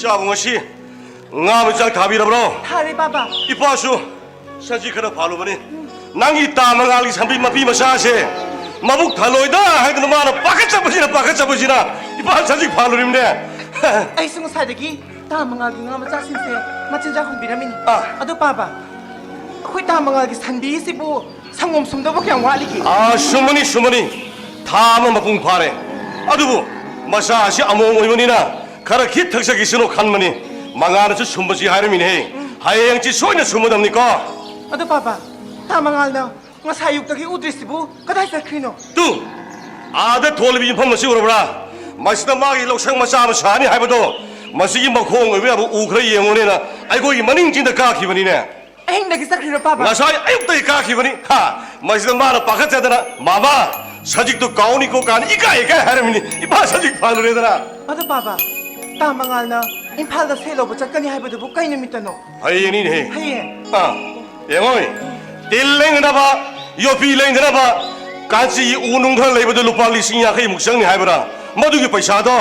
샤붕어씨 나무장 답이라브로 타리 바바 이빠수 사지크라 발로버니 낭이 따망알기 삼비마 비마사세 마북 달로이다 하이드는 마나 빠까짜부지나 이빠 사지 발로림네 아이 승우 사대기 따망알기 나무자 신세 마친자 홍비라미니 아도 바바 hui 따망알기 산비시부 상몸숨도 그냥 와리기 수머니 다만 마풍 파래 아두부 마사시 아몽 오이머니나 가라키 턱석이 신호 칸머니 망하는서 숨버지 하름이네 하양지 소이나 숨어답니까 아도 바바 따망알나 nga sayukdagi udrisibu kadai sakrino 또 아들 돌비진 펌머시 오라브라 마시다 마기 록상 마사마 사니 하이버도 마시기 마콩 왜하고 우크라이 영혼에나 아이고 이 머닝진다 까키버니네 engdagi sakrino 바바 나사이 아육다이 까키버니 하 마시다 마나 빠카자다나 마마 사직도 가오니고 간 이까 하름이니 이봐 사직 파누레다나 아도 바바 따망알나 임팔다 세로부 작가니 하이버도 부까이는 밑다노 하이니네 하이엔 영호이 딜랭나바 요피랭나바 간시 우능걸 레이버도 루파 리싱 야케이 묵상니 하이버라 모두기 पैसा도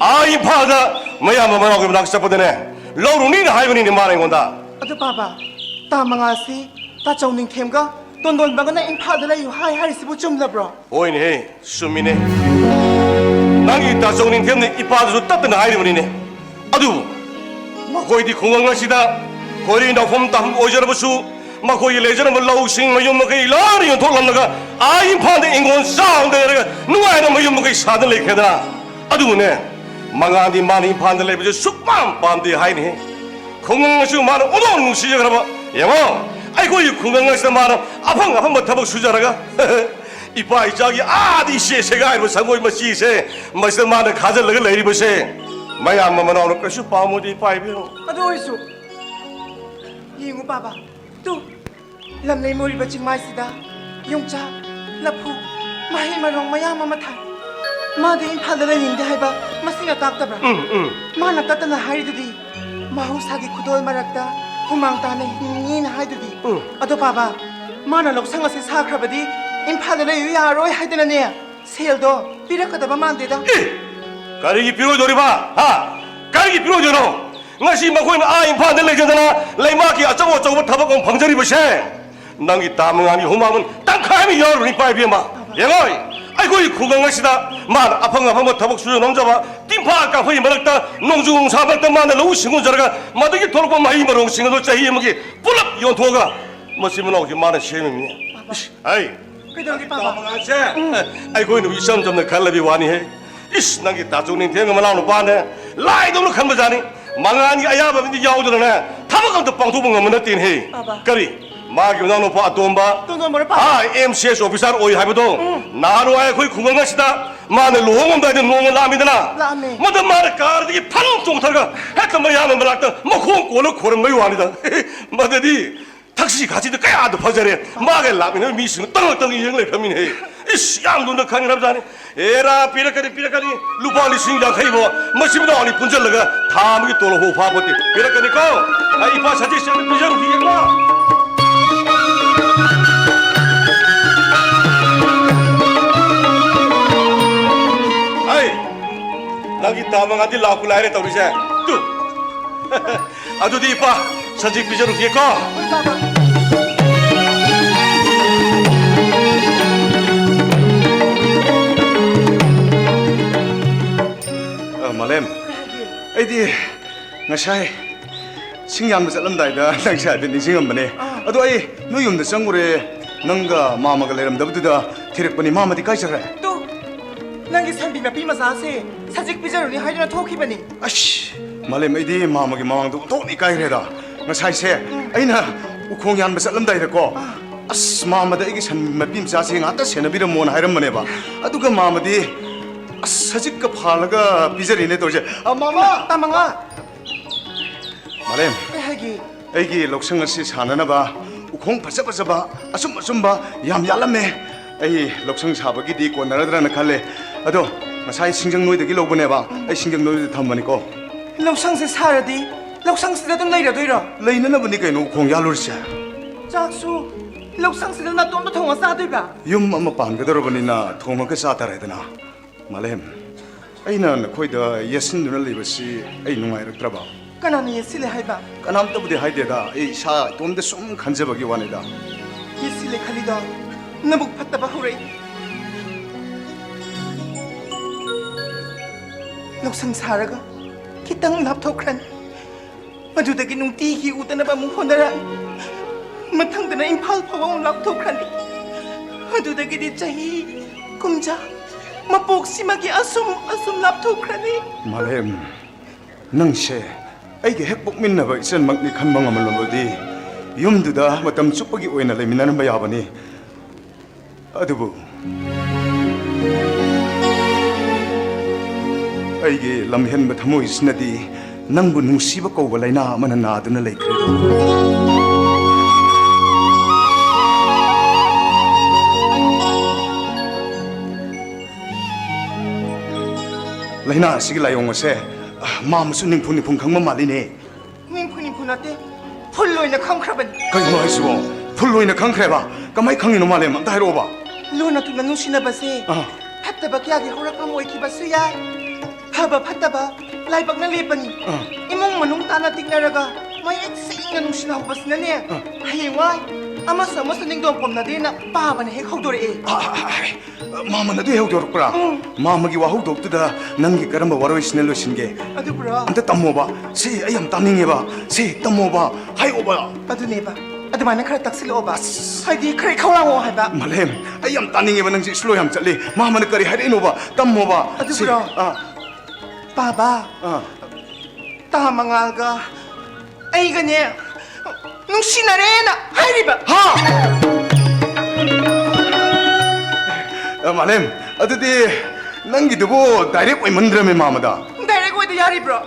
아이 파다 마야마 마나고 낙사보데네 로루니 하이버니 마랭온다 아도 바바 따망알시 따정닝 캠가 돈돈 바가나 임팔다 레유 하이시부 좀 라브로 오이네 수미네 낭이 따정닝 캠네 이파도 따뜻한 하이버니네 아두 마코이디 공항가시다 거리 나폼 담 오저러부수 마코이 레저는 몰라우싱 마용먹이 라리온 돌람나가 아임판데 인곤 사운데가 누가이나 마용먹이 사들 레케다 아두네 망아디 마니 판데 레비저 숙밤 밤디 하이니 공항가시 마는 오동 시작하라 영어 아이고 이 공항가시 마는 아팡 뭐 타복 수자라가 이빠이 자기 아디 시세가 이거 상고이 뭐 시세 마스 마는 가절러가 레리버세 마야 마마 나오는 것이 바모디 파이비요 아도 오이수 이응우 바바 또 lamnei moriba chingmaisida yongcha lapu mahi marong mayam ama thai madi imphadala ningde haiba masinga taktabra mana tatana haridudi mahusagi khudol marakta 후망 따네 힘이나 하이드디 아도 봐봐 마나 록상 어세 사크라바디 임팔레 유야로이 하이드나네 세일도 삐락하다바 만데다 가리기 비로 조리봐 가리기 비로 조노 ngasi makoy na ayin pa nalay dyan na laymaki at sawo sawo tabakong pangjari ba siya nang itamang ani humaman tangkami yaro ni pa ibiyama yengoy ay koy kugang ngasida man apang mo tabak suyo namjaba timpa ka hoy malakta nongjung sabalta man lawu singun jaraga madagi tolpo mai marong singun chahi magi pulap yon thoga masimon ogi man shemimi ay 그대로 봐봐 ay koy no isam jamna kalabi wani he is nang itachong ning tenga malano pa ne lai dom lo khan bajani 망하니 아야바 민디 야오더네 타박감도 빵도봉 없는 띠해 까리 마기 나노 파 돈바 MCS 오피서 오이 하이버도 나로와의 거의 구멍가시다 마네 로홍음다는 노홍을 라미드나 뭐든 말을 까르디기 판종 탈가 했던 뭐 야는 말았던 뭐 고를 고른 뭐 요한이다 뭐더디 택시 가지도 까야도 퍼져래 마게 라미는 미싱 땅땅이 영래 편민해 이씨 양도는 강이랍자니 에라 삐라까리 루파리 신장 카이보 머시부도 아니 분절러가 다음이 또로 파보티 삐라까니 거 아이파 사지 시작을 비자로 비행마 아이 나기 다망아디 라쿠라이레 떠리세 뚜 아두디 이파 사지 비자로 비행거 말렘, 아이디, 나샤이, 신기한 살람다이다. 당시에 닝싱한 번에, 아도 아이, 너 용도 정물에 너가 마마가 내름다부터다 데렉번이 마마디 가이셔래. 또 난게 산비나 비마사세 사직 비자로니 하이드나 토키바니 아씨, 말렘 아이디 마마기 마왕도 돈이 가이래다. 나샤이세, 아이나 우콩이 한 살람다이랬고, 아스 마마다 이게 산마 빔자세 아따 세나비를 못 하이런 번에 봐. 아두가 마마디. 사직가 팔라가 비자리네 도제 마마 따망아 말렘 해기 애기 록성어시 사나나봐 우콩 바사바사봐 아숨아숨봐 얌얄람네 에이 록성 사버기 디고 나라드라나 칼레 아도 마사이 신경 노이드기 로보네봐 에이 신경 노이드 탐바니고 록상세 사라디 록상세도 내려도이라 레이나나 보니까 너 우콩 야루르샤 작수 록상세도 나 똥도 통화 싸도이바 윰 엄마 반가더러 보니나 통어가 싸다라 되나 말렘 아이는 거기다 예신 눈을 입었시 아이 농아이럭더라봐 까나니 예실레 하이바 까남떠부디 하이데다 이사 돈데 쏨 간접하기 원이다 예실레 칼리다 나북 팠다바 후레 록상 사라가 기땅 납토크란 어두다기 뭉띠기 우다나바 무호나라 마탕드나 임팔 파와운 납토크란디 어두다기 디짜히 꿈자 마복심하게 아숨 납토크라니 말렘 낭셰 아이게 핵복 민나바 이선 막니 칸망함을 넘어디 юм두다 마땀 쭈뻑이 오이나 레미나는 바야바니 아두부 아이게 람헨 마타모 이스나디 낭부 뭉시바 꼬고 라이나 마나 나드나 레이크레도 라이나 시기 라용어세 마음수 닝푸닝풍 강만 말리네 닝푸닝푸나때 폴로이나 康크라반 그게 뭐 하시고 풀로이나 강크레바 까마이 강이노 말레 맘다 해로봐 로나투나 누시나바세 팟다바 기야기 호락파 모이키바스야 파바 팟다바 라이박나 레빠니 이몽 마농 따나 띵나라가 마이 엑스잉나 누시나호바스나네 하이와이 아마스 닝동 봄나데나 빠바네 핵 헉도레 마마나도 해오도록구라 마마기 와후도없다 낭기 까람바 와로이시넬로 신게 아두브라 안타 땀모봐 세 아얌 땀닝해봐 세 땀모봐 하이오봐 아두네바 아두마나 카라 딱실오바 하이디 크레 카우랑오 하이바 말렘 아얌 땀닝해봐 낭지 슬로얌 짤리 마마나 까리 하이레노바 땀모봐 아두브라 빠바 따망알가 아이가네 농시나레나 하이리바 말렘 아드디 낭기도보 다이렉 오이 만드라메 마마다 다이렉 오이도 야리브라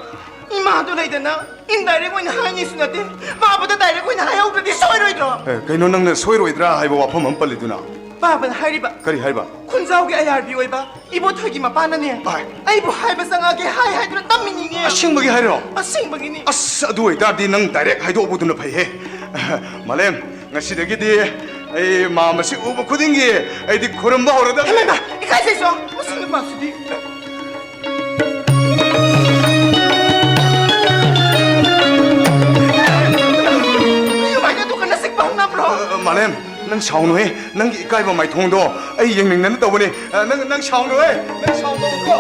이마도 레이드나 인 다이렉 오이나 하이니스나데 마보다 다이렉 오이나 하이오브디 소이로이드라 그이노 낭나 소이로이드라 하이보 와퍼만 빨리두나 빠번 하리바 그리 하이바 군자오게 아야르비 오이바 이보터기 마빠나네 아이. 아이보 하이바 상하게 하이하이드라 땀미니네 싱먹이 하이로 생방이니 아싸 어두 어이다디 능 다이렉 하이도 오부드는 파이해 말렘 ngasidagi디 이 마음시 우부 쿠딩기 아이디 코름바 오르다 해매봐 이까지서 무슨 맛이디 이거 말이야 누가 생방 나브로 말렘 능 샤오노해 능 이까이바 마이 통도 아이 영능는 떠보니 능 샤오노해 능 샤오노고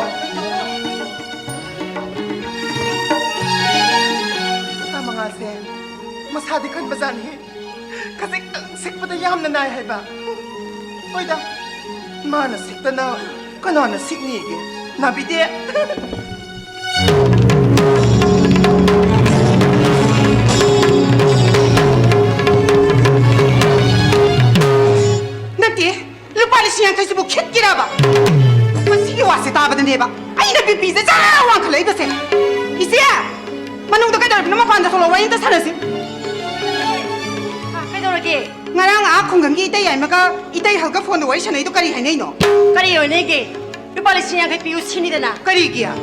아망아세 마사디 큰 바자니 kasi sikpata yam na nai hai ba oi da mana sikta na kana na sikni ge na bide nati lupa ni siang kai sibu khet gira ba masigi wase ta ba de ba ai na bibi ze ja wang khlai ba se isia manung da ka dar na ma pan da solo wa in ta sarasi ngarang a khongam gi itai ai maka itai halka phone wai sanai to kari hai nei no kari yo ne ge lupa li sinya kai piu sini dana kari gi a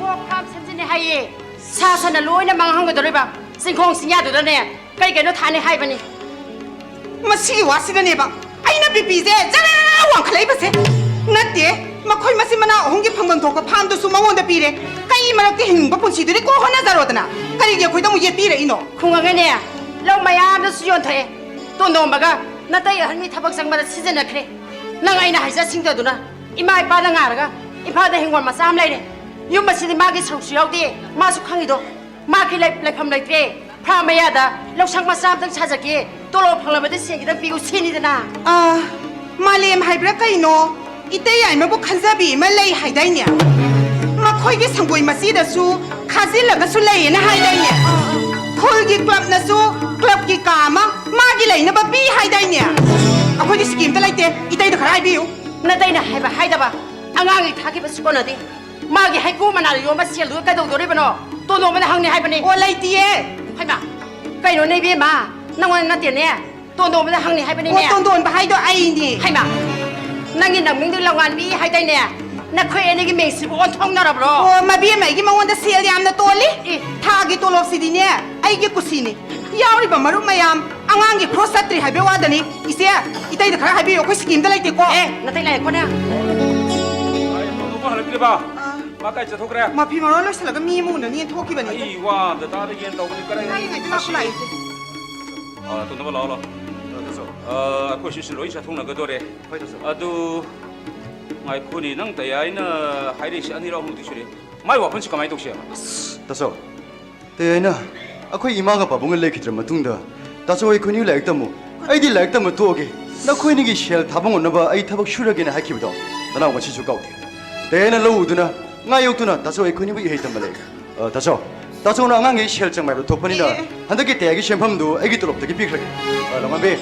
wo pham sanjine hai ye sa sana loina mang hang ga doi ba singkhong sinya do ne kai kai no thane hai bani masi wa si ne ba ai na bibi ze jara wang khlai ba se natte makhoi masi mana hong gi phambang thok pham do su mawon da pi re kai marak ke hin ba pun si de ko hona zaro dana kari gi khoi da mu ye pi re ino khunga ge ne lau mayam da su yon thae to nom baga na tai han mi thabak sang ba season na khre nang ai na haisa sing da duna imai pa da ngara ga ifa da hingwal ma sam lai ne yum ma si ma gi sau su yaw de ma su khangi do ma ki lai pham lai tre phra ma ya da lau sang ma sam dang cha ja ke to lo phang la ma de sing gi da piu sini dana a malem hai bra kai no itai ai ma bu khanza bi ma lai hai dai ne makhoi gi sanggoi masi da su khazil la ga su lai na hai dai ne khol gi club na su club gi kama ma gi lai na ba bi hai dai ne akhoi gi scheme ta lai te itai da kharai bi yu na tai na hai ba hai da ba angang gi thaki ba su ko na de ma gi hai ku ma na yo ma sel du ka do do re ba no to no ma na hang ni hai ba ni o lai ti e hai ma kai no nei bi ma nang wan na ti ne to no ma na hang ni hai ba ni o ne ton don ba hai do ai ni hai ma nang gi nang ming du lawan bi hai dai ne na khoi ene gi meng si bo on thong na ra bro o ma bi mai gi ma won da sel yam na to li Eh. tha gi to lo si di ne ai gi kusi ni yauri ba maru mayam angang gi cross satri hai be wa da ni ise itai da khara hai bi yo ko scheme da lai te ko eh na tai lai ko na 누구 하나 그래 봐. 마까지 저 그래. ma phi ma ro lo sala ga mi mu na ni tho ki ba ni 이 와, 너 다들 얘는 또 그래. ai ngai ta la lai 아, 또 너무 나와. 아그 실로 이차 통나 그도래. 아도 마이 코니 능 대야이나 하이리시 아니라고 하면 되시리. 마이 와 번씩 가만히 독시야. 다소 대나 아코이 이마가 바봉을 내키들 마퉁다 다소 이 코니 렉다무 아이디 렉다무 도게 나 코이니기 쉘 타봉 온나바 아이 타박 슈르게나 하키부도 나나 같이 주가오데 대나 로우드나 nga yokduna daso ekoni bu yehtam bale daso daso na ngang 쉘 정말로 도퍼니다 한덕기 대기 셴팜도 애기 들업도 기피크게 랑만베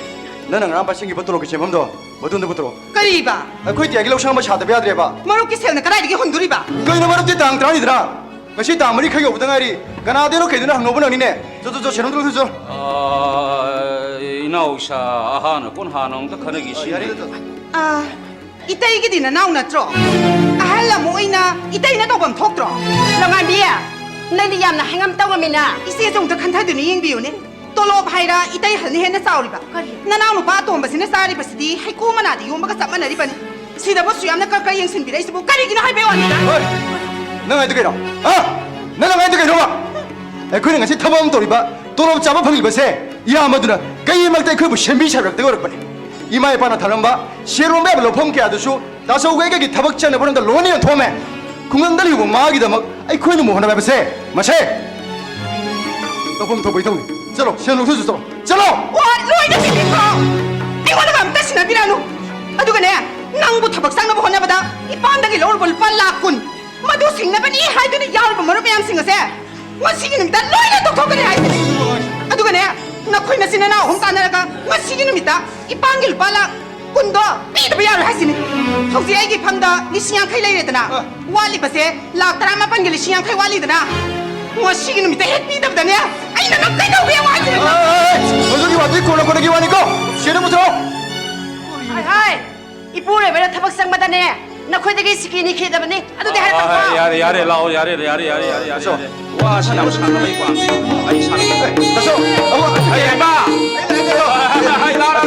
나는 랑 바싱기 버터로 그 셴팜도 뭐든도 버터로 kari ba 아코이 대기 럭상 바 샤데 베아드레 바 maru ki sel na kara di gi honduri ba 그이나 말없지 땅 드라니드라 마시 다머리 크게 오부당아리 가나데로 개드나 항노분 아니네 저저저 쟤놈 들어서 아, 이나오샤 아하는 꼰 하는 더 커내기 시리. a itai gi dina naw na tro ahal la mo ina itai na to bam thok tro la ngai bi ya nai ni yam na hangam taw ga mi na ise jong ta khantha du ni yeng bi yo ne to lo bhaira itai hal ni he na sauri ba Kari? na naw no ba to ba sine sari ba sidi hai ku mana di yom ba ka sap mana ri ba ni sida bo su yam na kar yeng sin bi dai su bo kari gi na hai be wa ni da 너가 어떻게 이러? 너가 어떻게 이러 봐? 그냥 같이 타범 돌이봐 돌업 잡아 방일 버세 이 아마도나 가이 막대 그부 셴비 샤벽 되고 그러거니 이마에 바나 타는 바 시로 매블로 펑게 하듯이 다소 외객이 타박지 않아 보는데 로니는 도매 궁강 달리고 마기다 막 아이 그는 뭐 하나 해보세 마세 너봄 더 보이통 저로 시원로 서주소 저로 wa loi na bi ko ai wa na gam ta sina bi na nu adu ga ne nang bu thabak sang na bo hona ba da i pan da gi lor bol pan la kun madu sing na ba ni hai du ni yaw ba maru mayam sing ase wa sing ni da loi na to thok ga ni hai adu ga ne na khoi na sina na hom ta na ga wa sing ni da i pan gi pa la kun do bi da ba ya hai sini hau ji ai gi phang da ni sing khai lai re da na wa li ba se la tra ma pan gi li sing khai wa li da na wa sing ni da het bi da da ne ai na kai da wi wa ji 어저기 와도 콜라콜라기 와니까 시에는 무서워 hi 이쁘래 왜 타박 상마다네 나 코에다가 스키니 키다더니 아도 돼 할까 야래 야래 라오 야래 와 사람 사는 이거 안 돼. 아이 사람 다소 아이 마 아이 나라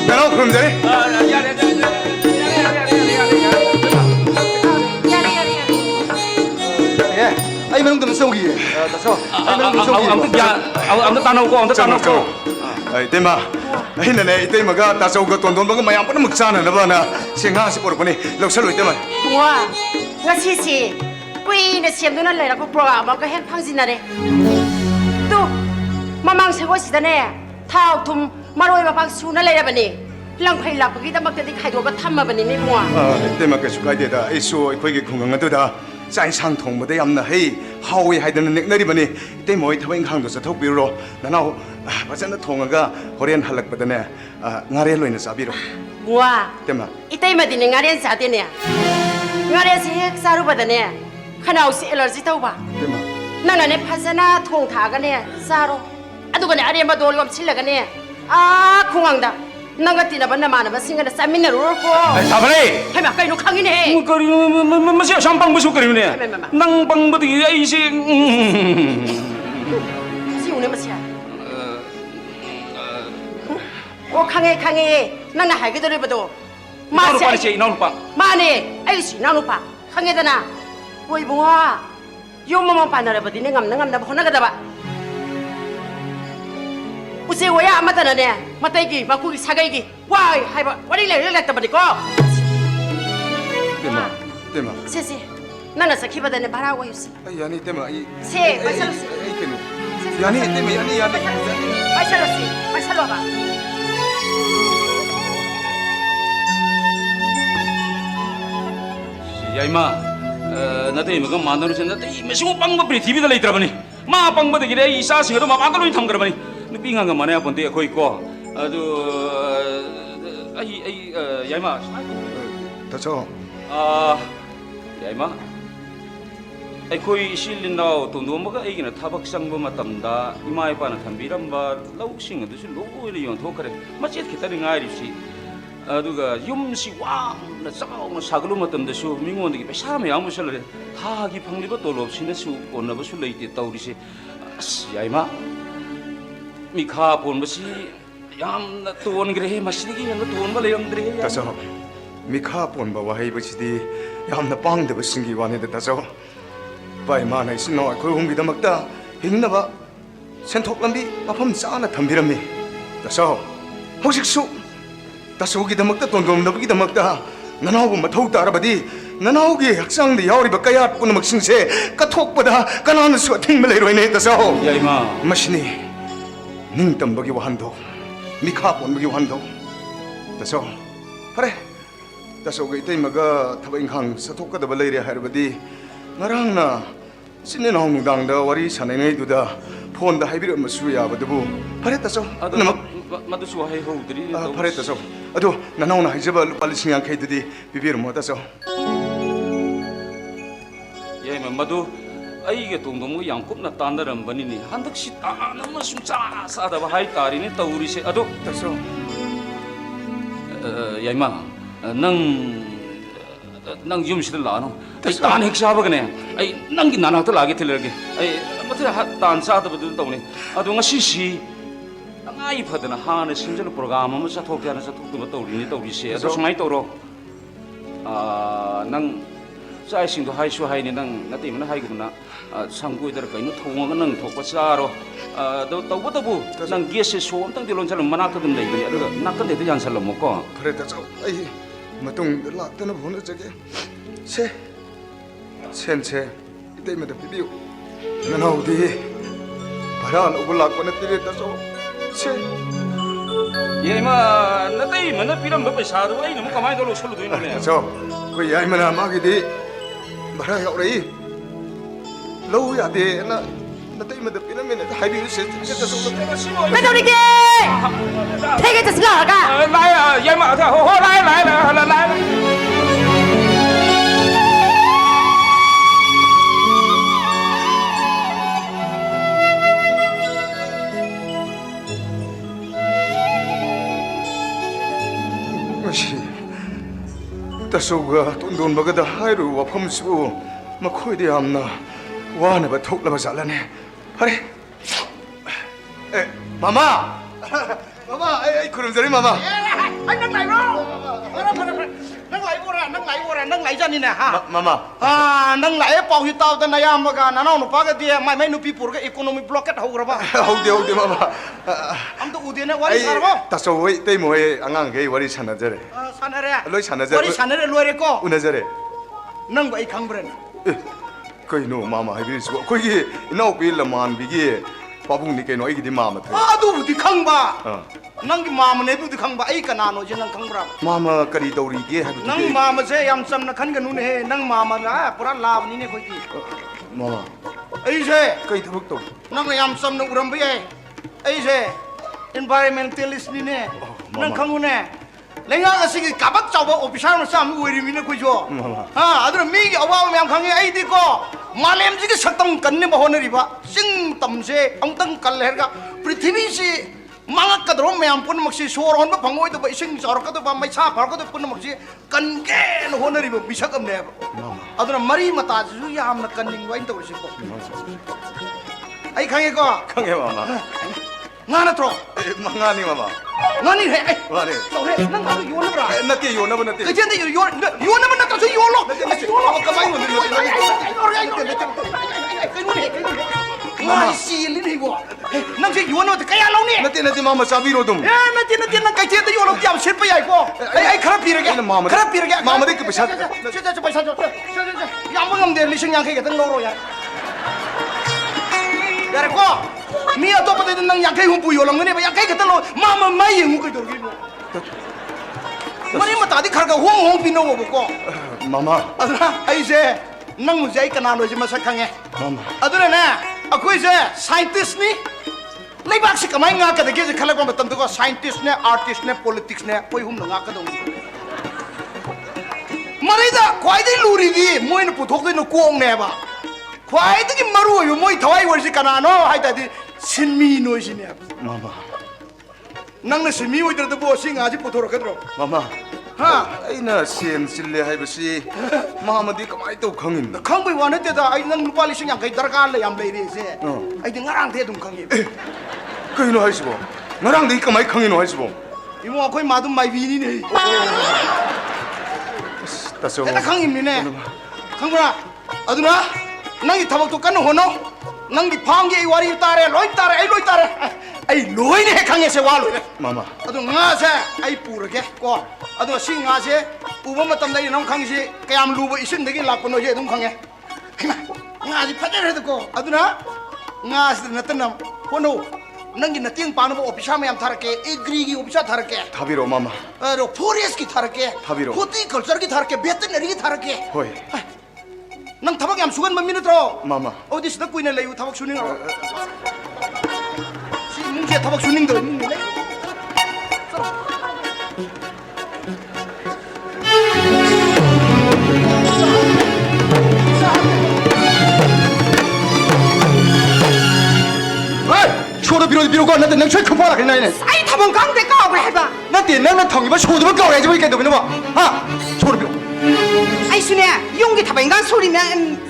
나나 그럼 돼 야래 예 아이 명도 무서우기 다소 아이 명도 무서우기 아무튼 따놓고 아무튼 따놓고 이때마 아이네 이때마가 다소가 돈돈바가 마야 뿌는 먹자는 나바나 생하시 버거니 럭설로 이때마 와 ngasi시 꾸이네 시험도나 레라고 프로그램 그 행 팡진나래 또 마망 세고시다네 타우툼 마로이바 박수나 레라바니 랑파이 라프기다막데디 카이도가 탐마바니 뭐야 이때마 그 수가이데다 이수 이거기 건강하도다 짠상 통보다 얌나 헤이 하오이 하이드는 넥너리바니 이때 뭐이 타바인 강도 서톡비로 나나 바자나 통화가 호렌 할락바다네 ngarean loina sabiro 와 tema 이때 마디네 nga리안 사데네 nga리안 세 사루바다네 카나우시 엘러지 타우바 tema 나나네 파자나 통타가네 사로 아두가네 아리엠바 돌검 칠라가네 아 공항다 나가 뛰나봐 나마나봐 싱가나 싸민나로고 사바네 해마 까이노 강이네 거리 뭐지 샴방 무슨 거리네 낭방부디 아이시 지우네 마시야 오 강해 나나 하게 들어봐도 나는 빠르지 나는 빠 마네 아이씨 나누파 강해다나 오이봉아 요모만 빠나라버디 내 ngam나 호나가다봐 우세 와야 아마다나네 마타이기 마쿠기 사가이기 와이 하이바 와리래 relak다버디고 tema 세세 나나 사키바다네 바라고 유스 yani tema i 세 마살로스 yani tema yani 마살로스 마살로바 야 이마 나도 이거 만나는 나도 이 무슨 방법이 TV에 있더라더니 마 방법이 그래 이 사실도 마 만들어 탐 그러더니 빙한 거 만에 본데 거기 있고 아주 아이 야 이마 다소 야 이마 ꯑꯩꯈꯣꯏ ꯁꯤ ꯂꯤꯟꯅꯥꯎ ꯇꯣꯟꯗꯣꯝꯕꯒ ꯑꯩꯒꯤꯅ ꯊꯕꯛ ꯆꯪꯕ ꯃꯇꯝꯗ ꯏꯃꯥ ꯏꯄꯥꯅ ꯊꯝꯕꯤꯔꯝꯕ ꯂꯧꯁꯤꯡ ꯑꯗꯨꯁꯨ ꯂꯣꯏꯅ ꯌꯣꯟꯊꯣꯛꯈ꯭ꯔꯦ ꯃꯆꯦꯠ ꯈꯤꯇꯅꯤ ꯉꯥꯏꯔꯤꯕꯁꯤ ꯑꯗꯨꯒ ꯌꯨꯝꯁꯤ ꯋꯥꯡꯅ ꯆꯥꯎꯅ ꯁꯥꯒꯠꯂꯨ ꯃꯇꯝꯗꯁꯨ ꯃꯤꯉꯣꯟꯗꯒꯤ ꯄꯩꯁꯥ ꯃꯌꯥꯝ ꯄꯨꯁꯜꯂꯔꯦ ꯊꯥꯒꯤ ꯐꯪꯂꯤꯕ ꯇꯣꯂꯣꯞꯁꯤꯅꯁꯨ ꯀꯣꯟꯅꯕꯁꯨ ꯂꯩꯇꯦ ꯇꯧꯔꯤꯁꯦ ꯑꯁ ꯌꯥꯏꯃ ꯃꯤꯈꯥ ꯄꯣꯟꯕꯁꯤ ꯌꯥꯝꯅ ꯇꯣꯟꯈ꯭ꯔꯦ ꯃꯁꯤꯗꯒꯤ ꯍꯦꯟꯅ ꯇꯣꯟꯕ ꯂꯩꯔꯝꯗ꯭ꯔꯦ 다소 미카 본바 와해버시디 얌나 빵데버 싱기 와네데 다소 바이마나 이스노 그 홍기다막다 힝나바 센톡 람비 마품 짜나 덤비람미 다소 혹식수 다소기다막다 돈돔나비기다막다 나나오고 마토우 따라바디 나나오기 학상데 야오리바 까야 뿌나막 싱세 까톡보다 까나는 수가 팅멜레로이네 다소 야이마 마시니 닝땀버기 와한도 미카 본버기 와한도 다소 그래 다소가 이때 마가 타바 인강 사톡가다 발레리아 하르바디 나랑나 신년 홍당다 와리 사내네두다 폰다 하이비르 마수 야바드부 파레다소 아도 마도수 와해 호우들이 파레다소 아도 나나오나 하이자바 빨리싱 양케이드디 비비르 모다소 야이마 마도 아이게 동동무 양꼽나 딴다람바니니 한덕시 따나마 숨짜 싸다바 하이따리니 떠우리세 아도 다소 야이마 năng yum shi la no ai tan hek sha ba ne ai nang gi nana to la ge thil ge ai ma thil ha tan sa da bu to ne adu nga si ngai phadana ha na sinjal program ma sa thok ya na sa thok tu to ri ni to ri se adu smai to ro nang sai sing do hai shu hai ni nang na ti ma hai gu na sang gu dar kai no thong ga nang thok pa sa ro do to bu to bu nang ge se so tang di lon chal mana ka dum nei ga adu na kan de de yan sal mo ko 파레다소 아이 마동 라트나 보는 저게 세 센세 이때마다 비비오 나나오디 바란 오블락거나 띠레다소 세 예마 나타이 mana piram ba paisa do ai namo kamai do lo solo do ne 저, 그 야이마나 마기디 말아 야오레이 로우야 데나 나타이마다 피라메네 하이비우 세트서 매도리게 되게 됐을까 아가 来啊耶嘛他ho来 야 ꯉꯁꯤ ꯇꯁꯧꯒ ꯇꯣꯟꯗꯣꯟꯕꯒꯗ ꯍꯥꯏꯔꯨꯕ ꯋꯥꯐꯝꯁꯤꯕꯨ ꯃꯈꯣꯏꯗ ꯌꯥꯝꯅ ꯋꯥꯅꯕ ꯊꯣꯛꯂꯕ ꯖꯥꯠꯂꯅꯦ ꯐꯔꯦ 마마! 마마! 에이 그럼 저리 마마! anh nâng lại bro nâng lại vô ra nâng lại chân đi nè ha 마마! à nâng lại bao nhiêu tao tên này à mà cả nó nó phá cái tiền mày mấy nụ pi pur cái economy block hậu rồi ba hậu đi 마마! ông tụi tiền này wari sao không 따서웨이 때모에 안강게 와리 찬나저래 산are 로이 찬나저래 wari 산are luar ko 우나저래 nâng vậy khang bren 그이노 마마 하비리스고 거기 나오비 라만 비기 바붕니 게노 이기디 마마 타 à tu đi khang ba 어 nâng cái mà này tu đi khang ba ấy cái nào chứ nâng khang bra 마마 까리 도리게 하비디 nâng mà sẽ yam chăm nó khăn cái nụ này nâng mà là pura lav ní này coi gì 마마 ấy sẽ 까이 타복도 nâng yam chăm nó uram bây ấy sẽ environmentalist ní nè nâng khang nè lấy ngang cái gì cả bắt cháu vào officer mà sao mới uy mình coi cho à ở đó mình cái ông em khang ấy đi co mà làm gì cái sắc tông cần này mà hôn này ba sinh tầm sẽ ông tông cần là cái prithvi sẽ mang cái đó mà em phun mặc sĩ số hôn mà phẳng ngồi tụi bay sinh sao cái tụi bay mai sa phẳng cái tụi phun mặc sĩ cần cái nó hôn này ba bị sắc âm này ở đó mari mà ta chú ý ham là cần những cái tụi sinh ấy khang ấy co 강해 마마 ngã nó trộn 망하니 마마 ngã đi hệ 와네 sao hệ nâng vào cái yuan nó ra 나띠 요나보 나띠 cái chuyện này yuan nó mình nó yuan lo 가만히 있는데 Ngai xì lên đi bộ, nang chơi yuan nó thì cái lâu nè. 나띠 마마 사비로돔 Nang cái chuyện đấy yuan nó tiệm xếp bây giờ cô. Ai khắp bìa cái, khắp bìa cái. 마마 그 비싸 Chơi bây giờ, làm bằng để lý sinh nhang cái tăng lâu rồi ya. Đây cô, mi ở top đây nang nhang cái hùng bùi lòng này, cái tăng lâu, mà mấy những cái đồ kia. Mà đi mà ta đi khar cái hùng pino bộ cô. 마마 Ai sẽ nang một giấy cái nào rồi chứ mà sao khang nghe. 마마 Aduna nè, akwai je scientist ni. Leibak si kamai nga ka de ge khala ko matam to scientist ne, artist ne, politics ne, koi hum nga ka dong. Marida kwai dei luri di, moi na puthok de no kong ne ba. Kwai de ki maru yo moi thawai wor si kana no, hai ta di sinmi no si ne. 마마 Nang na sinmi oi de bo si nga ji puthor ka dro. 마마 Ha, 아이나 시엔 실레 하이버시 마마디 가마이 또 강인 khang bai wa na te da ai nang lupa li sing yang kai darkar le yam le ri se. Ai de ngarang the dum khang yi. 그이노 하이시보 나랑 네 가마이 강이노 하이시보 Imo akwai ma dum mai vi ni ne. 따서 Ena khang im ni ne. Khang bra. Aduna nang i thabak to kan hono. Nang di phang ge wari tare loi tare ai loi tare. Ai loi ne khang ye se wa loi ne. 마마 Adu nga se ai pur ge ko. Adu sing nga se uba matam dai nang khang si kayam lu bo isin dagi lak kono je dum khang ye. Nga ji phajar he ko. Aduna nga se natanam hono. Nang gi nating pa no officer mayam tharake agri gi officer tharake. 다비로 마마 रो forest की थारके थाबिरो। horticulture की थारके veterinary की थारके 호이 नंग थबक याम सुगन मम्मी नत्रो 마마 ओ दिस द कुइने लेयु थबक सुनिंग सी मुंजे थबक सुनिंग दो नि ले 쇼도 비로 거 나한테 능 최 급하라 그래 나이네 ai thầm con thế có cái ba 나 tiền năng thằng 이봐 쇼도 거 가지고 있게 되면 봐 하 쇼도 비로 ai xin nè dùng cái thầm gan xui nè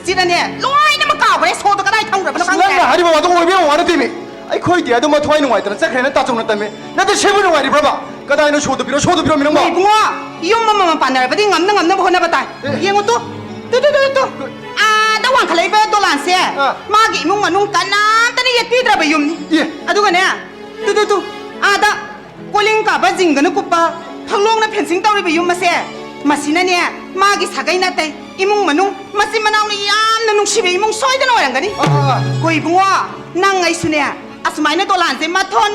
gì nè lôi nó mà cao cái số cái này thông rồi nó 난 căng 하리 봐도 왜 비로 와는 때문에 아이 거의 뒤에도 뭐 토하는 거 있더라 짝해는 따종는 때문에 나도 세분을 와리 봐봐 까다이는 쇼도 비로 미는 거 이봉아 이용만 반날 버디 ngắm 보나 봤다 이거 또또또또아 나왕 칼레 또 란세 마기 이몽 만웅 까나한테는 예띠더라 봐요 예 아두가네 또또또 아다 꼴링가 바징가는 꽃바 팡롱나 펜싱 따위바 юм마세 마시나네 마기 사가이 나때 이몽 만웅 마시 마나우니 얌나 농시베 이몽 소이드나 와랑가니 고 이봉아 낭 아이스네 아스마이나 또 란세 마톤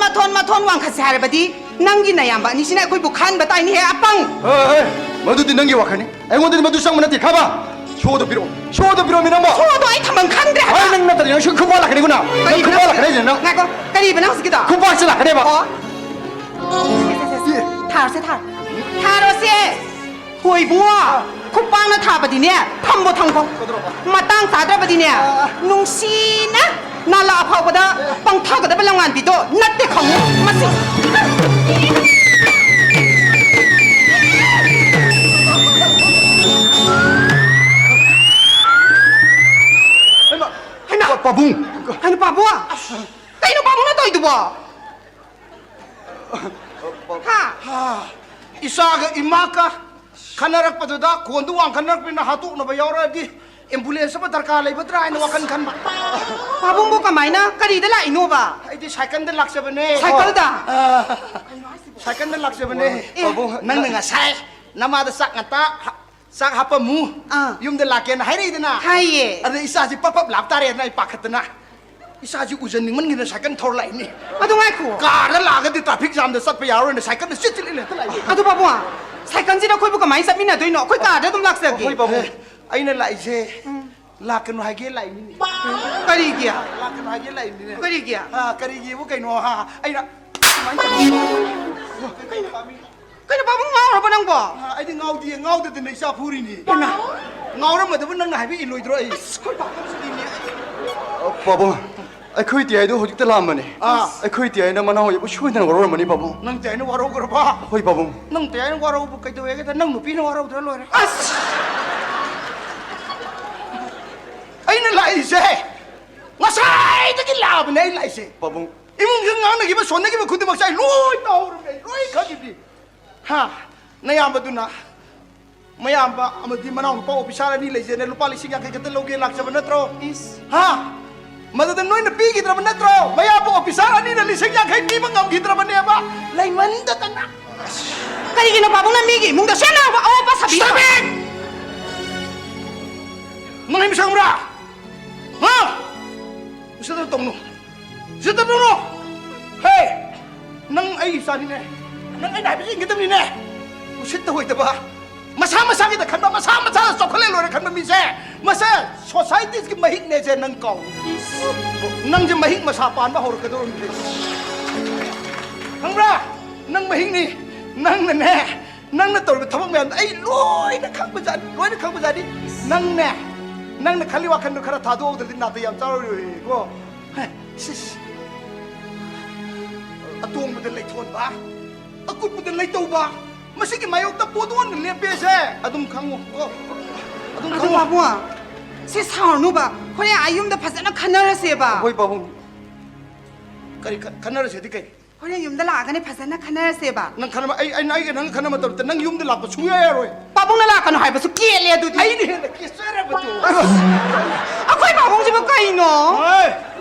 왕카세 하르바디 낭기 나얌바 니시나 거이 북한 바타이니 해 아빵 뭐도 능기 와카니 애고들이 모두 쌍문한테 가봐 쇼도 비로 미는 거 소도 아이 타만 칸데 아이 능 나들 영시 급하라 그래구나 능 급하라 그래지 능 나고 까리바 나스기다 급하시라 그래 봐 타로세 호이 부아 쿠빵나 타바디네 탐보 탕고 마땅 사드바디네 농시나 나라 아파보다 빵 타거다 발랑한 비도 나때 강우 마시 이사가 이마가 카나락빠도다 고온도 왕 카나락비나 하tuk나 바야라디 앰뷸런스 바 다르카 레이버드라 아이나 와칸 칸바 바봉보 까마이나 까리다 라이노바 아이디 사이클데 락세버네 사이클다 사이클데 락세버네 바보 낭낭아 사이 나마다 싹나타 싹 하빠무 юм데 라켄 하이리드나 하이예 아데 이사지 빠빠 랍타레나 이파카트나 이사지 우전닝만 기나 사이클 털라이니 아도 마이쿠 가라 라가디 트래픽 잠데 삿바 야로네 사이클데 시치리네 털라이 아도 바보아 사이클지나 코이보 까마이 삽미나 도이노 코이 까다 좀 락세기 호이 바보 아이나 라이세 라크노 하게 라이니 까리기야 라크노 하게 라이니 까리기야 아 까리기 뭐 까이노 하 아이나 까리 바보 ngaura banang bo 아이디 ngaude 데 네사 푸리니 ngau라 마도 능 하비 일로이드로 아이 바보 ꯑꯩꯈꯣꯏ ꯇꯤꯌꯥꯏꯗꯣ ꯍꯧꯖꯤꯛꯇ ꯂꯥꯛꯑꯝꯕꯅꯤ ꯑꯩꯈꯣꯏ ꯇꯤꯌꯥꯏꯅ ꯃꯅꯥꯎ ꯍꯣꯏꯕꯨ ꯁꯣꯏꯗꯅ ꯋꯥꯔꯧꯔꯝꯃꯅꯤ ꯄꯥꯕꯨꯡ 능 대는 와로 그러봐 ꯍꯣꯏ ꯄꯥꯕꯨꯡ 능 대는 와로 부 까이도 왜게다 능 누피는 와로 들어 로래 아씨 아이나 라이세 ngasaidagi labne laise pabung imung ngang nagi ba sonnagi ba khudi maksai loi tawrme loi khagi ha nayambaduna mayamba amadi manau pa ofisara ni leje ne lupa lising yang kete loge laksaba natro is ha madada noi na pi gidra natro mayamba ofisara ni na lising yang kai pi mangam gidra ba ne ba laiman da tana 까리기나 바보 나 미기 뭉다 쉔나 오빠 사비 stop it nang imsang mura ha Sister Tongno. Sister Tongno. Hey. Nang ay isa ni ne. Nang ay nabi kita ni ne. Usit to ito ba? Masama-sama kita kan ba masama-sama sokole lore kan ba mise. Masa society ki mahik ne je nang kau. Nang je mahik masapan ba hor ka do ni. Nang bra. Nang mahik ni. Nang ne. Nang na tol thamang me ay loi na khang ba jadi. Loi na khang ba jadi. Nang ne. nang na khali wakan do khara thado odal din nata yam charo ko sis atong budal lay thon ba akut budal lay taw ba masigi mayok ta podon le pese adum khango ko adum 아도 khango 바보야 세 사오누 봐 그래 아이움도 파잖아 카나라세 봐 hoi pabung kari khanara se dikai 그래 юм다 라가네 파잖아 카나라세 봐 nang khana ai nai ga nang khana ma tor nang yum de la pa suya ya roi 바보나 라가노 하이버스 끼엘레 두디 ai ni he ki sere ba tu 아코이 바보 좀 까이노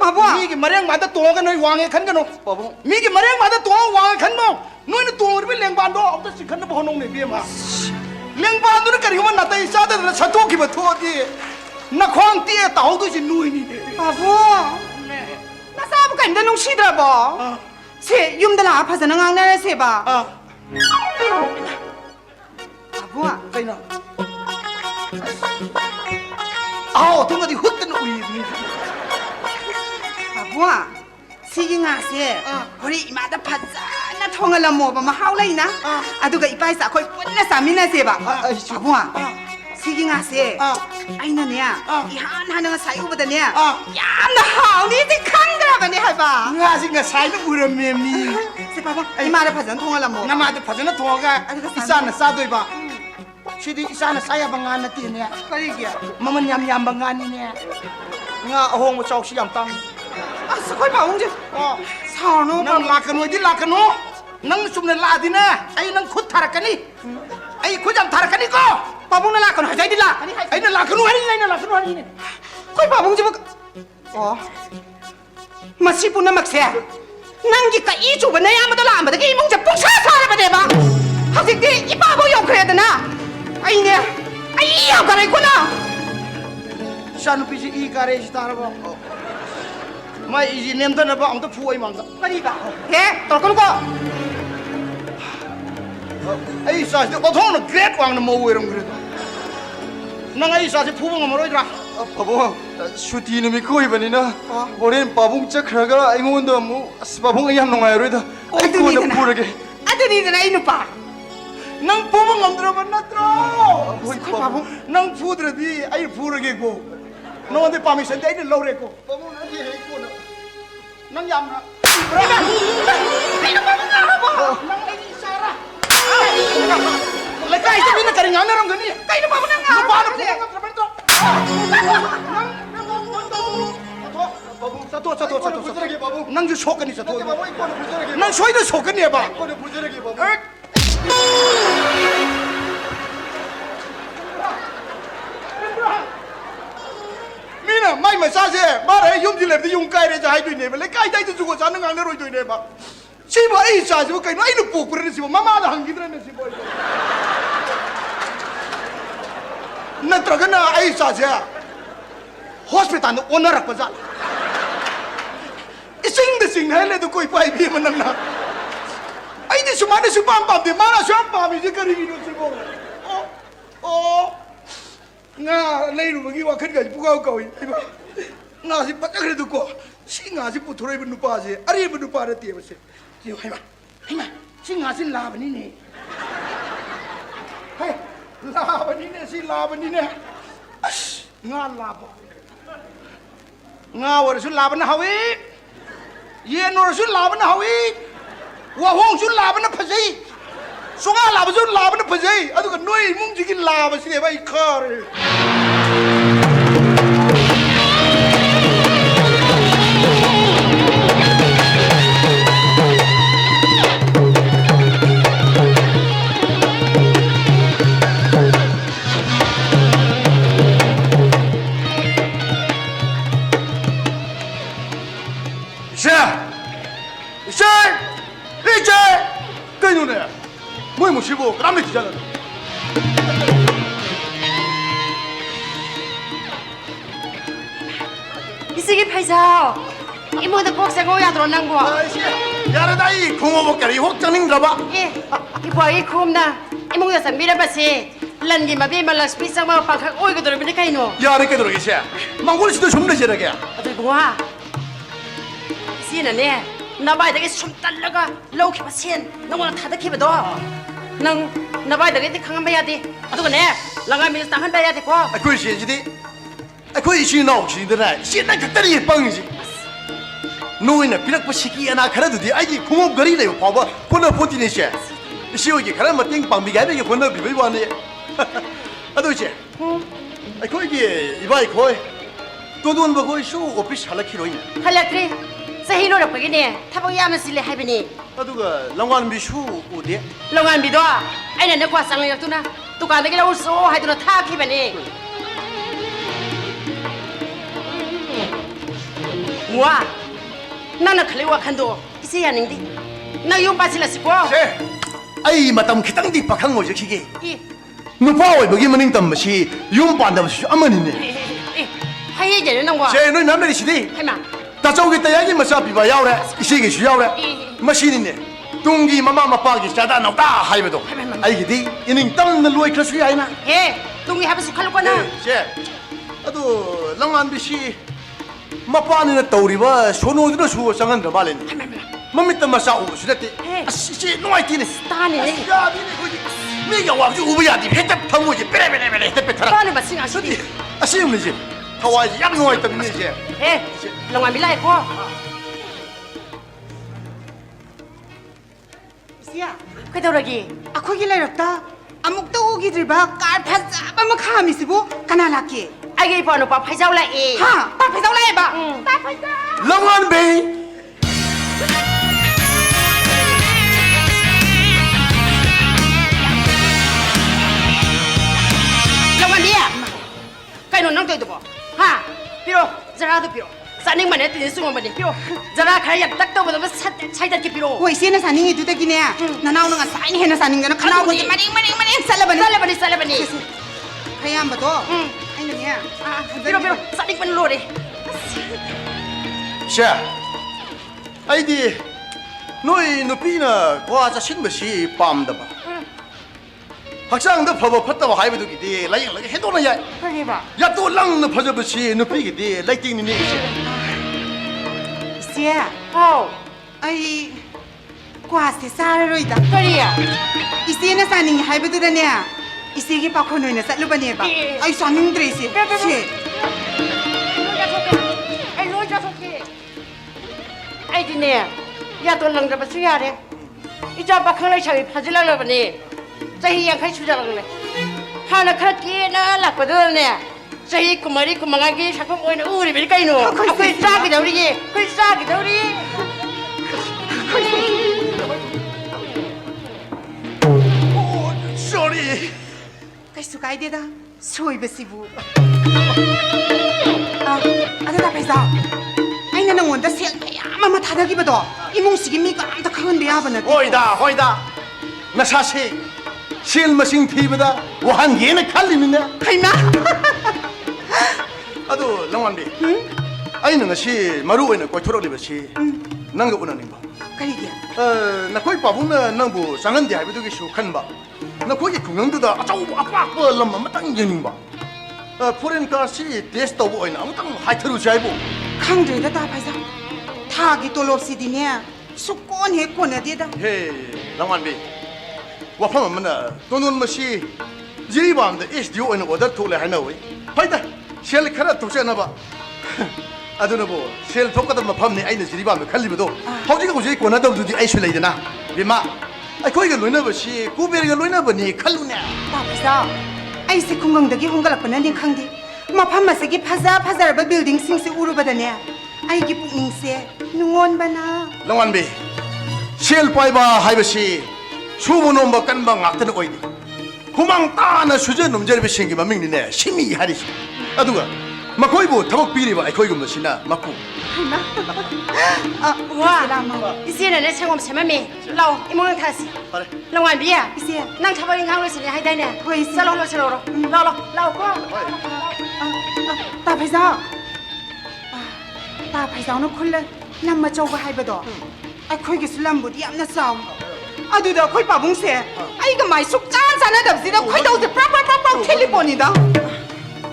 바보야 mi ki mareng ma da to ga noi wang e khan ga no pabung mi ki mareng ma da to wang khan no noi na to ri leng ban do au ta si khan ba honong ne bi ma leng ban do na kari ma na ta isa da na chato ki ba tho di na khwang ti e tau do si nui ni 바보 나 사부 간다 농 시드라 봐 세 юм다 라 파잖아 앙나라세 봐 ah 바보야 kai na ao tu ga di hut na ui ni 바보야 시기가세 우리 이마다 파잖아 통할라 뭐봐 마 하울라이나 아두가 이빠이사 거의 뻔나 사미나세 봐 바보야 시기가세 아이나네야 이 하나하나가 사이오보다네 얌나 하우니지 칸드라바네 할바 nga si nga sai na ura me mi 세 바보 이마다 파잖아 통할라 뭐 na ma da pa na to ga isa na sa doi ba si di isa na saya ba nga na ti ne 거리기야 maman yam yam ba nga ni ne nga ahong mo chau si yam tang 아 스콜 바옹지 사오누 nang lakano di lakano nang sumna la di na ay nang khut tharakani ay khujam tharakani ko 바봉나 라카노 하자이딜라 ay na lakano hani na lakano hani 거이 바봉지 뭐 마시부나 막세 난기까 이 주변 내 아무도 안 받아 이 몽자 뽕차 살아봐 내봐 하직디 이 바보 욕해야 되나 아이네 아이 욕하라 있구나 sanu pi si i kare si tar ba mai i nem ta na ba ang ta phu ai mang ta 거리가 해 떨거고 ai sa si o thong na great wang na mo we rong gre nang ai sa si phu bang mo roi dra pabung 슈티 놈이 거이버니나 호렌 pabung 짝크라가 아이몬도 뭐 pabung ayam 농아요르다 아이고나 부르게 아들이들 아이 누빠 nang phu bang am dra ba na tro hoi pabung nang phu dra di ai phu re ge go no de permission dai de lo re ko pabung na di he ko na nang yam na bra ai na pabung na ba nang ai isara lekai sa mina kari ngana rong gani kai na pabung na nga ba na pabung na to Satu nang ju shokani satu nang shoi da shokani ba yum di lep di yung kai re ja hai dui ne ba le kai dai ju ko sa nang nang roi dui ne ba si ba ai sa ju kai no ai no pok pre si ba mama da hang gi dre ne si boy नत्र गना आई साजे हॉस्पिटल ने ओनर रख बजा इसिंग है ले तो कोई पाई भी मनना आई दि सुमाने सुपाम पाम दे मारा सुपाम पाम जी करी नो सिबो ओ nga nei ru bagi wa khat ga pu ga ka wi nga si pat ga du ko si nga si pu thoroi bu nu pa je ari bu nu pa re tie ba se ji hai ma si nga si la ba ni ne hai la ba ni ne si la ba ni ne nga la ba nga wa su la ba na hawi ye no su la ba na hawi wa hong su la ba na phajai su nga la ba su la ba na phajai adu ka noi mung ji ki la ba si ne bai khar 뭐에 뭐 쉬고 그다음에 뒤잖아. 이승이 팔자. 이모도 복사고 야들어 난 거. 아이씨, 야르다 이 공업업계리 혹장ning 들어봐. 예, 이거 이 곰나. 이모가 상 미라바시. 란기 마비 말라스 피상마 방학 오이고 들으면 가이노. 야르게 들어 계시. 망고리 수도 좀 내시라게. 아들 뭐야? 시나네. 나바이다게 숨 달라가 로키 바신. 너무 타득히버도. năng na bai da ge khang ba ya di adu ne langa mi ta han ba ya di ko 아이고 시지디. 아이고 이시 나오 시들아. 시나 그때리 빵이지. 노이나 비락부 시기 하나 가라도디 아이 공업 거리래 봐봐. 번호 포티네시. 시오기 가라마 띵 빵비가 되게 번호 비비 와네. 아도지. 아이고 이게 이바이 거이 또돈 버고 쇼 오피스 할라키로이네. 할라트리 사히노 라파기네 타보 야마실레 하비니 아두가 랑완 비슈 오디. longan bido aina ne kwa sang yak tuna tukan de la uso hai tuna tha ki bani wa nana khali wa khando isi ya ning di na yum pa sila sipo 세. 아이 마담 기땅디 박한 거지 기계. i 누파오 여기 머닝 담시 용반담 수 아머니네. hai ye nang wa 제 너희 남들이 시디. hai ma 다저기 때야지 마사 비바 야오래. 이시게需要래. 마시니네. 둥기 마마 마빠기 자다 나다 하이베도. 아이기디 이닝 땅는 로이 크스리 아이나. he tungi ha su khalu kona 제. 아도 랑안 비시 마빠는 떠우리바 소노드로 수어 상한다 말레네. mamita masa u sudati si no ai tine tani ne ya dine ko mi ga wa ju u ya di heta phamu ji pere heta petara tani ba singa sudi asim ni ji hawa ji yam no ai tam ni ji he longan bilai ko siya kaitoragi akhoi lairokta amuk to ogidir ba kar phajaba ma khamisibu kana laki age pa no pa phaijau la e ha ta phajau lai ba ta phajau lamwan be cái nó nóng tôi được ha piro zara được piro saning mà nè tiền sung mà nè piro zara khai nhập tắc đâu mà nó sát sai đặt cái piro oi siya na saning itu ta gine na naw nga sain he na saning na khanaw ko maning salabani kaya ba to ai na niya piro saning man lo đi 샤 아이디 너희 누피나 과자 신것이 빰다 봐 학생도 퍼버 폈다고 하이브도 기디 라이랑 해도는 야 cái gì 야 또 랑는 퍼져버시 누피기디 라이팅니 니 siya oh ai kwa se sara roida cái gì à isi na saning hai bedu da ne isi gi pa khono na salu bane ba ai saning dre si lôi ra thôi kì ai đi nè ya tôi lần gặp suy à đấy ít cho bác khang lấy chồng phải chỉ là lời nè 자기 양칼 주자라길래 하나 칼기 나 라거든네 자기 그머리 그만하게 자꾸 오늘 우리 밀까이노 그 싸기다 우리 그 싸기다 우리 sorry kai su kai de da soi besibu ada da pesa ꯑꯩꯅ ꯅꯪꯉꯣꯟꯗ ꯁꯦꯜ ꯃꯌꯥꯝ ꯑꯃ ꯊꯥꯗꯈꯤꯕꯗꯣ ꯏꯃꯨꯡꯁꯤꯒꯤ ꯃꯤꯒ ꯑꯝꯇ ꯈꯪꯍꯟꯕ ꯌꯥꯕ ꯅꯠꯇꯦ. ꯍꯣꯏꯗ ꯅꯁꯥꯁꯤ ꯁꯦꯜ ꯃꯁꯤꯡ ꯊꯤꯕꯗ ꯋꯥꯍꯟꯒꯦꯅ ꯈꯜꯂꯤꯅꯤꯅꯦ. ꯍꯩꯃꯥ ꯑꯗꯨ ꯂꯪꯋꯥꯟꯕꯤ ꯑꯩꯅ ꯉꯁꯤ ꯃꯔꯨ ꯑꯣꯏꯅ ꯀꯣꯏꯊꯣꯔꯛꯂꯤꯕꯁꯤ ꯅꯪꯒ ꯎꯅꯅꯤꯡꯕ. ꯀꯔꯤꯒꯤ? ꯅꯈꯣꯏ ꯄꯥꯕꯨꯡꯅ ꯅꯪꯕꯨ ꯆꯪꯍꯟꯗꯦ ꯍꯥꯏꯕꯗꯨꯒꯤꯁꯨ ꯈꯟꯕ. ꯅꯈꯣꯏꯒꯤ ꯈꯨꯡꯒꯪꯗꯨꯗ ꯑꯆꯧꯕ ꯑꯄꯥꯛꯄ ꯂꯝ ꯑꯃꯇꯪ ꯌꯦꯡꯅꯤꯡꯕ. ꯐꯣꯔꯦꯟ ꯀꯥꯔꯁꯤ ꯇꯦꯁ ꯇꯧꯕ ꯑꯣꯏꯅ ꯑꯃꯨꯛꯇꯪ ꯍꯥꯏꯊꯔꯨꯁꯤ ꯍꯥꯏꯕꯨ. ꯈꯪꯗ꯭ꯔꯦꯗ ꯇꯥ ꯐꯩꯖꯥ. ꯊꯥꯒꯤ ꯇꯣꯂꯣꯞꯁꯤꯗꯤꯅꯦ ꯁꯨꯛꯀꯣꯟ ꯍꯦꯛ ꯀꯣꯟꯅꯗꯦꯗ. ꯍꯦ ꯂꯪꯋꯥꯟꯕꯤ ꯋꯥꯐꯝ ꯑꯃꯅ ꯇꯣꯟꯗꯣꯟ ꯃꯁꯤ ꯖꯤꯔꯤꯕꯥꯝꯗ SDO ꯑꯣꯏꯅ ꯑꯣꯔꯗꯔ ꯊꯣꯛꯂꯦ ꯍꯥꯏꯅꯋꯤ. ꯐꯩꯗ ꯁꯦꯜ ꯈꯔ ꯊꯣꯛꯆꯅꯕ. ꯑꯗꯨꯅꯕꯨ ꯁꯦꯜ ꯊꯣꯛꯀꯗꯕ ꯃꯐꯝꯅꯤ ꯑꯩꯅ ꯖꯤꯔꯤꯕꯥꯝꯗ ꯈꯜꯂꯤꯕꯗꯣ. ꯍꯧꯖꯤꯛ ꯀꯣꯟꯅꯗꯕꯗꯨꯗꯤ ꯑꯩꯁꯨ ꯂꯩꯗꯅ. ꯕꯤꯃꯥ ꯑꯩꯈꯣꯏꯒ ꯂꯣꯏꯅꯕꯁꯤ ꯀꯨꯕꯦꯔꯒ ꯂꯣꯏꯅꯕꯅꯤ ꯈꯜꯂꯨꯅꯦ. ꯇꯥ ꯐꯩꯖꯥ ꯑꯩꯁꯦ ꯈꯨꯡꯒꯪꯗꯒꯤ ꯍꯣꯡꯒꯠꯂꯛꯄꯅꯅꯤ ꯈꯪꯗꯦ. ꯃꯐꯝ ꯑꯁꯤꯒꯤ ꯐꯖꯔꯕ ꯕꯤꯜꯗꯤꯡꯁꯤꯡꯁꯦ ꯎꯔꯨꯕꯗꯅꯦ ꯑꯩꯒꯤ ꯄꯨꯛꯅꯤꯡꯁꯦ ꯅꯨꯡꯉꯣꯟꯕꯅ. ꯂꯪꯋꯥꯟꯕꯤ ꯁꯦꯜ ꯄꯥꯏꯕ ꯍꯥꯏꯕꯁꯤ ꯁꯨꯕ ꯅꯣꯝꯕ ꯀꯟꯕ ꯉꯥꯛꯇꯅ ꯑꯣꯏꯗꯦ. ꯍꯨꯃꯥꯡ ꯇꯥꯅ ꯁꯨꯖ ꯅꯣꯝꯖꯔꯤꯕꯁꯤꯡꯒꯤ ꯃꯃꯤꯡꯅꯤꯅꯦ ꯁꯤꯃꯤ ꯍꯥꯏꯔꯤꯁꯤ. ꯑꯗꯨꯒ ꯃꯈꯣꯏꯕꯨ ꯊꯕꯛ ꯄꯤꯔꯤꯕ ꯑꯩꯈꯣꯏꯒꯨꯝꯕꯁꯤꯅ ꯃꯄꯨ. 와 이제는 생엄 세마미 라오 이모는 다시 그래. 랑완비야 이제. 난 차버린 강로스니 하이다네 뭐 있어? 살롱로 라오고 ꯇꯥ ꯐꯩꯖꯥ ꯇꯥ ꯐꯩꯖꯥꯎꯅ ꯈꯨꯜꯂ ꯂꯝ ꯑꯆꯧꯕ ꯍꯥꯏꯕꯗꯣ ꯑꯩꯈꯣꯏꯒꯤꯁꯨ ꯂꯝꯕꯨꯗꯤ ꯌꯥꯝꯅ ꯆꯥꯎꯏ. ꯑꯗꯨꯗ ꯑꯩꯈꯣꯏ ꯄꯥꯕꯨꯡꯁꯦ ꯑꯩꯒ ꯃꯥꯏ ꯁꯨꯛꯆꯥ ꯆꯥꯟꯅꯗꯕꯁꯤꯗ ꯈꯣꯏꯗꯧꯁꯦ ꯄ꯭ꯔꯞ ꯊꯤꯜꯂꯤꯄꯣꯠꯅꯤꯗ.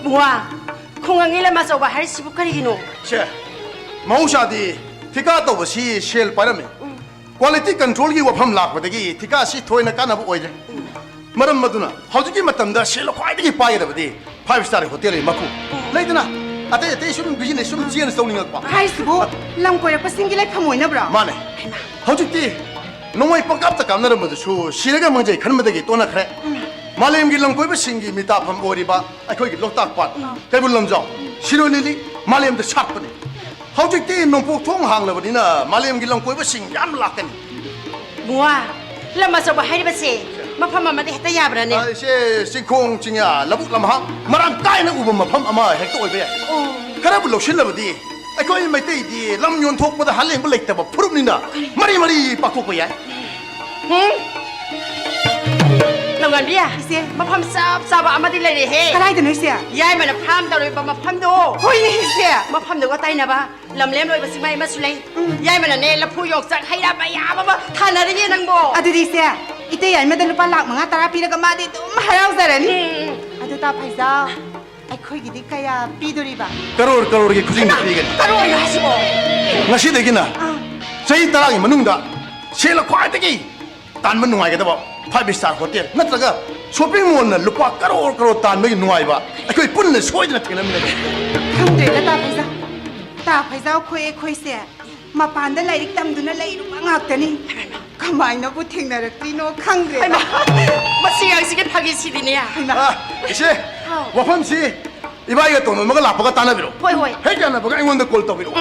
뭐야 공항에 람마 써봐 할 시부 거리기노 ꯁꯦ ꯃꯍꯧꯁꯥꯗꯤ ꯊꯤꯀꯥ ꯇꯧꯕꯁꯤ ꯁꯦꯜ ꯄꯥꯏꯔꯝꯃꯤ. ꯀ꯭ꯋꯥꯂꯤꯇꯤ ꯀꯟꯇ꯭ꯔꯣꯜꯒꯤ ꯋꯥꯐꯝ ꯂꯥꯛꯄꯗꯒꯤ ꯊꯤꯀꯥꯁꯤ ꯊꯣꯏꯅ ꯀꯥꯟꯅꯕ ꯑꯣꯏꯗ꯭ꯔꯦ. ꯃꯔꯝ ꯑꯗꯨꯅ ꯍꯧꯖꯤꯛꯀꯤ ꯃꯇꯝꯗ ꯁꯦꯜ ꯈ꯭ꯋꯥꯏꯗꯒꯤ ꯄꯥꯏꯒꯗꯕꯗꯤ 5 스타ꯔ ꯍꯣꯇꯦꯜꯒꯤ ꯃꯄꯨ ꯂꯩꯗꯅ ꯑꯇꯩ ꯁꯨꯝ ꯕꯤꯖꯤꯅꯦꯁ ꯁꯨꯝ ꯆꯦꯟꯅ ꯇꯧꯅꯤꯡꯉꯛꯄ. ꯍꯥꯏꯁꯤꯕꯨ ꯂꯝ ꯀꯣꯏꯔꯛꯄꯁꯤꯡꯒꯤ ꯂꯩꯐꯝ ꯑꯣꯏꯅꯕ꯭ꯔꯥ? ꯃꯥꯅꯦ. ꯍꯧꯖꯤꯛꯇꯤ ꯅꯣꯡꯃꯩ ꯄꯪꯀꯥꯞꯇ ꯀꯥꯞꯅꯔꯝꯕꯗꯨꯁꯨ ꯁꯤꯔꯒ ꯃꯥꯡꯖꯩ ꯈꯟꯕꯗꯒꯤ ꯇꯣꯟꯅꯈ꯭ꯔꯦ. ꯃꯥꯂꯦꯝꯒꯤ ꯂꯝꯀꯣꯏꯕꯁꯤꯡꯒꯤ ꯃꯤꯇꯥꯐꯝ ꯑꯣꯏꯔꯤꯕ ꯑꯩꯈꯣꯏꯒꯤ ꯂꯣꯛꯇꯥꯛ ꯄꯥꯠ, ꯀꯩꯕꯨꯜ ꯂꯝꯖꯥꯎ, ꯁꯤꯔꯣꯏ ꯂꯤꯂꯤ ꯃꯥꯂꯦꯝꯗ ꯁꯥꯠꯄꯅꯤ. ꯍꯧꯖꯤꯛꯇꯤ ꯅꯣꯡꯄꯣꯛ ꯊꯣꯡ ꯍꯥꯡꯂꯕꯅꯤꯅ ꯃꯥꯂꯦꯝꯒꯤ ꯂꯝꯀꯣꯏꯕꯁꯤꯡ ꯌꯥꯝ ꯂꯥꯛꯀꯅꯤ. 뭐야 람마 써봐 하리바시 마파마 마디 했다 야브라네 ꯏꯁꯦ ꯆꯤꯡꯈꯣꯡ ꯆꯤꯡꯌꯥ ꯂꯧꯕꯨꯛ ꯂꯝꯍꯥꯡ ꯃꯔꯥꯡ ꯀꯥꯏꯅ ꯎꯕ ꯃꯐꯝ ꯑꯃ ꯍꯦꯛꯇ ꯑꯣꯏꯕ ꯌꯥꯏ. ꯈꯔꯕꯨ ꯂꯧꯁꯤꯜꯂꯕꯗꯤ ꯑꯩꯈꯣꯏ ꯃꯩꯇꯩꯗꯤ ꯂꯝ ꯌꯣꯟꯊꯣꯛꯄꯗ ꯍꯜꯂꯦꯡꯕ ꯂꯩꯇꯕ ꯐꯨꯔꯨꯞꯅꯤꯅ ꯃꯔꯤ ꯄꯥꯛꯊꯣꯛꯄ ꯌꯥꯏ. 랑완비야 이제. 마팜 쌉싸바 아마디 레레해 그라이드는 이제. 야이마나 팜 따로이바 마팜도 호이네 이제. 마팜도가 따이나봐 람렘 로이바 시마이 마술레이 야이마나 내 라푸 욕작 하이라 마야 바바 타나르니 낭보 ꯑꯗꯨꯗꯤ ꯏꯆꯦ ꯏꯇꯩ ꯌꯥꯏꯃꯗ ꯂꯨꯄꯥ ꯂꯥꯛ 5-10 ꯄꯤꯔꯒ ꯃꯥꯗꯤ ꯑꯗꯨꯝ ꯍꯔꯥꯎꯖꯔꯅꯤ. ꯑꯗꯨ ꯇꯥ ꯐꯩꯖꯥꯎ ꯑꯩꯈꯣꯏꯒꯤꯗꯤ ꯀꯌꯥ ꯄꯤꯗꯣꯔꯤꯕ? ꯀꯔꯣꯔꯒꯤ ꯈꯨꯖꯤꯡꯗ ꯄꯤꯒꯅꯤ. 따로이 하시고 ꯉꯁꯤꯗꯒꯤꯅ ꯆꯍꯤ 10ꯒꯤ ꯃꯅꯨꯡꯗ ꯁꯦꯜ ꯈ꯭ꯋꯥꯏꯗꯒꯤ ꯇꯥꯟꯕ ꯅꯨꯡꯉꯥꯏꯒꯗꯕ 5 스타ꯔ ꯍꯣꯇꯦꯜ ꯅꯠꯇ꯭ꯔꯒ ꯁꯣꯄꯤꯡ ꯃꯣꯜꯅ ꯂꯨꯄꯥ ꯀꯔꯣꯔ ꯇꯥꯟꯕꯒꯤ ꯅꯨꯡꯉꯥꯏꯕ ꯑꯩꯈꯣꯏ ꯄꯨꯟꯅ ꯁꯣꯏꯗꯅ ꯊꯦꯡꯅꯃꯤꯟꯅꯒꯅꯤ. ꯈꯪꯗ꯭ꯔꯦꯗ ꯇꯥ ꯐꯩꯖꯥꯎ ꯑꯩꯈꯣꯏꯁꯦ ꯃꯄꯥꯟꯗ ꯂꯥꯏꯔꯤꯛ ꯇꯝꯗꯨꯅ ꯂꯩꯔꯨꯕ ꯉꯥꯛꯇꯅꯤ. ꯀꯃꯥꯏꯅꯕꯨ ꯊꯦꯡꯅꯔꯛꯇ꯭ꯔꯤꯅꯣ ꯈꯪꯗ꯭ꯔꯦꯗ. 마시양식의 파기 시디네야 이제 와fam시 이바이가 또 넘어가 라빠가 따나비로. 호이 해지않나 보가 응원도 꼴 떠비로.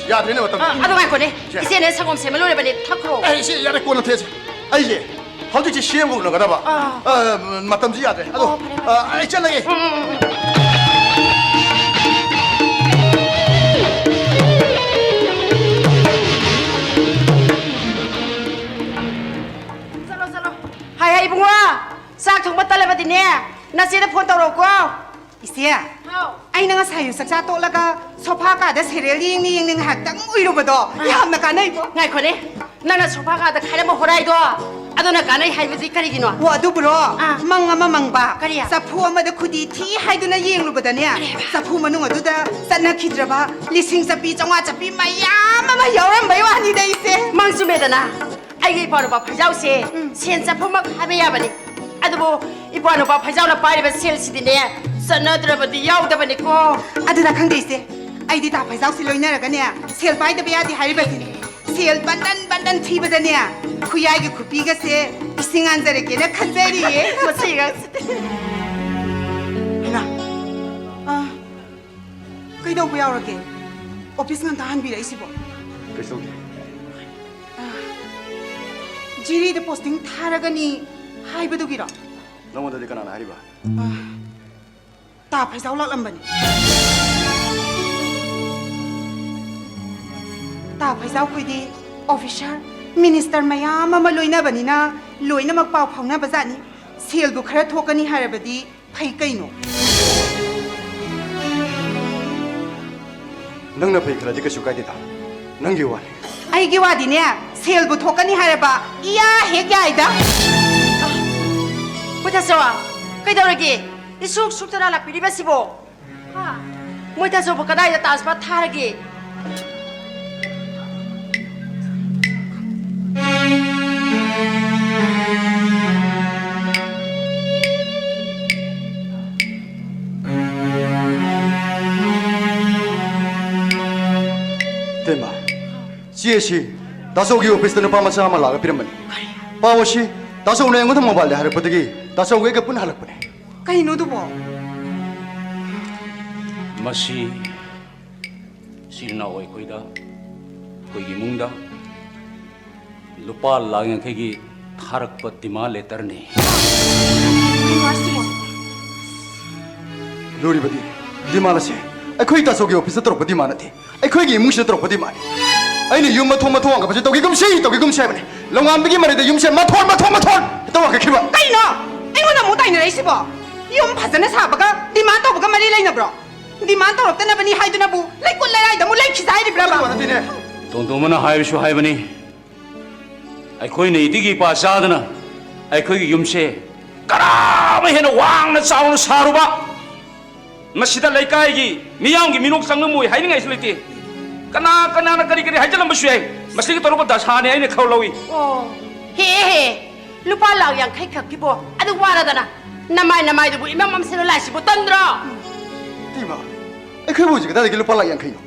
야 되네 왔다. 아동할 거네 이제는 상검샘을 노래반에 탁으로 에이 씨 야래 꼴나 되지. 아이지 허지지 시험 보러 가다 봐. 맞담지 야 돼. 아도 아이 짤라게. 하야 이봉아 싹 정말 딸려봤더니 나 씨한테 폰 떠오르고 이세야 ꯑꯩꯅ ꯉꯁꯥꯏ ꯆꯥꯛꯆꯥ ꯇꯣꯛꯂꯒ ꯁꯣꯐꯥ ꯀꯥꯗ ꯁꯦꯔꯤꯌꯦꯜ ꯌꯦꯡꯅ ꯉꯥꯏꯍꯥꯛꯇꯪ ꯎꯏꯔꯨꯕꯗꯣ ꯌꯥꯝꯅ ꯀꯥꯟꯅꯩꯕꯣ. ꯉꯥꯏꯈꯣꯅꯦ ꯅꯪꯅ ꯁꯣꯐꯥ ꯀꯥꯗ ꯈꯥꯏꯔꯝꯕ ꯍꯣꯔꯥꯏꯗꯣ ꯑꯗꯨꯅ ꯀꯥꯟꯅꯩ ꯍꯥꯏꯕꯗꯤ ꯀꯔꯤꯒꯤꯅꯣ? ꯋꯥ ꯑꯗꯨꯕꯨꯔꯣ ꯃꯪ ꯑꯃ ꯃꯪꯕ ꯀꯔꯤ? ꯆꯐꯨ ꯑꯃꯗ ꯈꯨꯗꯤ ꯊꯤ ꯍꯥꯏꯗꯨꯅ ꯌꯦꯡꯂꯨꯕꯗꯅꯦ ꯆꯐꯨ ꯃꯅꯨꯡ ꯑꯗꯨꯗ ꯆꯠꯅꯈꯤꯗ꯭ꯔꯕ ꯂꯤꯁꯤꯡ ꯆꯞꯄꯤ ꯆꯥꯝꯃꯉꯥ ꯆꯞꯄꯤ ꯃꯌꯥꯝ ꯑꯃ ꯌꯥꯎꯔꯝꯕꯩ ꯋꯥꯅꯤꯗ 이세. 망수매다나 아이고 이뻐노바 팔자우세 센자품막 하베야바니 아두보 이뻐노바 팔자우나 빠리바 셀시디네 썬너드러버디 야우다바니고 ꯑꯗꯨꯅ ꯈꯪꯗꯦ 이세. ꯑꯩꯗꯤ ꯇꯥ ꯐꯩꯖꯥꯎꯁꯤ ꯂꯣꯏꯅꯔꯒꯅꯦ ꯁꯦꯜ ꯄꯥꯏꯗꯕ ꯌꯥꯗꯦ ꯍꯥꯏꯔꯤꯕꯁꯤꯅꯤ. ꯁꯦꯜ ꯕꯟꯗꯟ ꯊꯤꯕꯗꯅꯦ ꯈꯨꯌꯥꯏꯒꯤ ꯈꯨꯄꯤꯒꯁꯦ 이싱 안자르게나 칸자리에. 뭐지가 ꯍꯩꯃꯥ ꯀꯩꯗꯧꯕ ꯌꯥꯎꯔꯒꯦ? ꯑꯣꯐꯤꯁ ꯉꯟꯇ ꯍꯟꯕꯤꯔꯛꯏꯁꯤꯕꯣ? 그래서 지리드 포스팅 타라가니 하이브도기라. 너무들 그나나 하리바. 다 발사올락람바니. ตาไฟเจ้าคุยดีออฟฟิเชียลมินิสเตอร์มายามาลอยหน้าบันนี้นะลอยหน้ามาเป่าของหน้าบัจจันนี้เซลบุคลาทกันนี่หายไปดีไพ่ไก่หนู nang na phei khala di ka shu kai de ta nang gi wa ไอ้กี่ว่าดีเนี่ยเซลบุทกันนี่หายไปอียาเฮกใหญ่ด้า พุทธสวะใครเดาอะไรกี่อิสุกสุกตระหลักปีนี้เป็นสิบโอฮะมุทธสวะก็ได้จะตามสปัตท่าอะไรกี่ tema sie shi da so gi office na pa ma sa ma la ga piram mani pa wo shi da so ne ngon ta mobile har pa gi da so ge ga pun halak pane ไก่หนูดูบ่ masi sirna oi koida koi gi mungda lupa lang khai gi tharak patima letter ne ไอ้ว่าสิบ่ lori badi di ma la se ai khoi da so gi office tro padi ma na thi ai khoi gi mung se tro padi ma ni ai ni yum ma thong ga pa to gi gum se mani long an bi gi ma de yum se ma thon to wa ka khi ba ไก่เนาะไอ้คนน่ะมูไตเนี่ยไอ้สิบ่ยมพัฒนาสาบกะดีมันตัวบกะมาเลยนะบรอดีมันตัวรบแต่นะบันนี้ให้ตัวนะบูไล่กุไล่ได้มูไล่ขี้ใจดิบราบ na thi ne tong tong mana hai shu hai bani ai khoi nei ti gi pa sa da na ai khoi gi yum se kara ma hen wang na chaw na saru ba masida lai kai gi miyang gi minok sang moi hai ni ngai su ti kana na kari hai jalam ba shu ai masi gi toru ba da sa ne ai ne khau lawi โอ้เฮ้ลูกป้าเหล่าอย่างใครขับพี่บัวอะดูว่าแล้วนะน้ำไม่ดูบุอีแม่มัมเซลล์สิบุตันรอ ti ma ai khoi bo ji ga da gi lu pa la yang khai no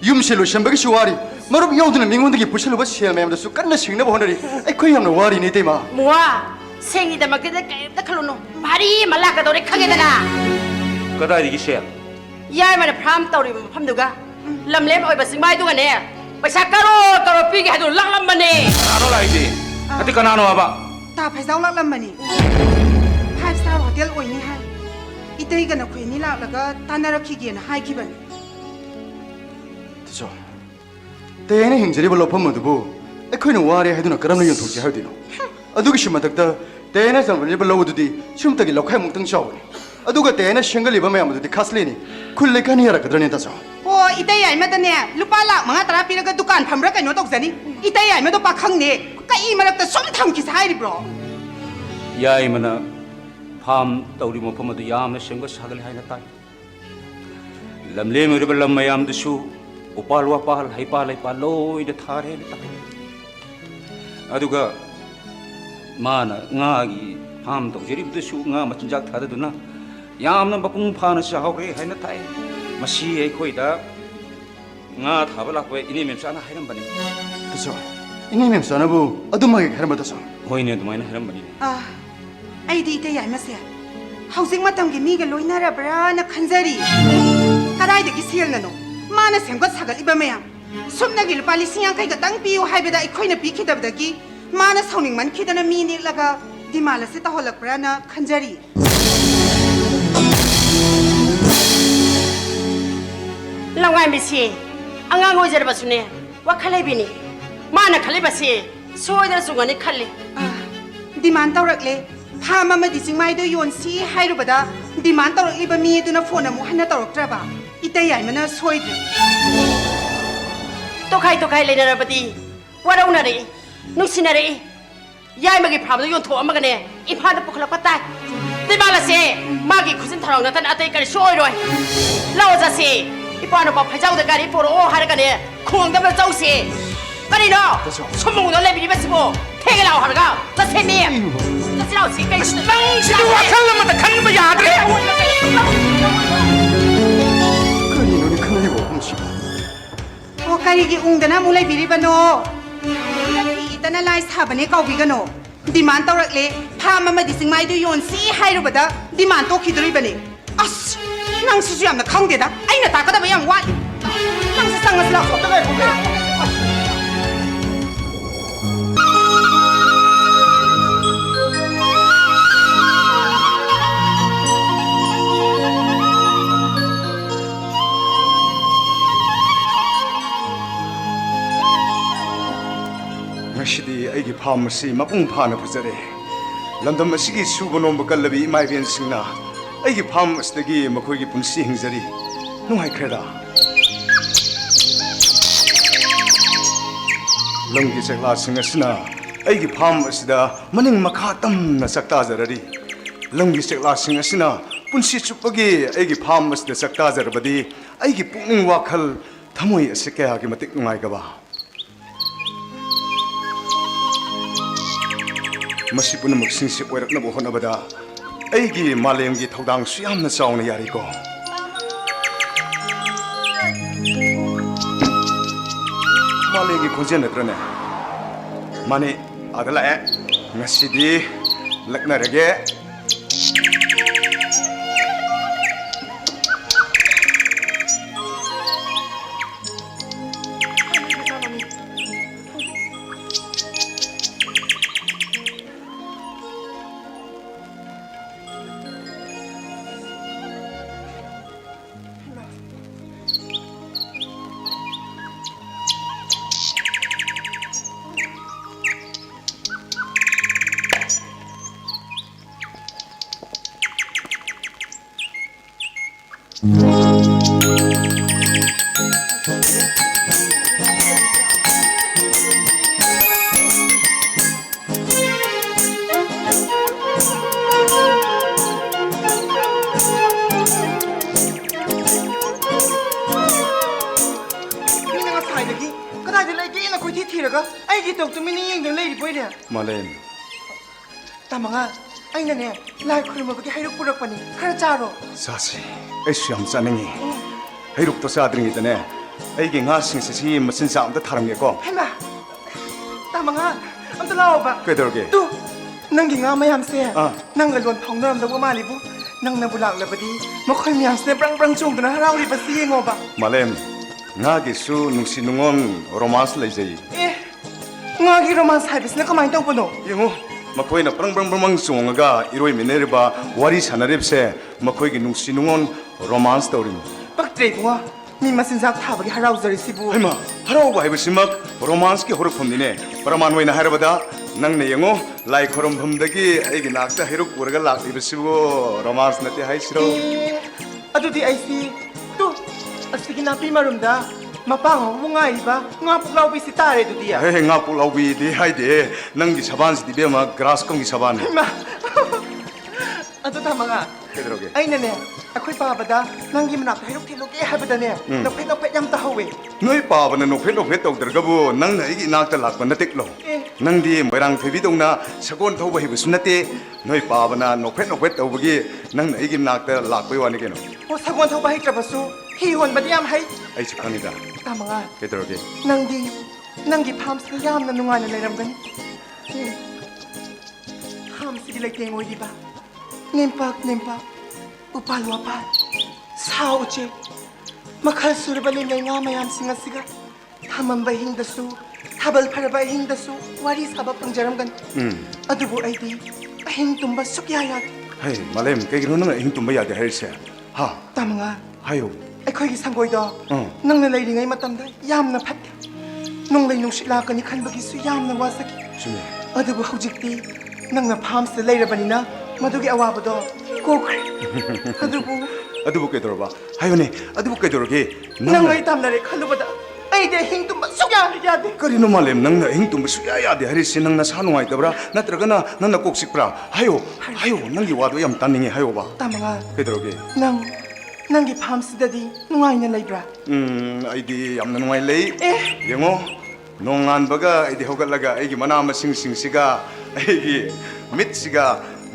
yum se lo shem ba gi shu wa ri ma ru yaw de ming won de gi pu se lo ba se ma yam da su kan na sing na ba hon ri ai khoi yam na wa ri ni te ma มัวเซ็งอีแต่มาเกิดได้แต่ขลุ่นบารีมาลากกระโดดได้ข้างกันนะ kada di gi se ยายมันพรำตัวดิพัมดูกะลำเล็บเอาไปสิงใบตัวกันเนี่ยไปชักกระโดดปีกให้ดูลักลำมันเนี่ย ano lai ti ati kana no ba ตาไผ่เจ้าลักลำมันนี่ไพ่สาวเดียวโอ้ยนี่ให้อีเตยกันนะคุยนี่ละแล้วก็ตานารขี้เกียจให้ขี้บัน ti so te ne hing jeri ba lo pham ma du bo ai khoi no wa ri hai du na karam na yon thok ji ha di no adu gi shima tak ta te ne sam ba lo du di shum ta gi lo khai mung tang shaw ni adu ga te ne shingal li ba ma yam du di khasle ni khul le kan ya ra ka dra ni ta so โอ้อีเตยใหญ่มาแต่เนี่ยลูกป้าหลักมังตราปีแล้วก็ดุการพัมรักกันโนตกใจนี่อีเตยใหญ่มาตัวปากข้างนี่ก็อีมาแล้วแต่ส้มทำขี้ใจดิบรอ yai mana pham tawri mo pham du yam na shem ga sagal hai na tai lamle me ri lam mayam du su upal wa pal hai pa lai pa loi de thare ni tai aduga mana nga gi pham taw jeri du su nga ma chinjak thada du na yam na bapung pha na sa hore hai na tai masi ai khoi da nga thabala ko ini mem sa na hairam bani ti so ingai mem sa na bu adu ma gi khar ma ta so hoine du mai na hairam bani ไอ้ดีแต่ใหญ่มาเสียเขาซิงมาทำกินมีกันลอยน่ารักร้านะขันเจรีก็ได้เด็กเสียลน่ะน้องมาน่ะเสียงก็สักอีบ้าไม่ยังสมนักกิลปาลิสิยังใครก็ตั้งปีวให้ไปได้อีกคนน่ะปีคิดแบบตะกี้มาน่ะสาวหนึ่งมันคิดนะมีนี่แล้วก็ดีมาละเสียตาหัวหลักร้านะขันเจรีเราไงไม่ใช่อังงงวยจะระบาดสุนัยว่าขันเลยบินี่มาน่ะขันเลยบาสิช่วยได้สุงันนี่ขันเลย ดีมันตอรักเลยพามาดิสิงไม่ได้โยนซีให้รู้ปะดาดีมันตอรักเลยบะมีตัวน่ะโฟนน่ะมูฮันน่ะตอรักตระบะอีแต่ใหญ่มันน่ะช่วยดิ ตัวใครเลยนะระบดีว่าเราหน้าดินุ่งสินาดิยายมากี่พรำตัวโยนถั่วมากันเนี่ยอีพาตะปุกละก็ตายได้บ้าละสิมากี่คุณสินทรองนั่นท่านอาเตยกันช่วยด้วยเราจะสิอีพาหนูบอกพระเจ้าแต่การอีโปรโอหากันเนี่ยควงกับพระเจ้าสิก็นี่เนาะสมมุติเราเล่นบินี่เป็นสิบโมเท่กันเราหากันจะเท่เมียจะสิเราสิกันนั่งสิว่าขันละมันแต่ขันไม่อยากเลย ka ni no ni khang ni bo hum shi โอ้ใครกี่องค์แต่น่ะมูเลยบิริบะโนอีแต่น่ะไล่สถาบันนี้เก่าบิกันโนดีมันตอรักเลยพามาดิสิงไม่ได้โยนซีให้รู้ปะดาดีมันโตคิดด้วยปะเนี่ยอัสนั่งสิจุยามน่ะข้างเดียดะไอ้น่ะตาก็ได้ไปยังวันนั่งสิสั่งกันสิละขอบคุณเลย ꯐꯥꯝ ꯑꯁꯤ ꯃꯄꯨꯡ ꯐꯥꯅ ꯐꯖꯔꯦ ꯂꯝꯗꯝ ꯑꯁꯤꯒꯤ ꯁꯨꯕ ꯅꯣꯝꯕ ꯀꯜꯂꯕꯤ ꯏꯃꯥ ꯏꯕꯦꯟꯁꯤꯡꯅ ꯑꯩꯒꯤ ꯐꯥꯝ ꯑꯁꯤꯗꯒꯤ ꯃꯈꯣꯏꯒꯤ ꯄꯨꯟꯁꯤ ꯍꯤꯡꯖꯔꯤ ꯅꯨꯡꯉꯥꯏꯈ꯭ꯔꯦꯗ ꯂꯝꯒꯤ ꯆꯦꯛꯂꯥꯁꯤꯡ ꯑꯁꯤꯅ ꯑꯩꯒꯤ ꯐꯥꯝ ꯑꯁꯤꯗ ꯃꯅꯤꯡ ꯃꯈꯥ ꯇꯝꯅ ꯆꯥꯛꯇꯥꯖꯔꯔꯤ ꯂꯝꯒꯤ ꯆꯦꯛꯂꯥꯁꯤꯡ ꯑꯁꯤꯅ ꯄꯨꯟꯁꯤ ꯆꯨꯞꯄꯒꯤ ꯑꯩꯒꯤ ꯐꯥꯝ ꯑꯁꯤꯗ ꯆꯥꯛꯇꯥꯖꯔꯕꯗꯤ ꯑꯩꯒꯤ ꯄꯨꯛꯅꯤꯡ ꯋꯥꯈꯜ ꯊꯃꯣꯏ ꯑꯁꯤ ꯀꯌꯥꯒꯤ ꯃꯇꯤꯛ ꯅꯨꯡꯉꯥꯏꯒꯕ ꯃꯁꯤ ꯄꯨꯝꯅꯃꯛꯁꯤꯡꯁꯤ ꯑꯣꯏꯔꯛꯅꯕ ꯍꯣꯠꯅꯕꯗ ꯑꯩꯒꯤ ꯃꯥꯂꯦꯝꯒꯤ ꯊꯧꯗꯥꯡꯁꯨ ꯌꯥꯝꯅ ꯆꯥꯎꯅ ꯌꯥꯔꯤꯀꯣ ꯃꯥꯂꯦꯝꯒꯤ ꯈꯣꯟꯖꯦꯜ ꯅꯠꯇ꯭ꯔꯅꯦ ꯃꯥꯅꯤ ꯑꯥꯗ ꯂꯥꯛꯑꯦ ꯉꯁꯤꯗꯤ ꯂꯛꯅꯔꯒꯦ ꯃꯥꯂꯦꯝ ꯇꯥꯃꯉꯥ ꯑꯩꯅꯅꯦ ꯂꯥꯏ ꯈꯨꯔꯨꯝꯃꯕꯒꯤ ꯍꯩꯔꯨꯛ ꯄꯨꯔꯛꯄꯅꯤ ꯈꯔ ꯆꯥꯔꯣ ꯆꯥꯁꯤ ꯑꯩꯁꯨ ꯌꯥꯝ ꯆꯥꯅꯤꯡꯉꯤ ꯍꯩꯔꯨꯛꯇꯣ ꯆꯥꯗ꯭ꯔꯤꯉꯩꯗꯅꯦ ꯑꯩꯒꯤ ꯉꯥꯁꯤꯡꯁꯦ ꯁꯤ ꯃꯆꯤꯟꯖꯥꯛ ꯑꯝꯇ ꯊꯥꯔꯝꯒꯦꯀꯣ ꯍꯩꯃꯥ ꯇꯥꯃꯉꯥ ꯑꯝꯇ ꯂꯥꯛꯑꯣꯕ ꯀꯩꯗꯧꯔꯒꯦ ꯇꯨ ꯅꯪꯒꯤ ꯉꯥ ꯃꯌꯥꯝꯁꯦ ꯑꯥ. ꯅꯪꯒ ꯂꯣꯟ ꯐꯥꯎꯅꯔꯝꯗꯧꯕ ꯃꯥꯜꯂꯤꯕꯨ ꯅꯪꯅꯕꯨ ꯂꯥꯛꯂꯕꯗꯤ ꯃꯈꯣꯏ ꯃꯌꯥꯝꯁꯤꯅ ꯕ꯭ꯔꯪ ꯕ꯭ꯔꯪ ꯆꯣꯡꯗꯨꯅ ꯍꯔꯥꯎꯔꯤꯕꯁꯤ ꯌꯦꯡꯉꯣꯕ ꯃꯥꯂꯦꯝ ꯉꯥꯒꯤꯁꯨ ꯅꯨꯡꯁꯤ ꯅꯨꯡꯉꯣꯟ ꯔꯣꯃꯥꯟꯁ ꯂꯩꯖꯩ ꯑꯦ ꯉꯥꯒꯤ ꯔꯣꯃꯥꯟꯁ ꯍꯥꯏꯕꯁꯤꯅ ꯀꯃꯥꯏꯅ ꯇꯧꯕꯅꯣ ꯌꯦꯡꯉꯨ ꯃꯈꯣꯏꯅ ꯄ꯭ꯔꯪ ꯄ꯭ꯔꯪ ꯄ꯭ꯔꯪ ꯆꯣꯡꯉꯒ ꯏꯔꯣꯏꯃꯤꯟꯅꯔꯤꯕ ꯋꯥꯔꯤ ꯁꯥꯟꯅꯔꯤꯕꯁꯦ ꯃꯈꯣꯏꯒꯤ ꯅꯨꯡꯁꯤ ꯅꯨꯡꯉꯣꯟ ꯔꯣꯃꯥꯟꯁ ꯇꯧꯔꯤꯅꯤ ꯄꯛꯇ꯭ꯔꯦ ꯏꯕꯨꯡꯉꯣ ꯃꯤ ꯃꯆꯤꯟꯖꯥꯛ ꯊꯥꯕꯒꯤ ꯍꯔꯥꯎꯖꯔꯤꯁꯤꯕꯨ ꯍꯩꯃꯥ ꯍꯔꯥꯎꯕ ꯍꯥꯏꯕꯁꯤꯃꯛ ꯔꯣꯃꯥꯟꯁꯀꯤ ꯍꯧꯔꯛꯐꯝꯅꯤꯅꯦ ꯄ꯭ꯔꯃꯥꯟ ꯑꯣꯏꯅ ꯍꯥꯏꯔꯕꯗ ꯅꯪꯅ ꯌꯦꯡꯉꯨ ꯂꯥꯏ ꯈꯣꯏꯔꯝꯐꯝꯗꯒꯤ ꯑꯩꯒꯤ ꯅꯥꯛꯇ ꯍꯩꯔꯨꯛ ꯄꯨꯔꯒ ꯂꯥꯛꯂꯤꯕꯁꯤꯕꯨ ꯔꯣꯃꯥꯟꯁ ꯅꯠꯇꯦ ꯍꯥꯏꯁꯤꯔꯣ ꯑꯦ, ꯑꯗꯨꯗꯤ ꯑꯩꯁꯤ ꯇꯨ ꯑꯁꯤꯒꯤ ꯅꯥꯄꯤ ꯃꯔꯨꯝꯗ ꯃꯄꯥꯡ ꯑꯃꯕꯨ ꯉꯥꯏꯔꯤꯕ ꯉꯥ ꯄꯨꯛꯂꯥꯎꯕꯤꯁꯤ ꯇꯥꯔꯦ ꯑꯗꯨꯗꯤ ꯍꯦ ꯉꯥ ꯄꯨꯛꯂꯥꯎꯕꯤꯗꯤ ꯍꯥꯏꯗꯦ ꯅꯪꯒꯤ ꯁꯕꯥꯟꯁꯤꯗꯤ ꯏꯕꯦꯝꯃ ꯒ꯭ꯔꯥꯁ ꯀꯝꯒꯤ ꯁꯕꯥꯟꯅꯤ ꯏꯃꯥ ꯑꯗꯨ ꯇꯥꯃꯉꯥ ꯀꯩꯗꯧꯔꯒꯦ ꯑꯩꯅꯅꯦ ꯑꯩꯈꯣꯏ ꯄꯥꯕꯗ ꯅꯪꯒꯤ ꯃꯅꯥꯛꯇ ꯍꯩꯔꯨꯛ ꯊꯤꯜꯂꯨꯒꯦ ꯍꯥꯏꯕꯗꯅꯦ ꯅꯣꯛꯐꯦꯠ ꯅꯣꯛꯐꯦꯠ ꯌꯥꯝ ꯇꯧꯍꯧꯋꯦ ꯅꯣꯏ ꯄꯥꯕꯅ ꯅꯣꯛꯐꯦꯠ ꯅꯣꯛꯐꯦꯠ ꯇꯧꯗ꯭ꯔꯒꯕꯨ ꯅꯪꯅ ꯑꯩꯒꯤ ꯏꯅꯥꯛꯇ ꯂꯥꯛꯄ ꯅꯠꯇꯦꯛꯂꯣ ꯑꯦ. ꯅꯪꯗꯤ ꯃꯣꯏꯔꯥꯡ ꯊꯣꯏꯕꯤꯗꯧꯅ ꯁꯒꯣꯜ ꯊꯧꯕ ꯍꯩꯕꯁꯨ ꯅꯠꯇꯦ ꯅꯣꯏ ꯄꯥꯕꯅ ꯅꯣꯛꯐꯦꯠ ꯅꯣꯛꯐꯦꯠ ꯇꯧꯕꯒꯤ ꯅꯪꯅ ꯑꯩꯒꯤ ꯏꯅꯥꯛꯇ ꯂꯥꯛꯄꯩ ꯋꯥꯅꯤ ꯀꯩꯅꯣ ꯑꯣ ꯁꯒꯣꯜ ꯊꯧꯕ ꯍꯩꯇ꯭ꯔꯕꯁꯨ ꯍꯤ ꯍꯣꯟꯕꯗꯤ ꯌꯥꯝ ꯍꯩ ꯑꯩꯁꯨ ꯈꯪꯉꯤꯗ ꯇꯥꯃꯉꯥ ꯀꯩꯗꯧꯔꯒꯦ ꯅꯪꯗꯤ ꯅꯪꯒꯤ ꯐꯥꯝꯁꯤꯗ ꯌꯥꯝꯅ ꯅꯨꯡꯉꯥꯏꯅ ꯂꯩꯔꯝꯒꯅꯤ ꯐꯥꯝꯁꯤꯒꯤ ꯂꯩꯇꯦꯡ ꯑꯣꯏꯔꯤꯕ ꯅꯦꯝꯄꯥꯛ ꯅꯦꯝꯄꯥꯛ ꯎꯄꯥꯜ ꯋꯥꯄꯥꯜ ꯁꯥ ꯎꯆꯦꯛ ꯃꯈꯜ ꯁꯨꯔꯕ ꯂꯩꯅꯩ ꯉꯥ ꯃꯌꯥꯝꯁꯤꯡ ꯑꯁꯤꯒ ꯊꯝꯃꯝꯕ ꯑꯍꯤꯡꯗꯁꯨ ꯊꯥꯕꯜ ꯐꯔꯕ ꯑꯍꯤꯡꯗꯁꯨ ꯋꯥꯔꯤ ꯁꯥꯕ ꯐꯪꯖꯔꯝꯒꯅꯤ ꯑꯗꯨꯕꯨ ꯑꯩꯗꯤ ꯑꯍꯤꯡ ꯇꯨꯝꯕ ꯁꯨꯛꯌꯥ ꯌꯥꯗꯦ ꯍꯩ ꯃꯥꯂꯦꯝ ꯀꯩꯒꯤꯅꯣ ꯅꯪ ꯑꯍꯤꯡ ꯇꯨꯝꯕ ꯌꯥꯗꯦ ꯍꯥꯏꯔꯤꯁꯦ ꯍꯥ ꯇꯥꯃꯉꯥ ꯍꯥꯏꯌꯨ ꯑꯩꯈꯣꯏꯒꯤ ꯁꯪꯒꯣꯏꯗꯣ ꯅꯪꯅ ꯂꯩꯔꯤꯉꯩ ꯃꯇꯝꯗ ꯌꯥꯝꯅ ꯐꯠꯇꯦ ꯅꯣꯡꯂꯩ ꯅꯨꯡꯁꯤꯠ ꯂꯥꯛꯀꯅꯤ ꯈꯟꯕꯒꯤꯁꯨ ꯌꯥꯝꯅ ꯋꯥꯖꯈꯤ ꯆꯨꯝꯃꯦ ꯑꯗꯨꯕꯨ ꯍꯧꯖꯤꯛꯇꯤ ꯅꯪꯅ ꯐꯥꯝꯁꯤꯗ ꯂꯩꯔꯕꯅꯤꯅ ꯃꯗꯨꯒꯤ ꯑꯋꯥꯕꯗꯣ ꯀꯣꯛꯈ꯭ꯔꯦ ꯑꯗꯨꯕꯨ ꯀꯩꯗꯧꯔꯕ ꯍꯥꯏꯌꯨꯅꯦ ꯑꯗꯨꯕꯨ ꯀꯩꯗꯧꯔꯒꯦ ꯅꯪ ꯑꯩ ꯇꯥꯝꯅꯔꯦ ꯈꯜꯂꯨꯕꯗ ꯑꯩꯗꯤ ꯑꯍꯤꯡ ꯇꯨꯝꯕ ꯁꯨꯛꯌꯥ ꯌꯥꯗꯦ ꯀꯔꯤꯅꯣ ꯃꯥꯂꯦꯝ ꯅꯪꯅ ꯑꯍꯤꯡ ꯇꯨꯝꯕ ꯁꯨꯛꯌꯥ ꯌꯥꯗꯦ ꯍꯥꯏꯔꯤꯁꯦ ꯅꯪ ꯅꯁꯥ ꯅꯨꯡꯉꯥꯏꯇꯕ꯭ꯔꯥ ꯅꯠꯇ꯭ꯔꯒꯅ ꯅꯪꯅ ꯀꯣꯛ ꯆꯤꯛꯄ꯭ꯔꯥ ꯍꯥꯏꯌꯣ ꯍꯥꯏꯌꯣ ꯅꯪꯒꯤ ꯋꯥꯗꯣ ꯌꯥꯝ ꯇꯥꯅꯤꯡꯉꯦ ꯍꯥꯏꯌꯣꯕ ꯇꯥꯃꯉꯥ ꯀꯩꯗꯧꯔꯒꯦ ꯅꯪꯒꯤ ꯐꯥꯝꯁꯤꯗꯗꯤ ꯅꯨꯡꯉꯥꯏꯅ ꯂꯩꯕ꯭ꯔꯥ ꯑꯩꯗꯤ ꯌꯥꯝꯅ ꯅꯨꯡꯉꯥꯏ ꯂꯩ ꯑꯦ. ꯌꯦꯡꯉꯣ ꯅꯣꯡꯉꯥꯟꯕꯒ ꯑꯩꯗꯤ ꯍꯧꯒꯠꯂꯒ ꯑꯩꯒꯤ ꯃꯅꯥ ꯃꯁꯤꯡꯁꯤꯡꯁꯤꯒ ꯑꯩꯒꯤ ꯃꯤꯠꯁꯤꯒ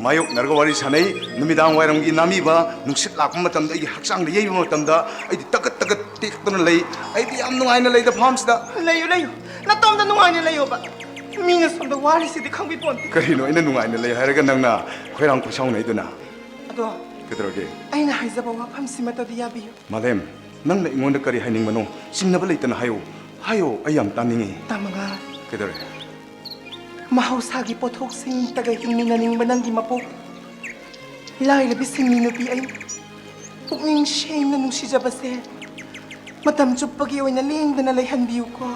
ꯃꯥꯌꯣꯛꯅꯔꯒ ꯋꯥꯔꯤ ꯁꯥꯟꯅꯩ ꯅꯨꯃꯤꯗꯥꯡ ꯋꯥꯏꯔꯝꯒꯤ ꯅꯥꯃꯤꯕ ꯅꯨꯡꯁꯤꯠ ꯂꯥꯛꯄ ꯃꯇꯝꯗ ꯑꯩꯒꯤ ꯍꯛꯆꯥꯡꯗ ꯌꯩꯕ ꯃꯇꯝꯗ ꯑꯩꯗꯤ ꯇꯒꯠ ꯇꯒꯠ ꯇꯦꯛꯇꯨꯅ ꯂꯩ ꯑꯩꯗꯤ ꯌꯥꯝ ꯅꯨꯡꯉꯥꯏꯅ ꯂꯩꯗ ꯐꯥꯝꯁꯤꯗ ꯂꯩꯌꯨ ꯂꯩꯌꯨ ꯅꯇꯣꯝꯗ ꯅꯨꯡꯉꯥꯏꯅ ꯂꯩꯌꯣꯕ ꯃꯤꯅ ꯁꯣꯝꯗ ꯋꯥꯔꯤꯁꯤꯗꯤ ꯈꯪꯕꯤꯄꯣꯟꯇꯦ ꯀꯔꯤꯅꯣ ꯑꯩꯅ ꯅꯨꯡꯉꯥꯏꯅ ꯂꯩ ꯍꯥꯏꯔꯒ ꯅꯪꯅ ꯈꯣꯏꯔꯥꯡ ꯈꯣꯏꯁꯥꯎꯅꯩꯗꯨꯅ ꯑꯗꯣ ꯀꯩꯗꯧꯔꯒꯦ ꯑꯩꯅ ꯍꯥꯏꯖꯕ ꯋꯥꯐꯝꯁꯤꯃꯇꯗꯤ ꯌꯥꯕꯤꯌꯨ ꯃꯥꯂꯦꯝ ꯅꯪꯅ ꯑꯩꯉꯣꯟꯗ ꯀꯔꯤ ꯍꯥꯏꯅꯤꯡꯕꯅꯣ ꯆꯤꯡꯅꯕ ꯂꯩꯇꯅ ꯍꯥꯏꯌꯣ ꯍꯥꯏꯌꯣ ꯑꯩ ꯌꯥꯝ ꯇꯥꯅꯤꯡꯉꯤ ꯇꯥꯃꯉꯥ ꯀꯩꯗꯧꯔꯦ ꯃꯍꯧꯁꯥꯒꯤ ꯄꯣꯠꯊꯣꯛꯁꯤꯡꯇꯒ ꯍꯤꯡꯃꯤꯟꯅꯅꯤꯡꯕ ꯅꯪꯒꯤ ꯃꯄꯣꯛ ꯂꯥꯏꯔꯕꯤ ꯁꯤꯡꯃꯤ ꯅꯨꯄꯤ ꯑꯩ ꯄꯨꯛꯅꯤꯡ ꯁꯦꯡꯅ ꯅꯨꯡꯁꯤꯖꯕꯁꯦ ꯃꯇꯝ ꯆꯨꯞꯄꯒꯤ ꯑꯣꯏꯅ ꯂꯦꯡꯗꯅ ꯂꯩꯍꯟꯕꯤꯌꯨꯀꯣ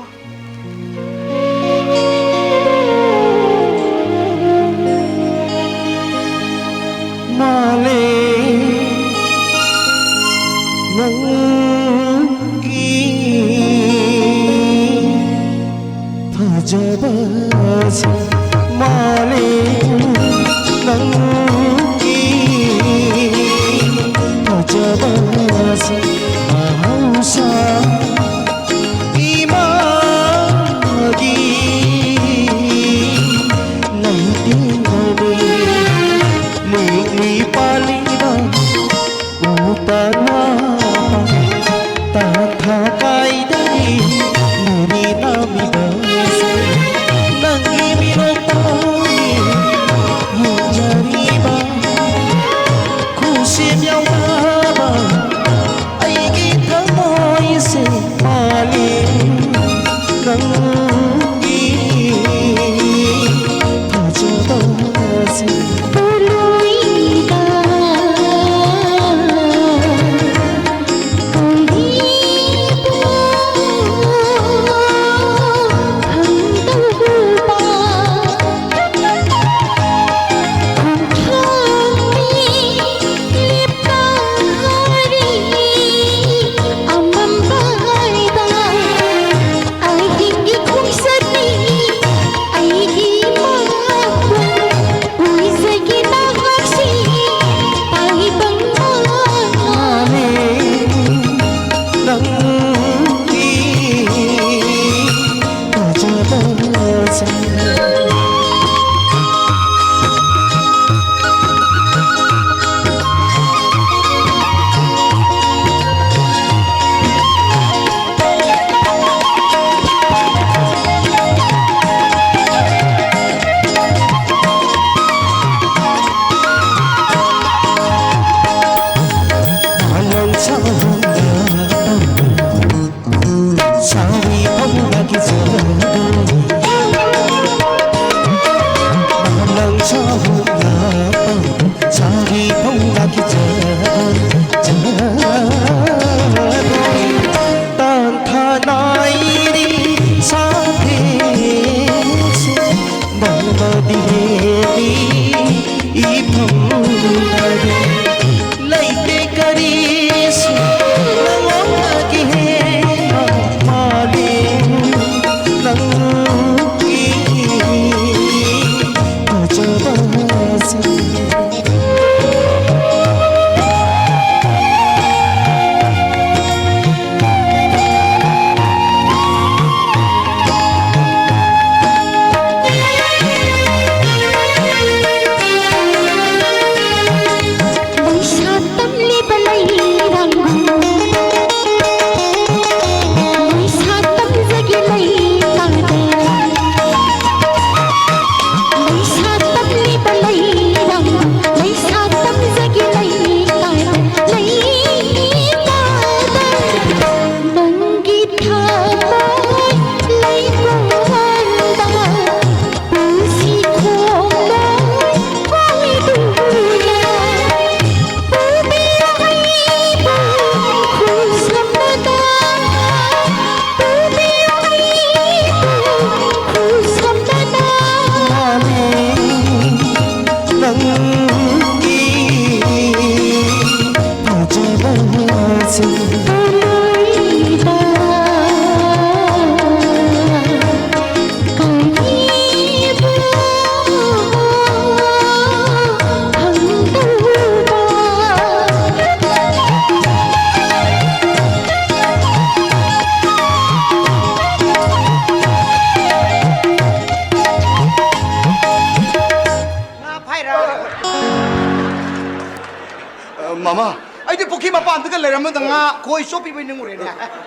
마마 아이디 포키 마빠한테가 레라면다가 거의 쇼핑하는 거래네.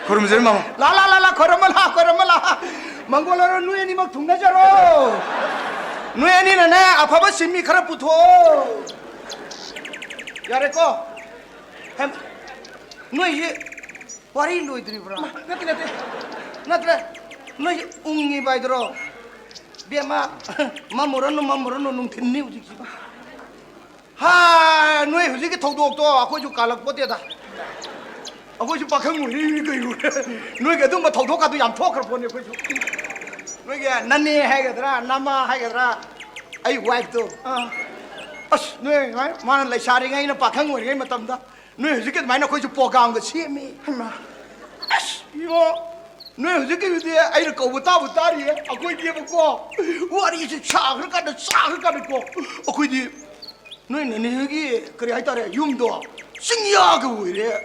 그러면서 마마 라라라라 걸어말라 망골라로 누에니 막 동나자로 누에니는 내 아파봐 심미 카라 붙어 야래꺼 햄 누이 와리 누이들이 브라 나트레 누이 웅이 바이들어 비마 마모라노 농텐니 우지기 하 누이 후지기 통도옥도 아코주 깔락 뻗대다 아버지 박형우 이거 너희가 너무 도도가도 얌 토크를 보내 보죠. 너희가 난니 해가더라 나마 해가더라 아이 와이프도 아스 너희 많은 레샤링 이나 박형우 이거 맞답니다. 너희 저게 많이 거기 보강 거 시미 아스 이거 너희 저게 이제 아이를 거부다리 아고 이게 먹고 와리 이제 차를 가도 아고 이제 너희는 여기 그래 하이따래 юм도 신기하고 이래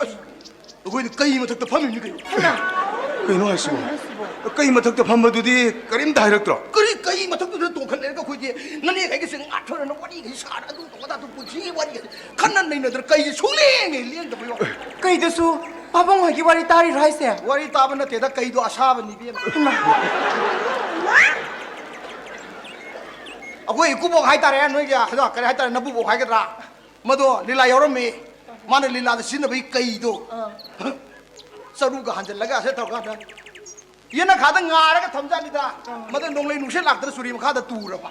거기 cây mà thực tập phẩm như vậy cây nói xíu cây mà thực tập phẩm mà tụi đi cái điểm đại được rồi cây mà thực tập tổ khăn này có khối gì nó này cái sự ngắt thôi nó quá đi cái sao đó tổ ta tổ bùn chi quá đi khăn này nó cây xuống liền liền tập vô cây đó su babong hoy ki wari tari rai se quá đi ta bên nó thế cây đó asa bên đi bên à quay cú bộ hai ta đấy nói kìa đó cái hai ta nó bù bộ hai cái ra mà đó lila yếu lắm mày mana lila da sinna bai kai do saru ga hanjal laga se tawga da yena khada ngara ga thamja ni da madan donglei nungse lakdar suri ma khada tura ba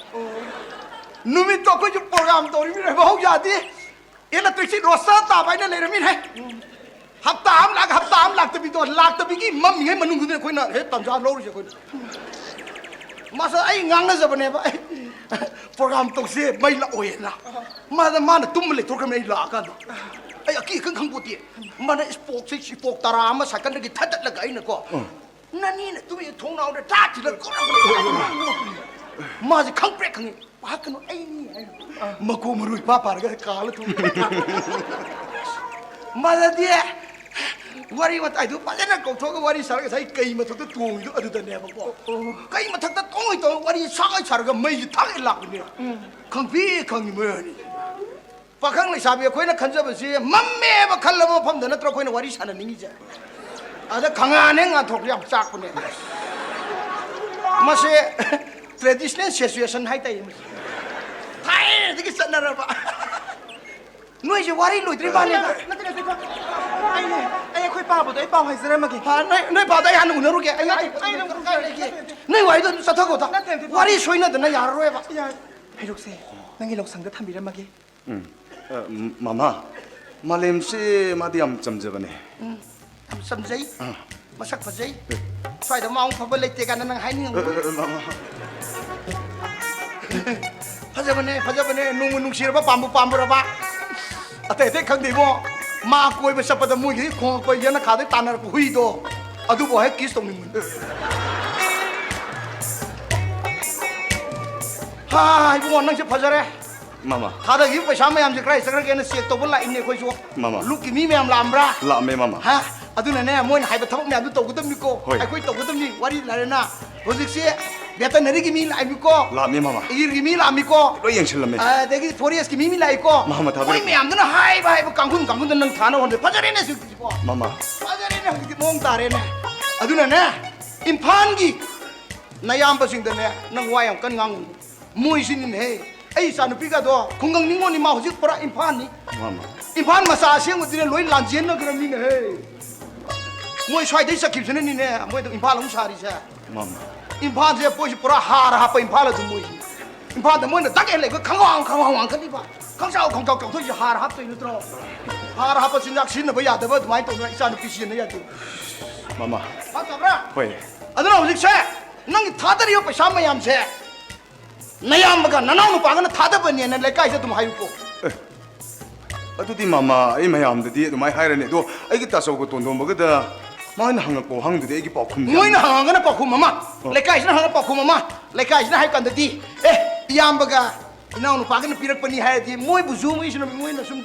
numi to ko ju program to ri re bahau jadi electricity rosa ta bai na le mi hai hafta am lak ta bi ki mam ngai manung ne khoi na he tamja lo ri se khoi masa ai ngang na jabane ba program to se bai la oi na mana tum le to kam nei la ka ai aki khang puti mana spok tara ma sakan gi thatat laga ina ko nani na tumi thong naw da ta chi la ko ma ji khang prek khang pa kan ai ni ma ko mu ru pa par ga ka la tu ma da dia wari wat ai du pa na ko tho ga wari sar ga sai kai ma thok ta tu du adu da ne ba ko kai ma thak ta tong to wari sa ga sar ga mai ji thak la ni khang bi khang ni ma ni पाखंग लेसाबी अखोइना खंजबसी मम्मेबा खल्लबा फमद नत्र अखोइना वारी साना निंगी जा आदा खंगाने nga thok yam chak pune mase traditional situation hai tai thai digi sanara ba noi je wari loi tri ba ne ai khoi pa bo dai pa hai zera ma ki ha noi pa dai hanu naru ke ai noi wai do sa thako ta wari soina da na yar roi ba hai ruk se nangi lok sang da tham bi ra ma ki 마마 말렘씨 마디암 점저거네 samjai masak phajai sai da maung phaba leite kan nang hai ni 마마 phajabane nung nung sir ba pambu ra ba ate te khang dei mo ma koi ba sapada mu gi khong ko yana kha de tanar ko hui do adu bo hai kis tong ni mun hai bu nang se phajare 마마 다들 이 पैसा मैम से क्राइस कर के न चेक तब लाइन ने कोई जो मामा। लुक की मी मैम लामब्रा लामे मामा ha aduna ne moin hai ba thak me adu to gudam ni ko Hoi. ai koi to gudam ni wari la na hojik se veterinary ki mi lai mi ko Lame mama ir ki mi la mi ko लोई यंगसलमे degi forest ki mi lai ko Mama, tabi. koi me am duna hai ba kangkun nang thana honde phajare ne su ko mama phajare ne ki mong tare ne aduna ne imphan gi nayam ba sing da ne nang wayam kan ngang moi sin ne ai sa nu pi ga do khungang ning mo ni ma hojik pora imphan ni mama imphan ma sa siang udine loi lanjien na gram ni ne he moi swai dei sakip sene ni ne moi to imphan long sari sa mama imphan je poi pura har ha pa imphan la du moi imphan da moi na dak ele ko khang wang kan ni ba khang sao khang kau thoi har ha toi nu tro har ha pa sin yak sin na ba ya da ba mai to na isa nu pi sin na ya tu mama ha ta bra होय aduna hojik se nang thadari yo paisa mayam se nayam ga nanau nu pa ga na thada ba ni na le kai se tum hayu ko अदुदी मामा आई मयामददी दुमाय हायरने दो आइगी तासोगो तोंदोमबगदा माइन हंगको हंगदुदी आइगी पाखुम मोइन हंगना पाखु ममा लेकाइसना हंग पाखु ममा लेकाइसना हाय कंदती ए इयामबगा इनाउ नु पागन पिरकपनी हायदी मोय बुजु मोइसना मोइना सुम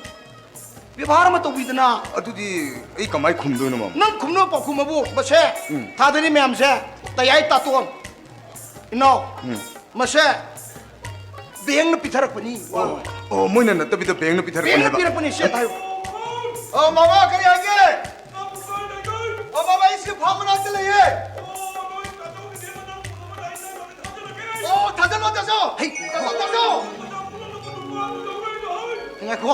व्यवहार म तोबिदना अदुदी आई कमाय खुमदोनो मामा नंग खुमनो पाखु मबु बसे थादनी मैम से तयाई तातोन इनाउ मसे बेंग न पिथरकपनी ओ मोइना नतबिदा बेंगनो पिथर बेंग न पिरकपनी से थायो ओ मामा करी आगे ओ मामा इसके भावना चले ये ओ थाजन मत जाओ हे मत जाओ ngai ko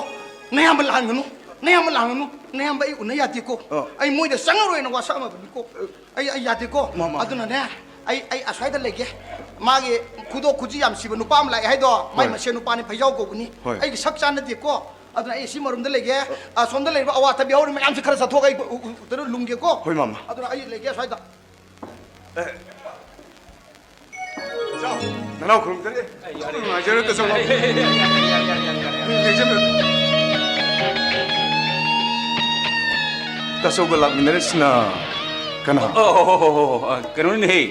nei am lang nu nei am lang nu nei am bai unai ya ti ko ai moi de sang roi na wa sa ma bi ko ai ya ti ko aduna ne ai asai da lege magi kudo kuji yam siba nu pam lai hai do mai ma se nu pa ni phai jau ko ni ai ki sak chan na ti ko aduna ai si marum da lege a som da lege awa ta bi hauri mai am se khara sa tho gai utar lungge ko होय मामा aduna ai lege asai da 자 나나오 그럼들이 마저는 또 정말 तासोगो लामिनरेसना कना करोने हे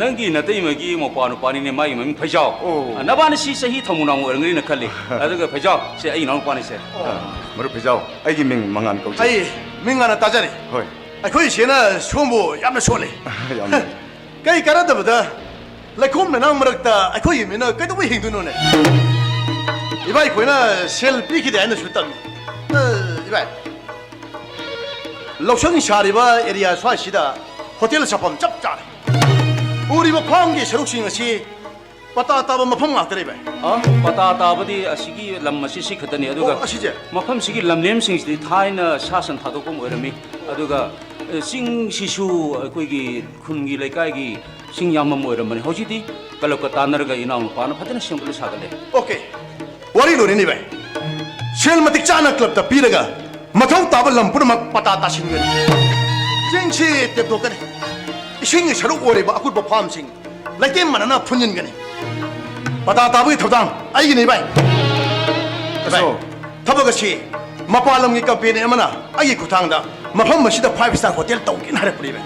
नंगी नतई मगी मोपानु पानी ने माई मम फजाओ नबान सी सही थमुना ओरंगरी न खले अदग फजाओ से आई नाउ पानी से मरु भेजाओ आइगी मिंग मंगान कौ ai mingana tajari होय ai khoi sena sombo yamna sole याम kai karadabada laikom na nang marakta akhoi mina kaido hingduno ne ibai koina sel piki de ana sutan ibai loksang shariba area swa sida hotel sapam chap char uri ba khang gi saruk sing asi pata ta ba mafam ngak tere bai पता ताबदी असिगी लम मसी सि खतनी अदुगा asije मफम सिगी लमनेम सिंगसि थाइना शासन थादोकम ओरमी अदुगा सिंग सिसु अखोइगी खुनगी लेकाइगी सिंग यामम ओरमनि होजिदी कलकत्ता नरगा इनाउ पाना फतना सिंपल सागले okay wari lo ni bai sel matik chana club ta piraga mathau tabal lampur mak pata ta singani jengchi te dokane ising saruk ore ba akut ba farm sing laitem manana phunyin gani pata tabu thodang ai ni bai So, thabagasi mapalam gi company amana ai kuthang da mafam masida 5 star hotel tawkin hare puri bai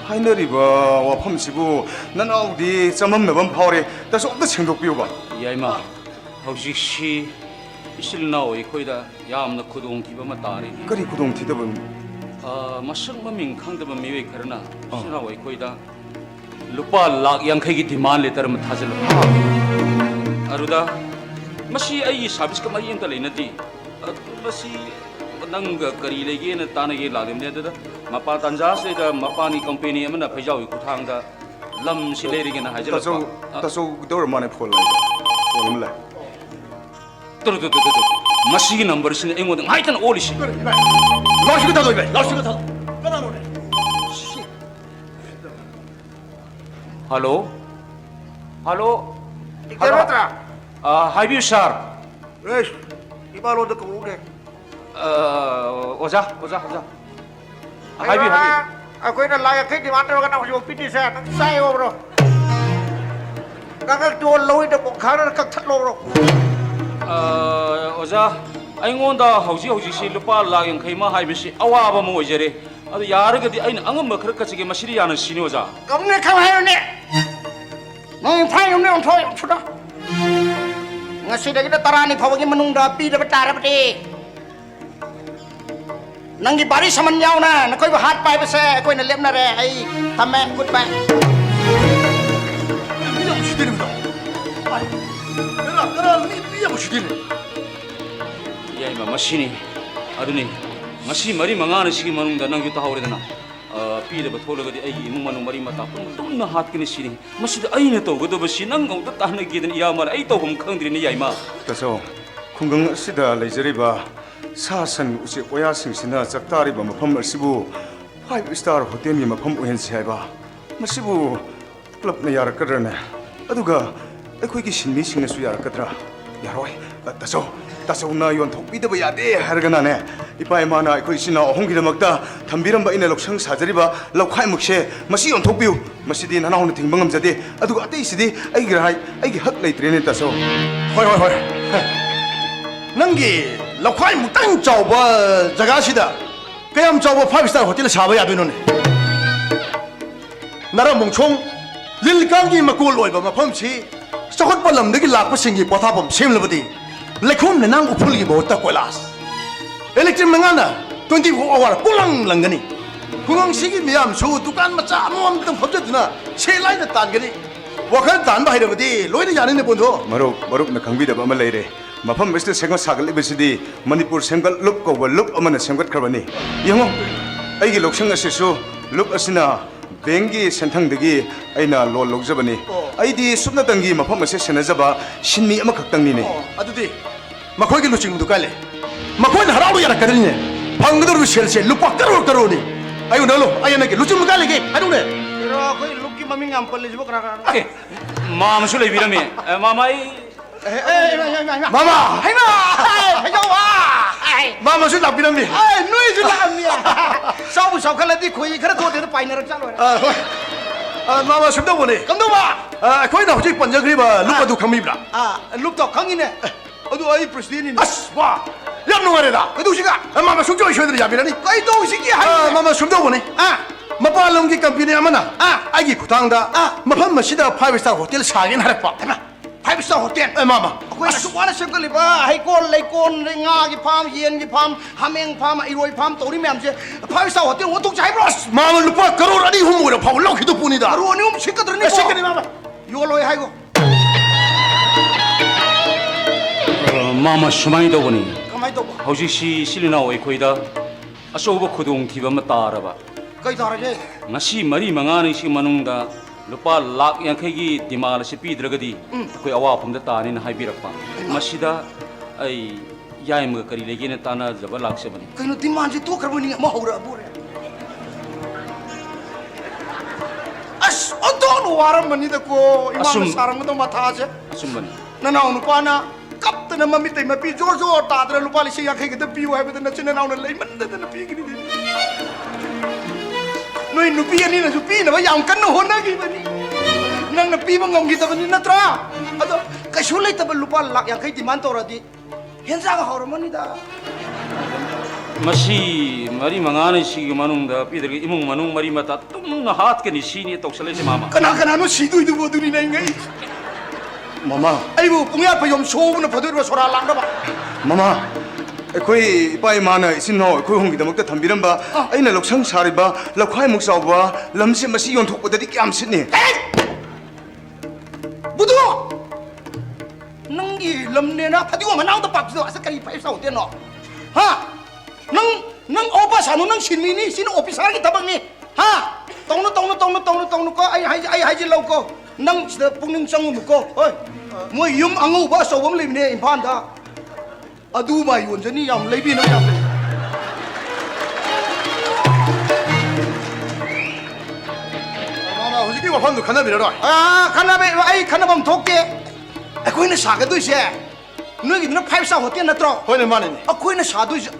하이너리바 와펌시부 나나오디 짬맘 매번 파오리 다시 없다 생독비우바 야이마 호직시 실나오 이코이다 야암나 쿠동 기바마 따리 그리 구동 티더분 मसक ममिंग खंगदब मिवे खरना सिना वई कोइदा लुपा लाख यांखै की demand letter म थाजल अरुदा मसी आई सर्विस का मई इंत लेनदी मसी नंग करी लेगे न तानगे लालिमने ददा मपा तंजा से द मपानी कंपनी अमना फैजावी कुथांगदा लम सिलेरिगे न हाजल तासो तासो दोर माने फोन लाइ फोन लाइ तुरु मसी की नंबर सिने एंगोद हाइतन ओलिसी laushiga tado bai laushiga tado kana no ne hello hello ikaratra Hibi sir eish ibalo de ko ne ओजा Hibi akoy na laya kay di matter ka na ko piti sa sai o bro kakal to loi de ko khara ka thatlo bro ओजा अइंगोंदा हौजी से लुपा लाख यांखैमा हाइबसी अवाब म ओइजरे अदु यारगदि अइन अंगम खर कचगे मसिरि याना सिनि ओजा kamne kham hayo ne nong phai ne on thoi chuda ngasi kita tarani phawagi manungda pi da batara bati nangi bari saman yaw na nakoi ba hat pai ba se koi na lem na re ai thamme kut ba ni ya mushi dile ba kara ni ya mushi dile 야 이마 마시니 아르니 마시 머리 망하는 시기 만ung다 낭 유타 하오레다나 삐르바 토르가디 아이 이몽만ung 머리 마타 뿜나 핫기니 시니 마시다 아이네 또 그도 버시 낭공다 따나기든 이야말 아이 또 홈캉드리니 야이마 그래서 궁극 시다 레저리바 사선 우시 오야싱시나 작다리바 마펌 얼시부 5스타 호텔이 마펌 우헨시 하이바 마시부 클럽나 야라거르네 아두가 에코이기 신미싱네수 야라거드라 야로이 다소 나 연톡비드바 야데 하르가나네 이파이마나 아이코이 시나 홍기르막다 담비람바 이네 록상 사저리바 럭화이 묵셰 마시 연톡비우 마시디 나나오는 팅방감자데 아두가 아테이시디 아이기 학 레이트레네 다소 hoi nangi lakwai mutang chawba jaga sida kayam chawba 5-star hotel saba ya doinone nara mongchong lilkangi makul oiba mafam chi sokot palam dagi lakpa singi pothapam semlabadi lekhum ne nang upul gi bota kolas electric mangana 24 hour pulang langani kungang sigi miyam su dukan macha amam tang phobjaduna selai na tangani wakhan tan ba hairabadi loina yani ne bondho 마룩 나 강비다 아마 레이레 마팜 메스트 생각 사글리베시디 머니푸르 생각 룹 거버 룹 어머나 생각 크바니 영어 아이기 록생가시수 룹 아시나 뱅기 센탕드기 아이나 로 록자바니 아이디 숲나당기 마팜 메스 세나자바 신미 아마 각당니네 aduti makhoi lu ching du kale makhoi na haralu yara kadrine phangdur sel lupa karo ni ayu nalo ayana ke lu ching kale ke adu ne pero koi lukki mami ngampal le jibo kara 마음 술래 비라미 마마이 mama hai ma hai jo wa mama su lak binam ni ai nui ju la mi sau bu sau khala di khoi khara to de pai na ra chalo mama su do ne kam do ba khoi na hojik panja gri ba lupa du khami bra lup to khangi ne adu ai president ni as wa yam no ngare da ka du siga mama su jo shwe de ya binani kai do sigi hai mama su do ne mapalom ki company amana agi khutang da mafam masida 5-star hotel sagin harakpa 5-star hotel mama koi na su wana sengkali ba hai kon lei kon nga gi pham yen gi pham hameng pham ai roi pham tori myam se 5-star hotel wo tok chai bro mama lupa crore ani hum ora phau lau khidu puni da ru ni sikadr ni sikani mama yo loi hai go 마마 수마이 더보니 kamai to ba hau지시 실리나 오이코이다 아소버 쿠동 티밤 따라바 kai thara je ngasi mari mangani si manungda lupa lak yang khegi dimal si pidragadi koi awa phumda tani na haibirakpa masida ai yaim ga kari legene tana jaba lakse bani kai no diman ji to karboni ma haura bore as odon waram mani da ko imam Asum. sarang do matha je asum bani nana onu pana kaptana mami tai ma pi jor jor ta dra lupa li si ya khegi da pi wa ba na china na ona lei man da na pi gi ni noi nupi ani na supi na ba yang kan no hona gi bani nang na pi ba ngom gi ta bani na tra ado ka shu lei ta ba lupa lak yang kai diman to ra di hen sa ga hor mani da masi mari mangani si manungda pidragi imung manung mari mata tumna hat ke ni sini toksale si mama kana kana no si du bo du ni nai ngai 마마 ai bu pungya pa yom so bu na pa du ba sora lang da ba 마마 에코이 이빠이마나 이신노 에코이 홍기다먹다 담비람바 아이나 록상 사리바 럭화이 묵사오바 람시 마시 연톡보다디 깜시니 budu nang gi lam ne na phadi wa manang da pak do asa kari 5 sao ten no ha nang opa sanu nang sin mi ni sin officer gi tabang ni ha tong no ko ai ji lo ko nang da pungning sang mu ko oi moi yum angu ba so bam lim ne impan da adu ba yun jani yam leibi na yam mama hojiki wa phamdu khana biraro khana be ai khana bam thok ke koi na sa ga du se noi gi na 5 sao hotel na tro hoine mane ni koi na sa du se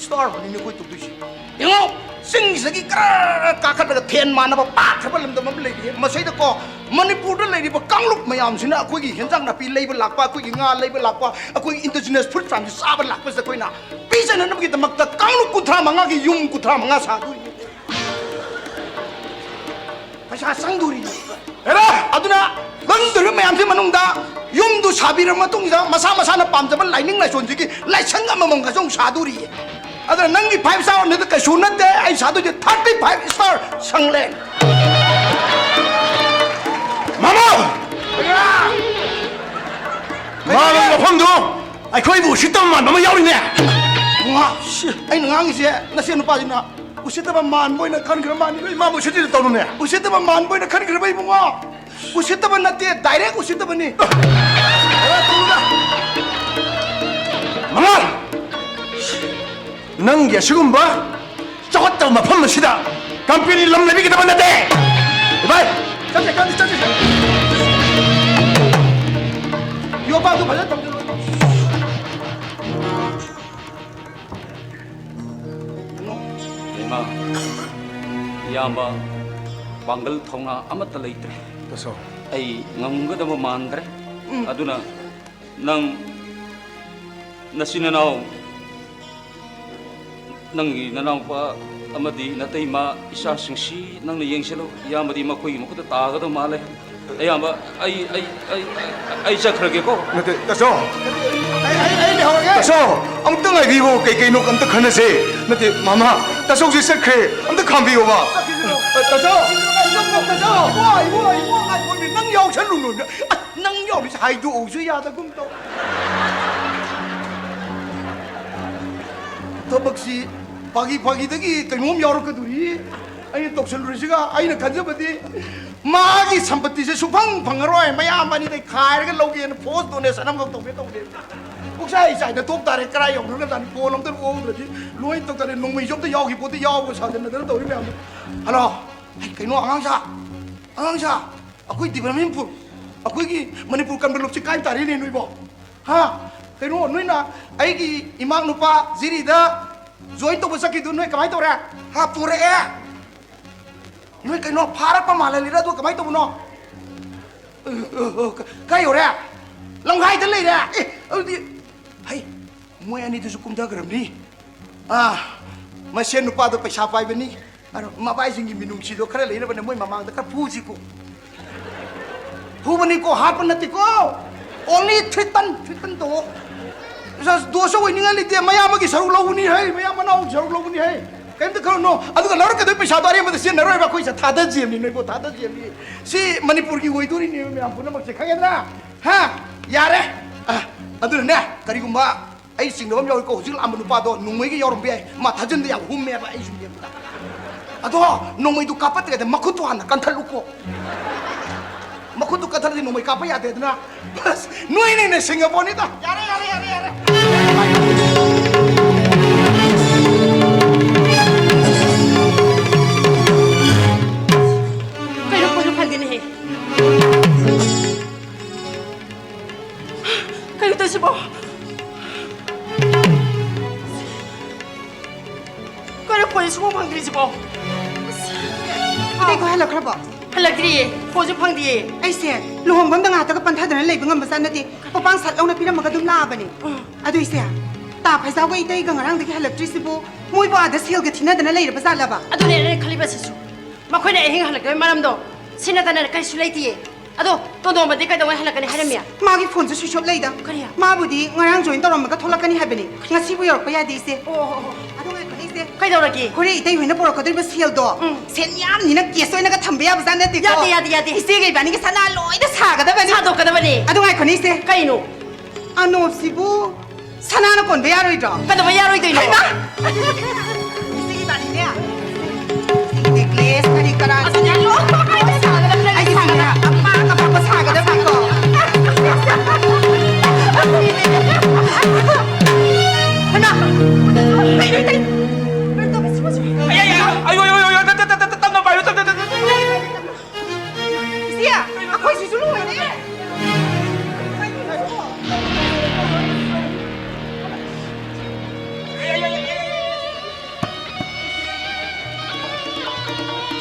star ni koi tu du se yo sing sagi kra ka khat ga then ma na ba pa thaba lam da mam lei bi ma sai da ko manipur da lei ba kangluk mayam sina koi gi henjang na pi lei ba lak pa koi gi nga lei ba lak pa koi indigenous food farm sa ba lak pa sa koi na pi sa na gi da mak ta kangluk kuthra manga gi yung kuthra manga sa du pa sa sang du ri 에라 아두나 넌들 매암새 만웅다 용도 사비를 마통이다 마사마사나 빰잡은 라이닝 라이존지기 라이천가 마몽가 좀 사두리 아들 낭기 5스타 너들 쇼는데 아이 사두지 35스타 상랭 마마 마마 와펑도 아이 거의 뭐 식당만 마마 야우리네 와 아이 능앙이지 나 세는 빠지나 우시다만 만 보이나 칸 그런 만이 마마 셔지 떠오르네 우시다만 만 보이나 칸 그런 바이 붕어 우시다만 나띠에 다이렉 우시다만이 마마 낭게 지금 봐 저것도 마펑만 시다 깜필이 람레비기다 만났대 바이 짜자 깐디 짜자 이거 봐도 발렸 이마 이야마 방글 통나 아무것도 레이트레 됐어 아이 ngamgada 만드레 아두나 낭 나시나나오 낭이 나나오파 아마디 나테이마 이샤싱시 낭나 옌실로 야마디 마코이 마코다 따가도 말레 아야마 아이 자크르게고 됐어 아이 내가 됐어 엉뚱아 비고 깨깨노 깜짝 하나세 나한테 마마 다소 혹시 셀크레 엉뚱 감비고 봐 됐어 năng nhau sẽ luôn luôn năng nhau thì hai chỗ suy ra ta cũng đâu 더 박시 바기 되기 그놈 여러 그 둘이 아니 독설로 시가 아이는 간접어디 마기 삼바티세 수팡 방어로에 마야 많이 돼 가르가 로기에는 포스도 내 사람 거 독배 독배 혹시 사이다 독다래 까라 용도는 단 보놈들 오그러지 로이 독다래 농미 좀더 여기 보도 여고 사는데 또 이러면 하나 그놈 앙상사 아쿠이 디바민푸 아쿠이 머니푸르 칸벨롭치 카이 타리니 누이보 하 그놈 누이나 아이기 이망 누파 지리다 조인 또 버사키 누이 까마이 또래 하 뿌레 누이 그놈 파라 파말리라도 까마이 또 보노 까이 오래 랑가이 들리래 어디 하이 뭐야 니 두수 꿈자 그럼니 아 마신 누파도 पैसा पाइबनी अरे माबाइसिंगी मिनुंगसीदो खरे लेनबने मोय ममांगदा खर फुजिको फुबनी को हाप नतिको ओनली थ्रिटन तो जस दोसो वइनिंगा लिते मयामगी सरुक लौनी है मयाम मनाउ सरुक लौनी है केमत खरनो अदुगा लरक दे पैसा दारे मद से नरोय बा कोइसा थादा जेमनी नइबो थादा जेमनी सी मणिपुर की वइदुरी नि मयाम पुनमक से खगेना हा यारे अदुने करिगुम्बा आई सिंगदम याव को हुजिल आम नुपादो नुमैगी यावरम बे मा थाजन या हुमे बा आई सुम अदो नोंमैदु कापत्रे मखुतु हाना कंथलुको मखुतु कथलदि नोंमै काप यादेदना बस नोइने सिंगापुरनिदा यारे कयो कोजु फलदिने हे कयो तो सिबो कयो कोजु सिबो फंगदि सिबो 이거 할라크라봐. 할락들이 포즈 팡디에 ꯑꯩꯁꯦ ꯂꯨꯍꯣꯡꯐꯝꯗ ꯉꯥꯛꯇꯒ ꯄꯟꯊꯗꯅ ꯂꯩꯕ ꯉꯝꯕꯖꯥꯠ ꯅꯠꯇꯦ ꯃꯄꯥꯡ ꯁꯥꯠ ꯂꯧꯅ ꯄꯤꯔꯝꯃꯒ ꯑꯗꯨꯝ ꯂꯥꯛꯑꯕꯅꯤ ꯑꯗꯨꯏꯁꯦ ꯇꯥ ꯐꯩꯖꯥꯎꯒ ꯏꯇꯩꯒ ꯉꯔꯥꯡꯗꯒꯤ ꯍꯜꯂꯛꯇ꯭ꯔꯤꯁꯤꯕꯨ ꯃꯣꯏꯕꯨ ꯑꯥꯗ ꯁꯦꯜꯒ ꯊꯤꯅꯗꯅ ꯂꯩꯔꯕ ꯖꯥꯠꯂꯕ ꯑꯗꯨꯅꯦ ꯑꯩꯅ ꯈꯜꯂꯤꯕꯁꯤꯁꯨ ꯃꯈꯣꯏꯅ ꯑꯍꯤꯡ ꯍꯜꯂꯛꯇꯕꯩ ꯃꯔꯝꯗꯣ ꯁꯤꯅꯗꯅ ꯀꯩꯁꯨ ꯂꯩꯇꯤꯌꯦ ꯑꯗꯣ ꯇꯣꯟꯗꯣꯝꯕꯗꯤ ꯀꯩꯗꯧꯉꯩ ꯍꯜꯂꯛꯀꯅꯤ ꯍꯥꯏꯔꯝꯃꯤ ꯃꯥꯒꯤ ꯐꯣꯟꯁꯨ ꯁ꯭ꯋꯤꯆ ꯑꯣꯐ ꯂꯩꯗ ꯀꯔꯤ? ꯃꯥꯕꯨꯗꯤ ꯉꯔꯥꯡ ꯖꯣꯏꯟ ꯇꯧꯔꯝꯃꯒ ꯊꯣꯛꯂꯛꯀꯅꯤ ꯍꯥꯏꯕꯅꯤ ꯉꯁꯤꯕꯨ ꯌꯧꯔꯛꯄ ꯌꯥꯗꯦ ꯏꯆꯦ ꯑꯣ ꯑꯗꯣ ꯉꯥꯏꯈꯣ ꯏꯆꯦ ꯀꯩꯗꯧꯔꯒꯦ ꯍꯣꯔꯦ ꯏꯇꯩ ꯍꯣꯏꯅ ꯄꯨꯔꯛꯀꯗꯧꯔꯤꯕ ꯁꯦꯜꯗꯣ ꯁꯦꯜ ꯌꯥꯝꯅꯤꯅ ꯀꯦꯁ ꯑꯣꯏꯅꯒ ꯊꯝꯕ ꯌꯥꯕꯖꯥꯠ ꯅꯠꯇꯦꯀꯣ ꯌꯥꯗꯦ ꯏꯆꯦꯒ 이바ꯅꯤꯒꯤ ꯁꯅꯥ ꯂꯣꯏꯅ ꯁꯥꯒꯗꯕꯅꯤ ꯁꯥꯗꯣꯛꯀꯗꯕꯅꯤ ꯑꯗꯣ ꯉꯥꯏꯈꯣꯅꯦ ꯏꯆꯦ ꯀꯩꯅꯣ ꯑꯅꯣꯞꯁꯤꯕꯨ ꯁꯅꯥꯅ ꯀꯣꯟꯕ ꯌꯥꯔꯣꯏꯗ꯭ꯔꯣ ꯀꯩꯗꯧꯕ ꯌꯥꯔꯣꯏꯗꯣꯏꯅꯣ 이세기 말이네. 넥레스 하니 까라. 아이 상이야. 아빠가 바꿔 사거든 바꿔. 하나. 아이고 땀나 봐요 이세야. 아 거기 수술로 오네.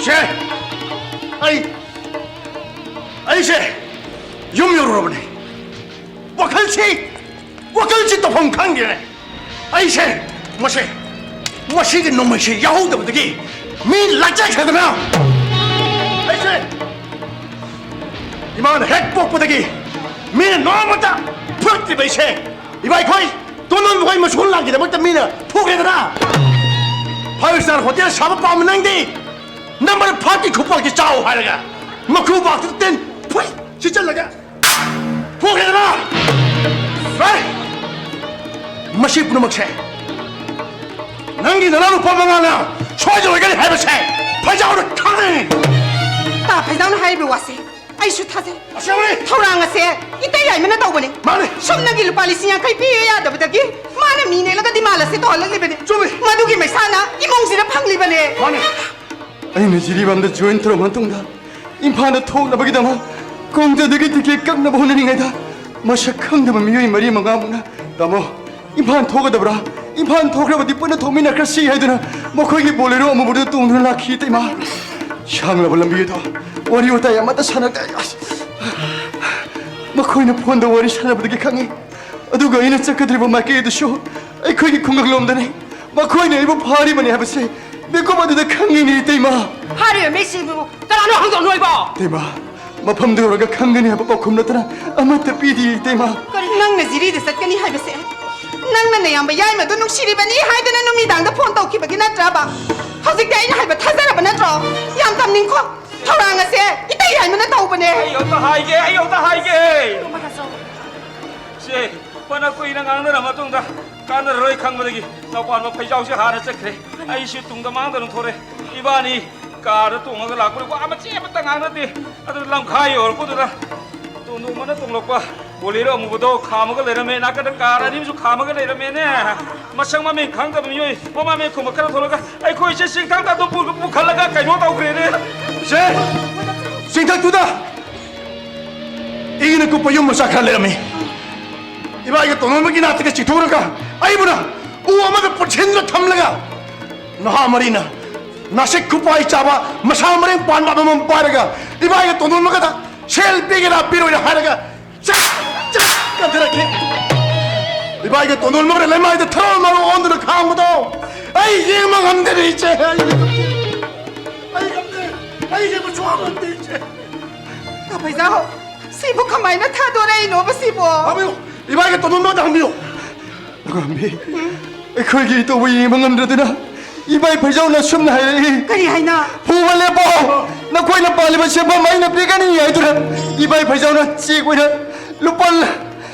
셰! 아이씨! 염려로라보네 와kal치 또 홍강기네 아이씨! 뭐시 놈의 야호도 못하기 미 라짜 찾으면 아이씨! 이만 핵폭부대기 미는 너무다 푸르트 베이세 이바이 거의 돈은 거의 뭐 손랑기다 먹다 미는 포기해더라 파일산 호텔 샤브 빠면 낭디 남바를 파티 쿠파기 짜오 하려가 뭐 쿠파 땐 포이 진짜 나가 포기해더라 에이 마시 부는 먹세 낭디 너라도 빠망하나 초아져 왜가리 해보세 파자오를 강해 다 회장은 하이브 왔어. 아이슈 타세. 아시아머니 타우랑아세. 이때 야이면 나오버네. 마네 somnagi lupa lisin yang kai piya dabadagi mana mine laga di malase to halag libane Chumi. madugi mai sana imong sida phang libane 마네 아이는 지리밤도 조인트로 만통다 인파는 톡 나버기다마 공자들이 듣기에 깡나보는 인가이다 마샤 캉다마 미유이 머리 망가무나 다모 인파는 톡하다브라 인파는 톡하고 니뻔한 도미나 크라시 해드나 뭐 거기 볼레로 어머부르도 똥을 낳기 때마 샹라 볼람 비에도 워리오다 야마다 사나다 뭐 거기는 폰도 워리 사나보다기 강해 누가 이는 짝가들고 맞게 해도쇼 아이 거기 공각놈다네 뭐 거기는 일본 파리만이 해보세 내 꼬마도 강인이 있대마 하루에 메시고 따라는 항상 놀고 대마 마팜도로가 강근이 하고 겁나더라 아마타 비디 대마 nang na jiri de satkani haibase nang na nayam ba yai ma do nung shiri bani haidana numi dang da phone to ki bagi na traba hojik dai na haiba thazara bana tro yam tam ning kho thoranga se itai yai ma na tau bane 아이 어다 하이게 씨 뻔하고 이랑 강느라 마동다 간을 로이 강무더기 나고 한번 페이자우시 하나 짝그래 아이시 뚱다 망다는 토래 이바니 까르 뚱어가 라꾸리고 아마 찌부터 강는데 아들 람카이 얼고더라 또 누구나 뚱럭과 볼리로 무부도 카모가 내려면 나까는 까라님수 카모가 내려면에 마상마면 강다면 요이 뭐마면 고마카라 돌아가 아이 거기 제 싱탕다도 부칼라가 까이노다고 그래네 제 생탁두다 이기는 꽃보 연못 사칼레라미 이봐 이거 돈을 나한테 지도로가 아이브나 우아마가 포첸드로 탐라가 나하마리나 나식 쿠파이 잡아 마사마린 반바바만 빠르가 이봐 이거 돈을 먹어다 셀 삐게라 삐로이라 하라가 짝짝 간드라케 이봐 이거 돈을 먹으래 레마이드 트라우마로 온드를 강무도 아이 예망 안되네 이제 아이 감들 아이 이제 뭐 좋아하면 돼 이제 ta pai zao sibu khamai na tha do rei no ba sibu 아미요 이봐 이거 돈을 먹어다 아미요 누가미 거기 또 왜 망함들더나 이바이 벌자오나 숨나 해 kari haina 보발레 보 나코이나 빨리바 셰바 마이나 비가니 야이더라 이바이 벌자오나 찌고이나 루빨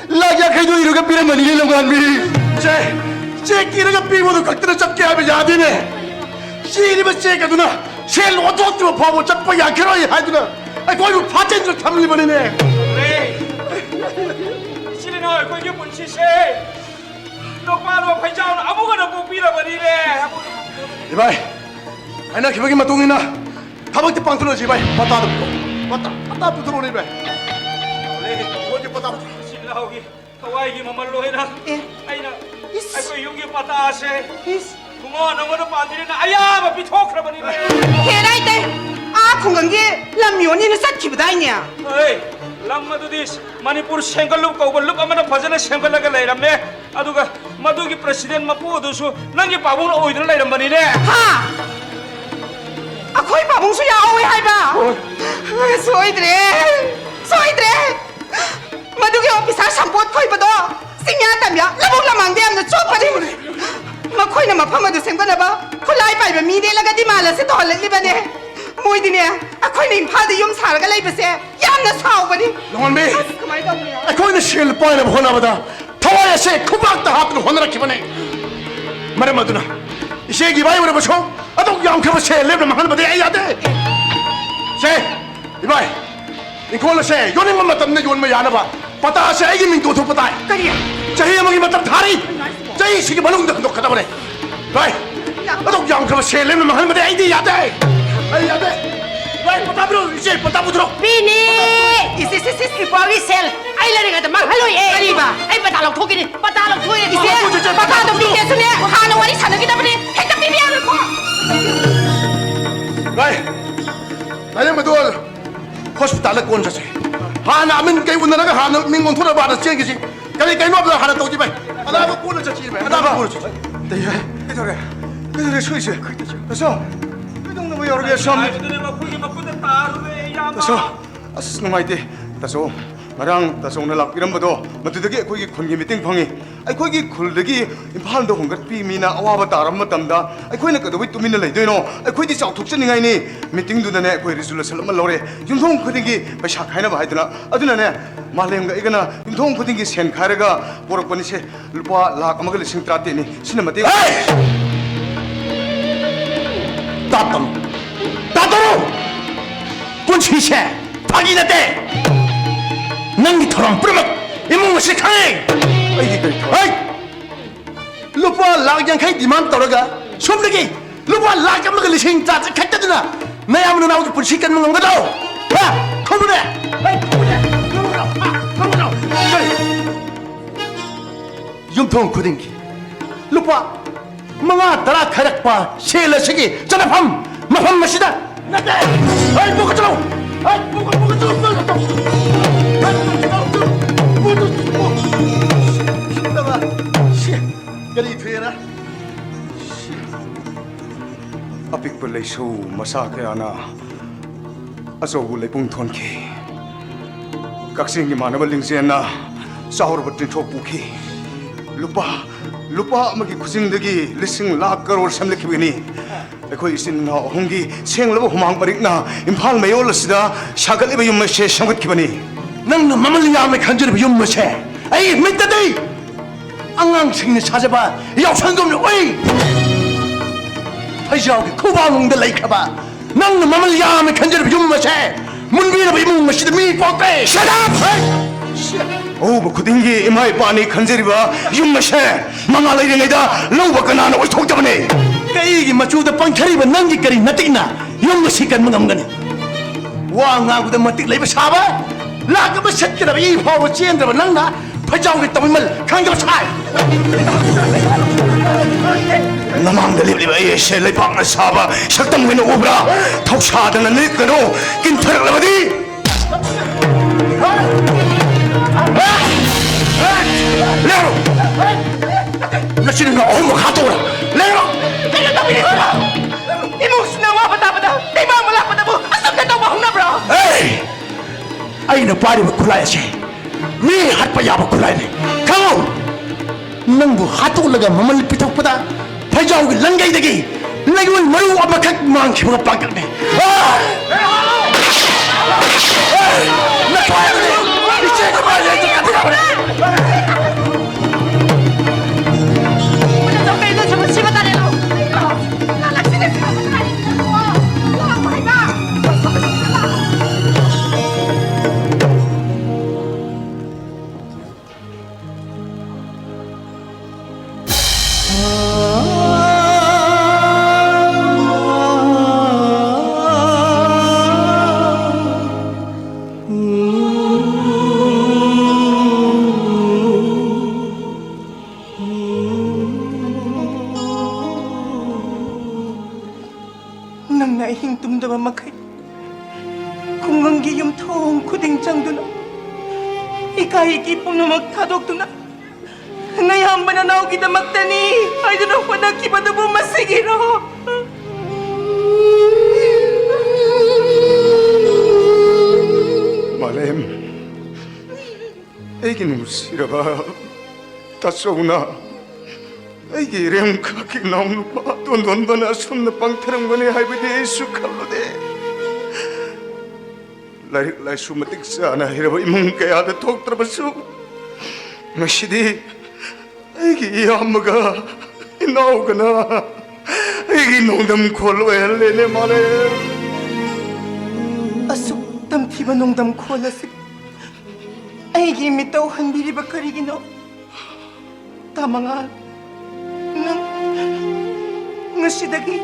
라기야 가이도 이러가 비라만 이래는 거미 제 끼리가 삐모도 각들을 잡게 하면 야되네 씨리면 쟤가 누나 쟤 어떻게 바보 잡고 약해라이 하두나 아이 거기 파텐트로 탐리버리네 그래 실은 얼굴 이게 뭔시세 똑바로 페이자우는 아무거나 못 빌어버리네 이봐이 아이나 기백이만 똥이나 가방대 빵 들어오지 이봐이 바다도 바다 들어오네 이봐이 어디 바다 실나오기 하와이기 마말로 해라 예. 아이나 이씨. 아이고 용기 빠따세 is 붕어 너머는 반디리나 아야 뭐 비토크라버리네 herai te a khongangi lamyoni na sat khibdai nya 어이 람마두디 마니푸르 생갈룩 거울룩 아마나 바자나 생갈라가 레이라메 아두가 마두기 프레시덴트 마푸어두수 낭기 바보는 오이들 레이람바니네 ha akhoi babung su ya oi hai ba soidre madugi officer sampot khoi ba do singya tamya labung lamang de amna chopari ma khoi na ma phama du sengba na ba khulai pai ba mi de laga di mala se to halli ba ne moi di ne akhoi ning pha de yum sar ga lai ba se yamna saw ba ni 영원비 kamai da ne 아 거기는 실 빠이나 보나보다 타와야 세 쿠박다 하트로 혼나라 기분에 말해 마두나 이 쉐기 바이 보내 보쇼 아동 양카바 세 레브나 하는 바데 야데 세 이바이 이콜라 세 요닝만 맞담네 요닝만 야나바 바다 세 애기 민도 도 바다 kari 자희 먹이 맞담 다리 자희 시기 발롱도 녹하다 보내 바이 아동 양카바 세 레브나 하는 바데 아이디 야데 아이 야데 바이 바다 브로 이제 바다 부드러 Bini, isi ipogi sel. Ay lari ka tamang haloy eh. Kari ba? Ay patalong tugi ni, patalong tugi ni. ise baka do bi kesu ne hana wari sana kita bani hekta bi bi ko Right. Naya madol. Hospital kon sa se. Hana amin kay wala naga hana mingon thura ba da chen gi. Kali kay no ba hana to ji bai. Ada ba kon sa chi bai. Ada ba kon sa. 대야 그들의 소이세 그래서 그 정도 뭐 여러 개 섬 아이들은 막 풀기 막 뿌듯 따르네 그래서 야마 아스 놈아이데 다소 나랑 다소나 락비람버도 마두더기 아이코기 콘기 미팅 펑이 아이코기 쿨더기 임팔도 홍갓비 미나 아와바 따람 마담다 아이코이나 그도비 투미나 레이도이노 아이코이디 ಚಾಕ್톡ಚನಿngaini 미팅두다네 아이코이 리졸루션 마 로레 융통 코딩기 바샤 카이나 바이드나 아두나네 말랭가 이거나 융통 코딩기 센 카르가 보럭버니세 루파 락 아마가 리싱 트라테니 시네마틱 따끔 따도록 본치세 파기나대 낭기 토랑 뿌르먹 이몽무시 강행 아이기 그리 아이 루파 락양 디만 떨어가 숨르기 루파 락양 먹을 리싱 짜증 갔다드나 내 아무나 나오기 불시간 먹는 거도 야 커브네 아이 커브네 커브라 용통 구딩기 루파 mga tara karak pa sila sige janapam mapam masida nate ay buka tulong ay buka tulong gali tuya na apik pelai show masake ana aso gulai pung thon ki kaksing ki manabal lingsen na sahur batin chok puki lupa amagi khusingdagi lising lakh crore samlekhibini akhoi isin na hongi senglaba humang barikna imphal mayol asida shagaliba yum she samgatkibani nang mamalya me khanjir yum mase ay mitadai angang singni 찾아봐 역상금 왜 파이자오게 코바농데 레이카바 nang mamalya me khanjir yum mase 문비나 비문 마시드 미 뻑배 shut up 오 그딩기 이마이 빠니 간제리바 윤마셰 망알이랭이다 로바가나나 올 통잡네 kaigi machuda pangkhariba nanggi kari natikna yum sikan mangamgani wa ngaguda matik leiba saba lagaba setkira bi phawo chendra nangna phajau gi tamimal khangga sai namang dalibli ba yeshe leipakna saba shaktam wina ubra thoksadana nikano kintharaklabadi Lero! Nasino na ako makatura! Lero! Imus na wapata-pata! Di ba malapata mo? Asam na daw mahuna, bro! Hey! Ay napari ba kulay siya? Mi hat pa yaba kulay ni. Kamu! Nang bu hato laga mamalipitok pa ta. Pajaw gi langgay dagi. Lagawin maru amakak mang si mga pagkak ni. Napaya ni! Isya ka ba niya ito katika? nang naihing tumdama makay kung ang giyong toong kuding jangdo na ikahikipong na magtadok na ngayang mananaw kita magtani ay doon ako nagkipado mo masigiro Malem Egin usiraba tasawna Egi rem kaki naum pa don bana sunna pangtharang bane haibide sukhalode lai sumatik sana hiraba imung kaya da thoktrabasu masidi egi yamaga inaugana egi nongdam kholo helene male asuk tamtiba nongdam kholasik aigi mitaw hanbiriba karigino tama nga ngasidagi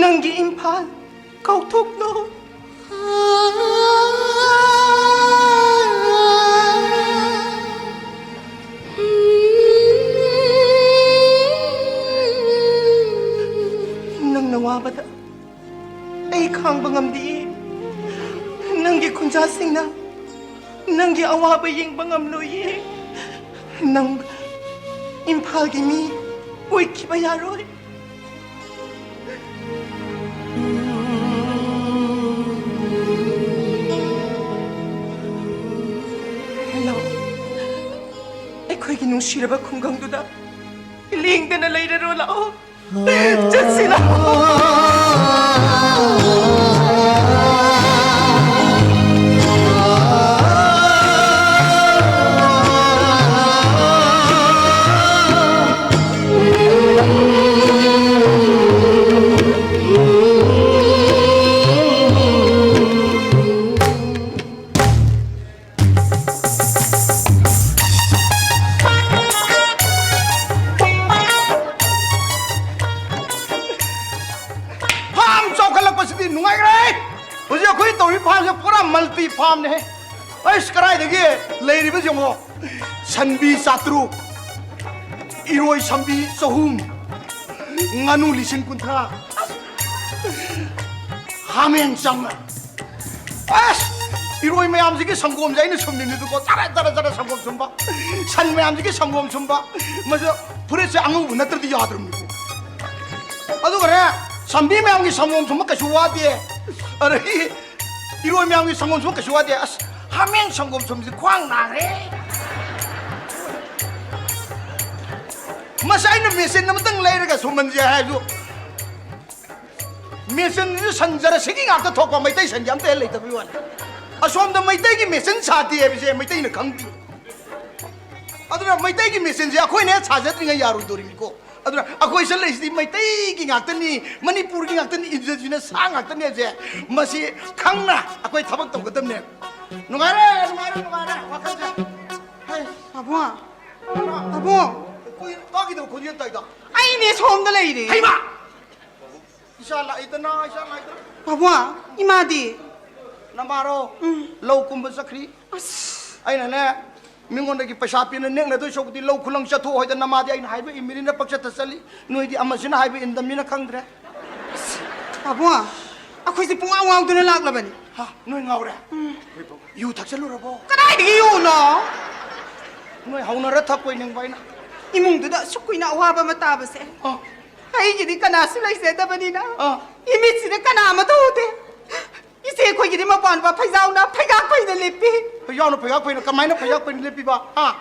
nanggi impal kautok no nang nawabada ay kang bangamdi nanggi kunjasing na nanggi awabaying bangamloy nang impal gimi uy kibayaroy ꯅꯨꯡꯁꯤꯔꯕ ꯈꯨꯡꯒꯪꯗꯨꯗ ꯂꯦꯡꯗꯅ ꯂꯩꯔꯔꯣ ꯂꯥꯛꯑꯣ ꯆꯠꯁꯤ ꯂꯥꯛꯑꯣ ꯐꯥꯝ ꯆꯥꯎꯈꯠꯂꯛꯄꯁꯤꯗꯤ ꯅꯨꯡꯉꯥꯏꯈ꯭ꯔꯦ ꯍꯧꯖꯤꯛ ꯑꯩꯈꯣꯏ ꯇꯧꯔꯤ ꯐꯥꯝꯁꯦ ꯄꯨꯔꯥ ꯃꯜꯇꯤ ꯐꯥꯝꯅꯦ ꯑꯩꯁ ꯀꯗꯥꯏꯗꯒꯤ ꯂꯩꯔꯤꯕ ꯌꯦꯡꯉꯣ ꯁꯟꯕꯤ 700 이로이 삼비 소훔 nganu lisin kuntra 하멘 짱나 아스 이로이 매암지게 성공 자이는 섬님이 두고 짜라 성공 좀봐 산 매암지게 성공 좀봐 맞아 프레스 아무 문나들도 야드름이고 아도 그래 삼비 매암기 성공 좀 먹까 좋아디 아래 이로이 매암기 성공 좀 먹까 좋아디 아스 하멘 성공 좀지 광 나래 masai na mesin na matang layer ka sumanjia hai jo mesin ni sanjara sigi ngak ta thok pa mai tai sanjam te lai ta bi wan asom da mai tai gi mesin chati hai bise mai tai na khang ti aduna mai tai gi mesin ja khoi ne chajat ri nga yaru dori mi ko aduna akoi sel lai si mai tai gi ngak ta ni manipur gi ngak ta ni injil na sa ngak ta ne je masi khang na akoi thabak tong ka tam ne nungare wakal ja hai 아부아 아부 거기도 거기였다 이다. 아이네 소음들 이래 하이마. 이샤라 이드나 이샤라 이드. 아부아 이마디 나마로 로 kumba sakri. 아이나네 민곤데기 파샤피는 넥나도 쇼구디 로 쿨랑 샤토 호이다 나마디 아이나 하이베 이미리나 박샤타 살리 노이디 아마시나 하이베 인담미나 캉드레. 아부아 아코이지 뿡앙왕두는 락라바니 하 노이 ngawre. 유 탁살로라보. 까다이디기 요노 노이 하우나라 탁고 있는 바이나. 이몽두다 숙구이나 와바 마타바세 아이기디 까나스 라이세다바니나 이미치데 까나 아마도 오데 이세 코이기디 마반바 파이자우나 파이가 파이다 레피 파이자우나 파이가 파이나 까마이나 파이가 파이나 레피바 하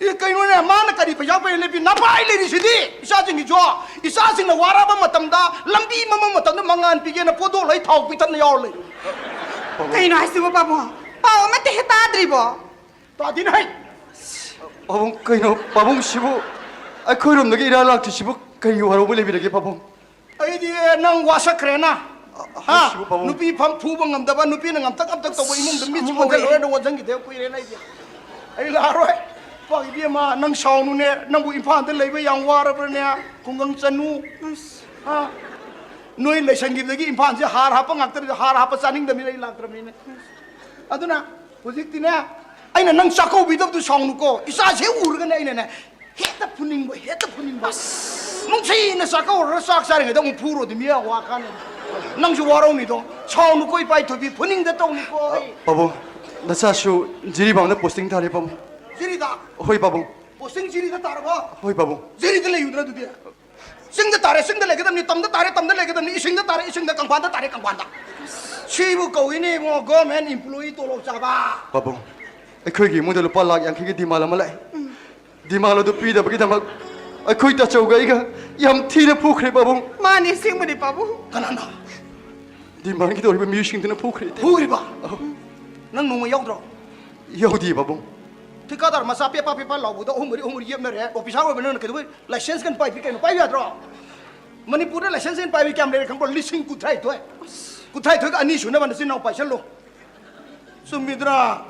이 그이노네 마나 까디 파이가 파이나 레피 나파이 레리시디 이사징이 줘 이사징나 와라바 마탐다 람비 마마 마탐다 망안 피게나 포도 라이 타오 피탄나 야올레 그이노 하이스보 바보 바오 마테 헤타드리보 따디나 하이 바봉 그이노 바봉 시부 아 그럼 너게 일할락 시부 그이 와로 몰레비르게 바봉 아이디 낭 와사크레나 하 시부 바봉 누피 팜 푸봉 감다바 누피는 감딱 감딱 또고 이몽도 미치 못해 로에도 원정기 되고 이래나 이제 아이 라로에 파이비마 낭 샤오누네 낭부 임파한테 레이베 양 와라브네 공강 짠누 하 노이 레상기들기 임파한테 하라 하빠 ngakter 하라 하빠 짜닝ꯗꯃꯤ 레이 락트럼이네 아두나 호직티네 아이나 낭 짜고 비답도 상누고 이사세 우르가네 아이나네 헤다 푸닝 뭐 뭉치나 짜고 러싹 사링에 동 푸로디 미야 와카네 낭주 와로니도 상누고 이빠이 토비 푸닝데 똥니고 바봉 나차슈 지리방나 포스팅 타네 바봉 지리다 호이 바봉 포스팅 지리다 따라봐 호이 바봉 지리들 유드라 두디 싱다 따레 싱다 레게담니 땀다 따레 땀다 레게담니 이싱다 따레 이싱다 강반다 따레 강반다 시부 거위니 뭐 거맨 임플로이 또로 잡아 바봉 ꯑꯩꯈꯣꯏꯒꯤ ꯏꯃꯨꯡꯗ ꯂꯨꯄꯥ ꯂꯥꯛ 50ꯒꯤ ꯗꯤꯃꯥꯜ ꯑꯃ ꯂꯥꯛꯑꯦ ꯗꯤꯃꯥꯜ ꯑꯗꯨ ꯄꯤꯗꯕꯒꯤꯗꯃꯛ ꯑꯩꯈꯣꯏ ꯇꯥꯆꯧꯒ ꯑꯩꯒ ꯌꯥꯝ ꯊꯤꯅ ꯐꯨꯈ꯭ꯔꯦ ꯕꯥꯕꯨꯡ 마니 생물이 바보 가나나 ꯗꯤꯃꯥꯜꯒꯤꯗ ꯑꯣꯏꯕ ꯃꯤꯑꯣꯏꯁꯤꯡꯗꯨꯅ ꯐꯨꯈ꯭ꯔꯦ 후리바 난 너무 영들어 ꯌꯥꯎꯗꯤꯌꯦ ꯕꯥꯕꯨꯡ 티카다르 마사 페파 페파 라우보다 오므리 옙너레 오피사 오면은 그도 라이센스 간 파이피 깨노 파이비 하더라 머니푸르 라이센스 간 파이비 캠레 칸볼 리싱 구타이 토에 아니 슈나 반드시 나오 파셜로 숨미드라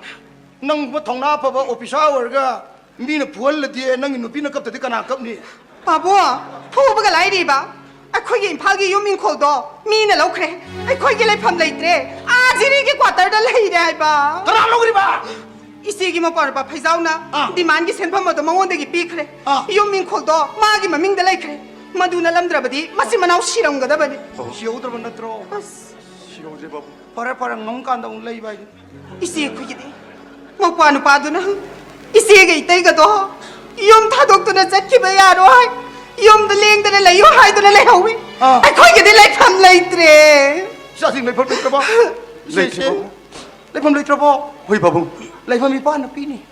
nang ba thong na pa ba officer ga mi na pual la die nang nu pi na kap ta kana kap ni 바보 푸브가 라이리바 아코이게 임파기 요민 콜도 미네 로크레 아코이게 레팜 레이트레 아지리게 과터다 레이레 아이바 tara lo gri ba 이세기 뭐 빠르바 파이자우나 디만기 센팜마도 망원데기 삐크레 아. 요민 콜도 마기 마밍데 레이크레 마두나 람드라바디 마시 마나우 시랑가다바디 시오 드르 나 트로 시오제 바봉 파레 ngom kan da un lei ba 이세 쿠기디 먹바누 빠두나 이세게 이때가도 이엄 타독도나 짝키바 야로하이 이엄도 랭드나 레요 하이도나 레하위 아코이게 레이팜 레이트레 사싱 레 퍼펙트 봐 레이트 바봉 레 팜 레이트 봐 호이 바봉 레 팜 이 파나 피니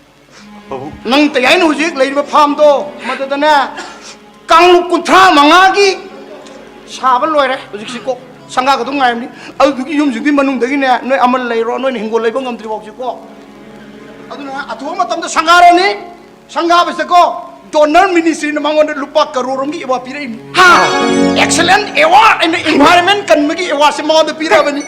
nang tayai nu hujik lei ba pham to madadana kang lu kunthra mangagi saban loi re hujik siko sanga ka dung ngai ni adu gi yum jigi manung dagi ne noi amal lei ro noi hingol lei ba ngam tri bok siko aduna athoma tam da sanga ro ni sanga ba siko donor ministry na mangon lupa karorong gi ewa pira ini ha excellent award in the environment kan magi award se mangon da pira bani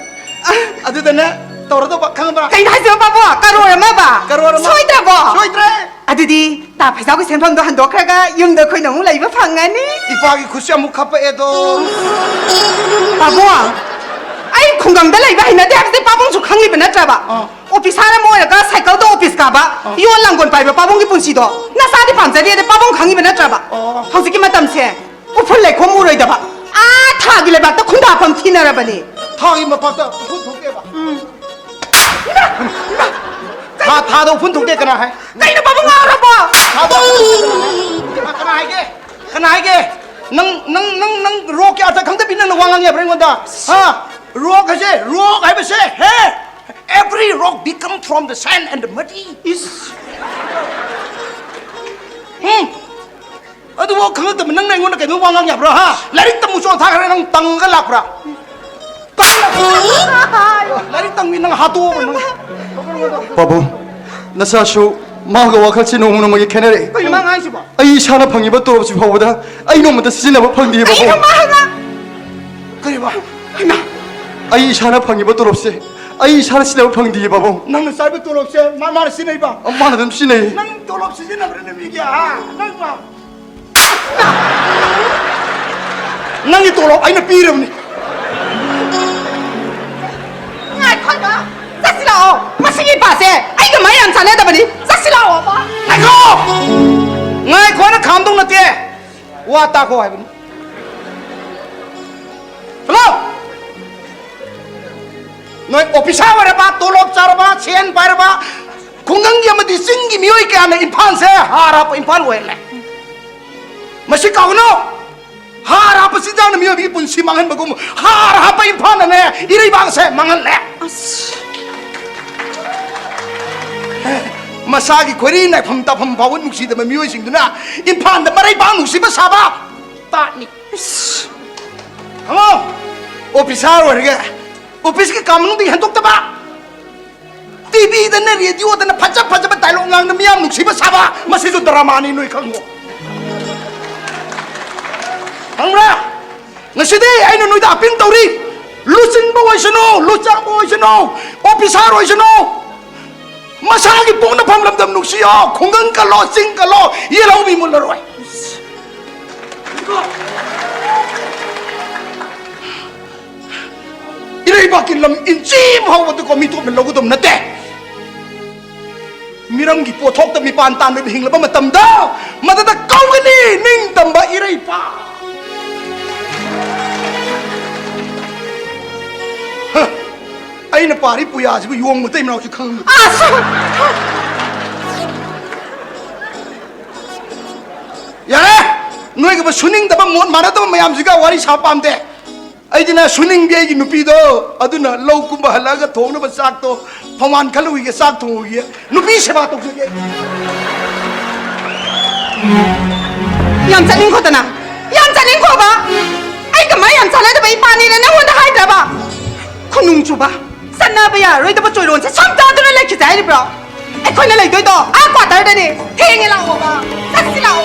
adudana tawra to khang ba Kay na sa babo, karora ba? karora ma Soy da bo. soy tre Adudi, ta phaisa ko senfam do handok raga yung da khoi nong lai ba phangani. ipa gi khusya mu khapa e do Babo. Ai khunggang da lai ba hina de apse babong chu khangi ba na tra ba. Office ara mo ra ka cycle to office ka ba. Yo langgon pai ba babong gi punsi do. Na sa di pham ja de babong khangi ba na tra ba. Hausi ki matam se. Upul lai khom uroi da ba. A tha gi lai ba ta khunda pham thina ra ba ni. thagi ma pa ta phun thok ke ba tha do phun thok ke kana hai Kay na babong ara ba? tha do kana hai ke nang ro ke ata khang ta bin nang wangang ya breng da ha rock ha se rock hai ba se he every rock become from the sand and the muddy is adu wo khang ta nang nang ngon ka no wangang ya bra ha larik ta mu so tha ka nang tang ga lak bra larik tang min nang hatu nang 바보 나사쇼 마가 와칼치 노무노 뭐게 캐네레 koi ma ngai si ba 아이 샤나 팡이 바 또럽지 바보다 아이 놈한테 쓰지나 봐 팡디 Ay 바보 ma nga. koi ba 아이 샤나 팡이 바 또럽세 아이 샤나 쓰나 팡디 바보 nang sarbe tolop se ma si nei ba 엄마나 좀 쓰네 nang tolop si na bre mi kya ha nang ba nang ni tolop ai na pi re ni Ngai khoi ba. Sasilao. Masigi pa se. Ai ga mai am chane da ba ni. Sasilao ba. ngai ko ngai ko na kham dong na te wa ta ko hai ni hello noi officer wa ba tolop char ba chen par ba khungang gi amadi sing gi mioi kya na imphal se hara pa imphal we le masi ka no hara pa si jang na mioi bi pun si mangan ba gum hara pa imphal na ne irei bang se mangan le masagi khori na pham ta pham bawun nuksi da mioi sing duna imphal da marai bang nuksi ba saba ta ni hello officer wa ge office ke kam nung di hantok ta ba TV da na radio da na phaja ba dialogue ngang na miyam nuksi ba saba masi jo drama ni noi khang mo hangra ngaside ai no noi da apin tauri lusin ba wai sano luchang ba wai sano officer wai sano masagi pong na pham lam dam nuksi yo khungang ka lo sing ka lo ye lo mi mul roi irei bakin lam inchim hawa to ko mi to men logo dum na te miram gi po thok ta mi pan tan me hing la ba matam da madada kau ga ni ning tam ba irei pa ai na pari puya ji bu yong mu te mrau chi khang yare noi ga ba suning da ba mon mara da mayam ji ga wari sa pam de ai dina suning bi gi nupi do aduna low kum ba hala ga thong na ba sak to phaman khalui ge sak thong gi nupi se ba to ge Yam chaning ko ta na. Yam chaning ko ba. Ai ga mai yam chane da ba ipani na won da hai da ba. Khunung chu ba. Sanna ba ya roi da ba choi ron se sam ta da lai ki jai bro. Ai khoi na lai doi do. A kwa da ni. Heng la ho ba. Sasilao.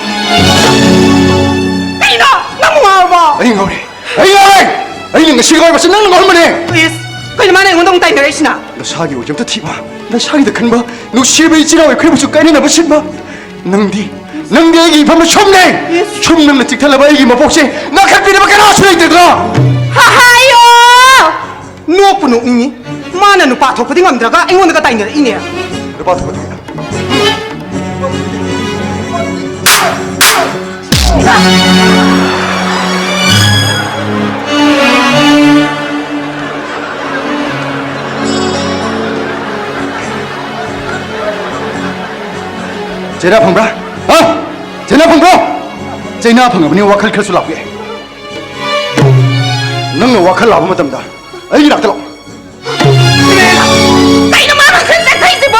Ai no, na mo ba. 아이 거래 아이 거래 아이 는 시가 벌써 나는 거 할머니 Please. Koi na mane ngondong tai na rai sina. 나 사기 오점부터 티봐 나 사기도 큰봐 너 실베이 지나왜 그래 부쩍 까니 나 버신봐 능디 애기 밤에 춤네 춤는 찍탈라봐 애기 뭐 복시 나 칼비리 밖에 나와서 있더라 하하요. Nuok puno ini. Mana nu pa thok padi ngam draga engon ka tai na ini. 너 봐도 거든 제나 펑브라 제나 펑브라 제나 펑브니 와칼 칼수 라고 해 너는 와칼 라고 맞답니다 아이 락들어 Tay na mana khun sa tay si bo.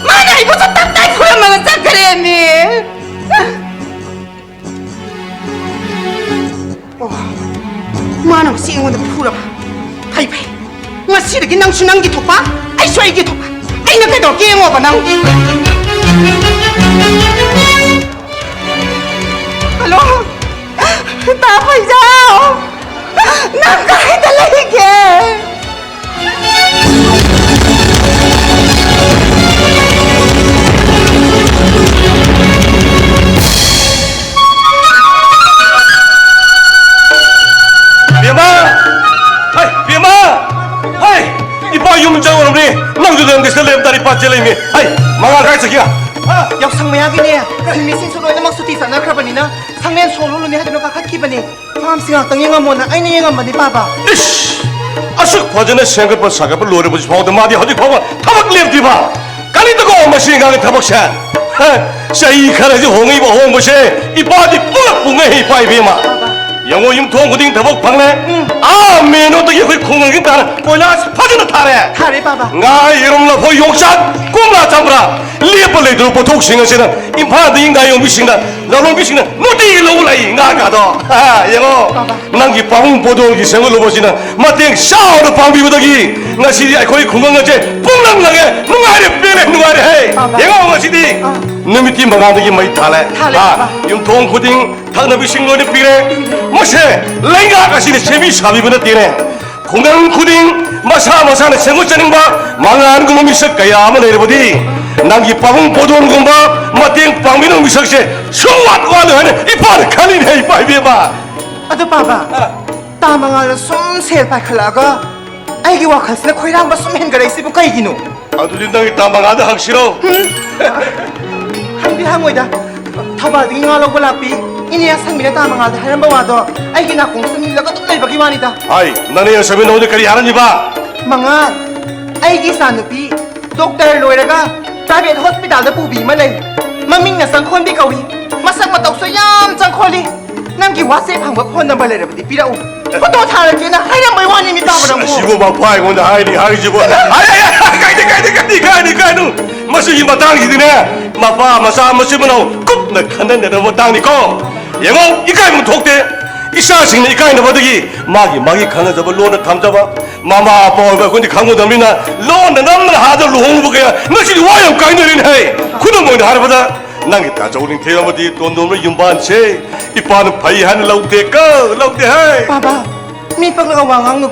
Mana ibo sa tap tay khuyam mga 그랬니? 마는 쌩원데 풀어봐. 하이파이. ngasidige nang sunang gitu pa? Ay sway gitu pa? Ay nagkadorki mo ba nang? Halo? Tapay daw! Nang kahit alahige! 역상마야기네 승리생 소로에는 막 수티 사나크라바니나 상면 소로로니 하드노 가카키바니 파암싱아 땅영아 모나 아이니 영아마니 바바 이씨 아숙 버전의 생각을 사각을 노려보지 보다 마디 하지 보고 타박 렘디바 깔리다고 마시가게 타박샷 샤이 카라지 홍이 뭐 홍보세 이 바디 뿡뿡해 이 바이비마 영어 임통 고딩 타박 방래 아 메뉴도 이거 공항인 따라 보이나 파지는 타래 타래 바바 나 이름나 보 용산 꿈나 잡으라 리벌레들 보통 생각에는 임파도 인가 용비싱나 너는 비싱나 노디 로라이 나가도 아 영어 난기 방ung 보도기 생활로 보시는 마땡 샤오의 방비부덕이 나시디 거의 건강하지 뿡랑랑해 누가리 빼네 누가리 해 영어 마시디 너미티 막아되기 많이 탈래 아 임통 고딩 당나비 싱로니 비래 뭐세 랭가 가시니 재미 사비부는 뛰네 공강 고딩 마사마사는 생활자능바 망하는 거 미석가야 아무 내려보디 난기 방ung 보도는 건바 마땡 방비는 미석세 수완완을 하는 이빨을 가리네 이빨 비봐 아도 바바 따망알 숨셀 바클라가 아이기 와카스나 코이랑 바 숨hen 거라 있으면 까이기노 아들린당이 따망하다 하기 싫어 한비 항오이다 타바딩 nga 볼라피 이니야 상미네 따망하다 하는 바와도 아이기 나 공수밀라가 똑날바기 와니다 아이 나네 여성이 너희들 그리 하느니 봐 망아 아이기 사누피 독터 로이라가 프라이빗 호스피탈다 부비마 레이 마밍나 상콘비 가위 마삭 마떡소 얌 짱콜리 남기 와세 방법 폰 넘버 레르부디 비라우 포토 타르게나 하이랑 뭐 원님이 따버라고 시고 막 파이 온다 하이리 지고 아야야 가이디 마시 이마 당이드네 마파 마사 마시면은 굽나 칸는데 뭐 당니고 영어 이까이면 독대 이샤싱네 이까이는 버득이 마기 강어잡아 로는 탐잡아 마마 아빠가 근데 강어담이나 로는 남는 하들 홍보게야 너시 와요 까이너린 해 그놈 뭐냐 하라보다 난게 따져오린 대어머디 돈 놈을 윤반체 이빠는 바이 하늘 라우대까 라우대 해 바바 미빵가 왕왕노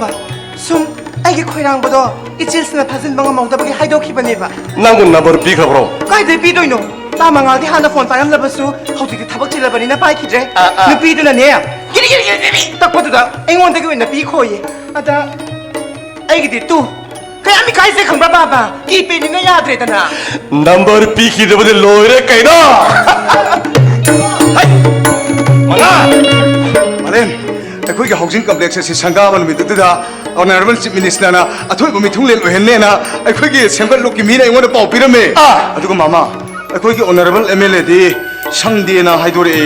숨 아이기 코이랑보다 이칠스나 파슨 방아 먹다보기 하이도키바네바 난군 나버를 비가브로 까이들 비도이노 따망아디 하나 폰 빠람라바수 하우디기 타박질라바니나 바이키제 누비드나 네야 기리기리기리 딱 봐도다 앵원대기 왜나 비코이 아다 아이기디 또 그야미 가이세 강바 바바 이 빼니나 야드레다나 넘버를 비키드보다 로이래 까이다 하이 마나 말렘 ꯑꯩꯈꯣꯏꯒꯤ housing complex ꯑꯁꯤ ꯁꯪꯒꯥꯕ ꯅꯨꯃꯤꯠꯇꯨꯗ honourable chief ꯃꯤꯅꯤꯁꯇꯔꯅ ꯑꯊꯣꯏꯕ ꯃꯤꯊꯨꯡꯂꯦꯟ ꯑꯣꯏꯍꯟꯅꯦꯅ ꯑꯩꯈꯣꯏꯒꯤ ꯁꯦꯝꯒꯠꯂꯨꯞꯀꯤ ꯃꯤꯅ ꯑꯩꯉꯣꯟꯗ ꯄꯥꯎ ꯄꯤꯔꯝꯃꯦ ꯑꯗꯨꯒ ꯃꯃꯥ ꯑꯩꯈꯣꯏꯒꯤ ꯑꯣꯅꯔꯦꯕꯜ ꯑꯦꯝ ꯑꯦꯜ ꯑꯦꯗꯤ ꯁꯪꯗꯦꯅ ꯍꯥꯏꯗꯣꯔꯛꯑꯦ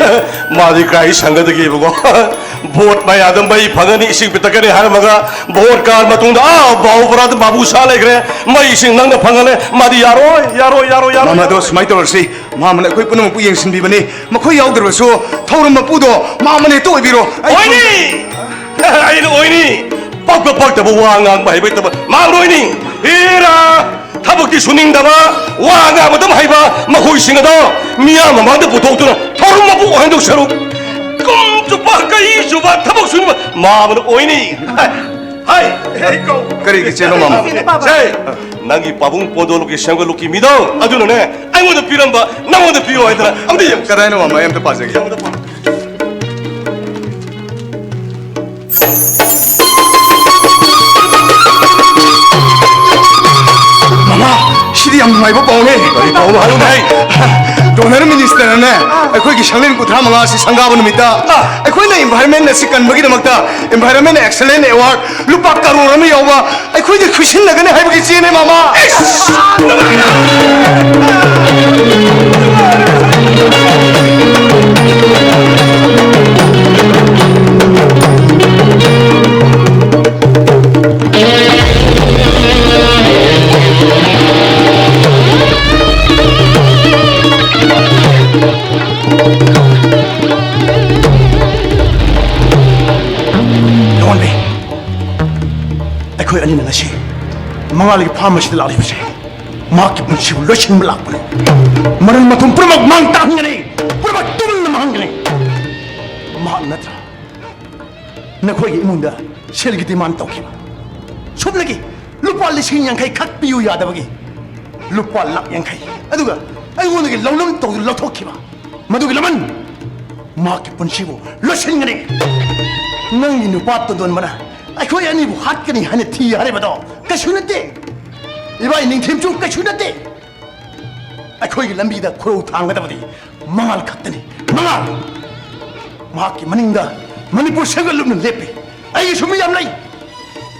마디 까이 상가득이 보고 보트 마야던 바이 방안이 이식 비타까리 하르마가 보트 갈 마통다 바우브라드 바부살에 그래 마 이식 낭다 방안에 마디 야로 마마도 스마이 떨어지 마마는 ꯑꯩꯈꯣꯏ ꯄꯨꯝꯅꯃꯛ ꯄꯨ ꯌꯦꯡꯁꯤꯟꯕꯤꯕꯅꯤ ꯃꯈꯣꯏ ꯌꯥꯎꯗ꯭ꯔꯕꯁꯨ ꯊꯧꯔꯝ ꯃꯄꯨꯗꯣ 마마네 또 ꯑꯣꯏꯕꯤꯔꯣ 오이니 아이는 오이니 뻑뻑뻑다보 왕왕 바이바이다보 마로이니 이라 타복디 수닝다바 왕왕하다 바이바 마호이싱하다 미야마 만데 보통도나 토름 마부 오행독사로 끔쭈빠까 이주바 타복 수닝바 마마는 오이니 하이 헤이고 그러기 제로 마마 제 난기 바붕 보도록이 생각록이 믿어 아주는 아이모도 비란바 나모도 비워하더라 아무튼 그라이노 마마 엠도 빠져기 시리 양 누나이고 뻥해 바우 하는데 도너르 미니스터는 ꯑꯩꯈꯣꯏꯒꯤ ꯁꯪꯂꯦꯟ 35ꯁꯤ ꯁꯪꯒꯥꯕ ꯅꯨꯃꯤꯠꯇ ꯑꯩꯈꯣꯏꯅ ꯏꯟꯚꯥꯏꯔꯟꯃꯦꯟ ꯑꯁꯤ ꯀꯟꯕꯒꯤꯗꯃꯛꯇ ꯏꯟꯚꯥꯏꯔꯟꯃꯦꯟ ꯑꯦꯛꯁꯂꯦꯟ ꯑꯦꯋꯥꯔꯗ ꯂꯨꯄꯥ ꯀꯔꯣꯔ ꯑꯃ ꯌꯥꯎꯕ ꯑꯩꯈꯣꯏꯗ ꯈꯨꯠꯁꯤꯟꯅꯒꯅꯤ ꯍꯥꯏꯕꯒꯤ ꯆꯦꯅꯦ ꯃꯥꯃꯥ 영원비 ꯑꯩꯈꯣꯏ ꯑꯅꯤꯅ ꯉꯁꯤ ꯃꯉꯥꯜꯒꯤ ꯐꯥꯝ ꯑꯁꯤꯗ ꯂꯥꯛꯂꯤꯕꯁꯦ ꯃꯍꯥꯛꯀꯤ ꯄꯨꯟꯁꯤꯕꯨ ꯂꯣꯏꯁꯤꯟꯕ ꯂꯥꯛꯄꯅꯤ ꯃꯔꯜ ꯃꯊꯨꯝ ꯄꯨꯝꯅꯃꯛ ꯃꯥꯡ ꯇꯥꯛꯍꯟꯒꯅꯤ ꯄꯨꯝꯅꯃꯛ ꯇꯨꯝꯅ ꯃꯥꯡꯍꯟꯒꯅꯤ ꯃꯍꯥꯛ ꯅꯠꯇ꯭ꯔ ꯅꯈꯣꯏꯒꯤ ꯏꯃꯨꯡꯗ ꯁꯦꯜꯒꯤ ꯗꯤꯃꯥꯟ ꯇꯧꯈꯤꯕ ꯁꯨꯞꯅꯒꯤ ꯂꯨꯄꯥ 50,000 ꯈꯛ ꯄꯤꯌꯨ ꯌꯥꯗꯕꯒꯤ ꯂꯨꯄꯥ 1,50,000 ꯑꯗꯨꯒ ꯑꯩꯉꯣꯟꯗꯒꯤ ꯂꯧꯅꯝ ꯇꯧꯗꯨꯅ ꯂꯧꯊꯣꯛꯈꯤꯕ ꯃꯗꯨꯒꯤ ꯂꯃꯟ ꯃꯍꯥꯛꯀꯤ ꯄꯨꯟꯁꯤꯕꯨ ꯂꯣꯏꯁꯤꯟꯒꯅꯤ ꯅꯪꯒꯤ ꯅꯨꯄꯥ ꯇꯣꯟꯗꯣꯟꯕꯅ ꯑꯩꯈꯣꯏ ꯑꯅꯤꯕꯨ ꯍꯥꯠꯀꯅꯤ ꯍꯥꯏꯅ ꯊꯤ ꯍꯥꯏꯔꯤꯕꯗꯣ ꯀꯩꯁꯨ ꯅꯠꯇꯦ 이바이 닝팀중 까슈나대 아코이 람비다 코로 당가다버디 망할 갔더니 망할 마키 마닝다 마니푸르 생을 눕는 레페 아이 숨이 얌라이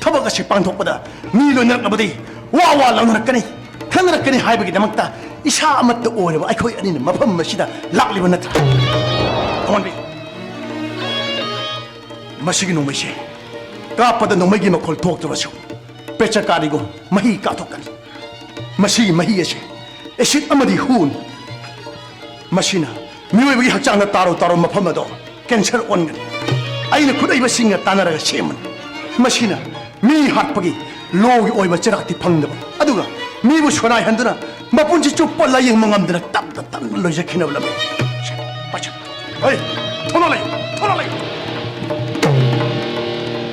타바가시 빵톡보다 미로 나가버디 와와 라우나까니 하늘까니 하이버기 남았다 이샤 아마도 오려고 아코이 아니는 마펌 마시다 락리버 나타 어머니 마시기 노마시 까빠다 노마기 마콜 톡들어서 पेचा कारिगो मही काथोकन मसी मही एसे एसिड अमदी हुन मसीना मियोबगी हचांग तारो तारो मफमदो कैंसर ओनगन आइना खुदाइब सिंग तानरगा सेमन मसीना मी हाटपगी लोगी ओइब चराक्ति फंगदब अदुगा मीबु सोनाय हंदुना मपुंची चुप्प लायंग मंगमदना तप तप लोइजखिनब लबे पाचा ओइ थोनोलै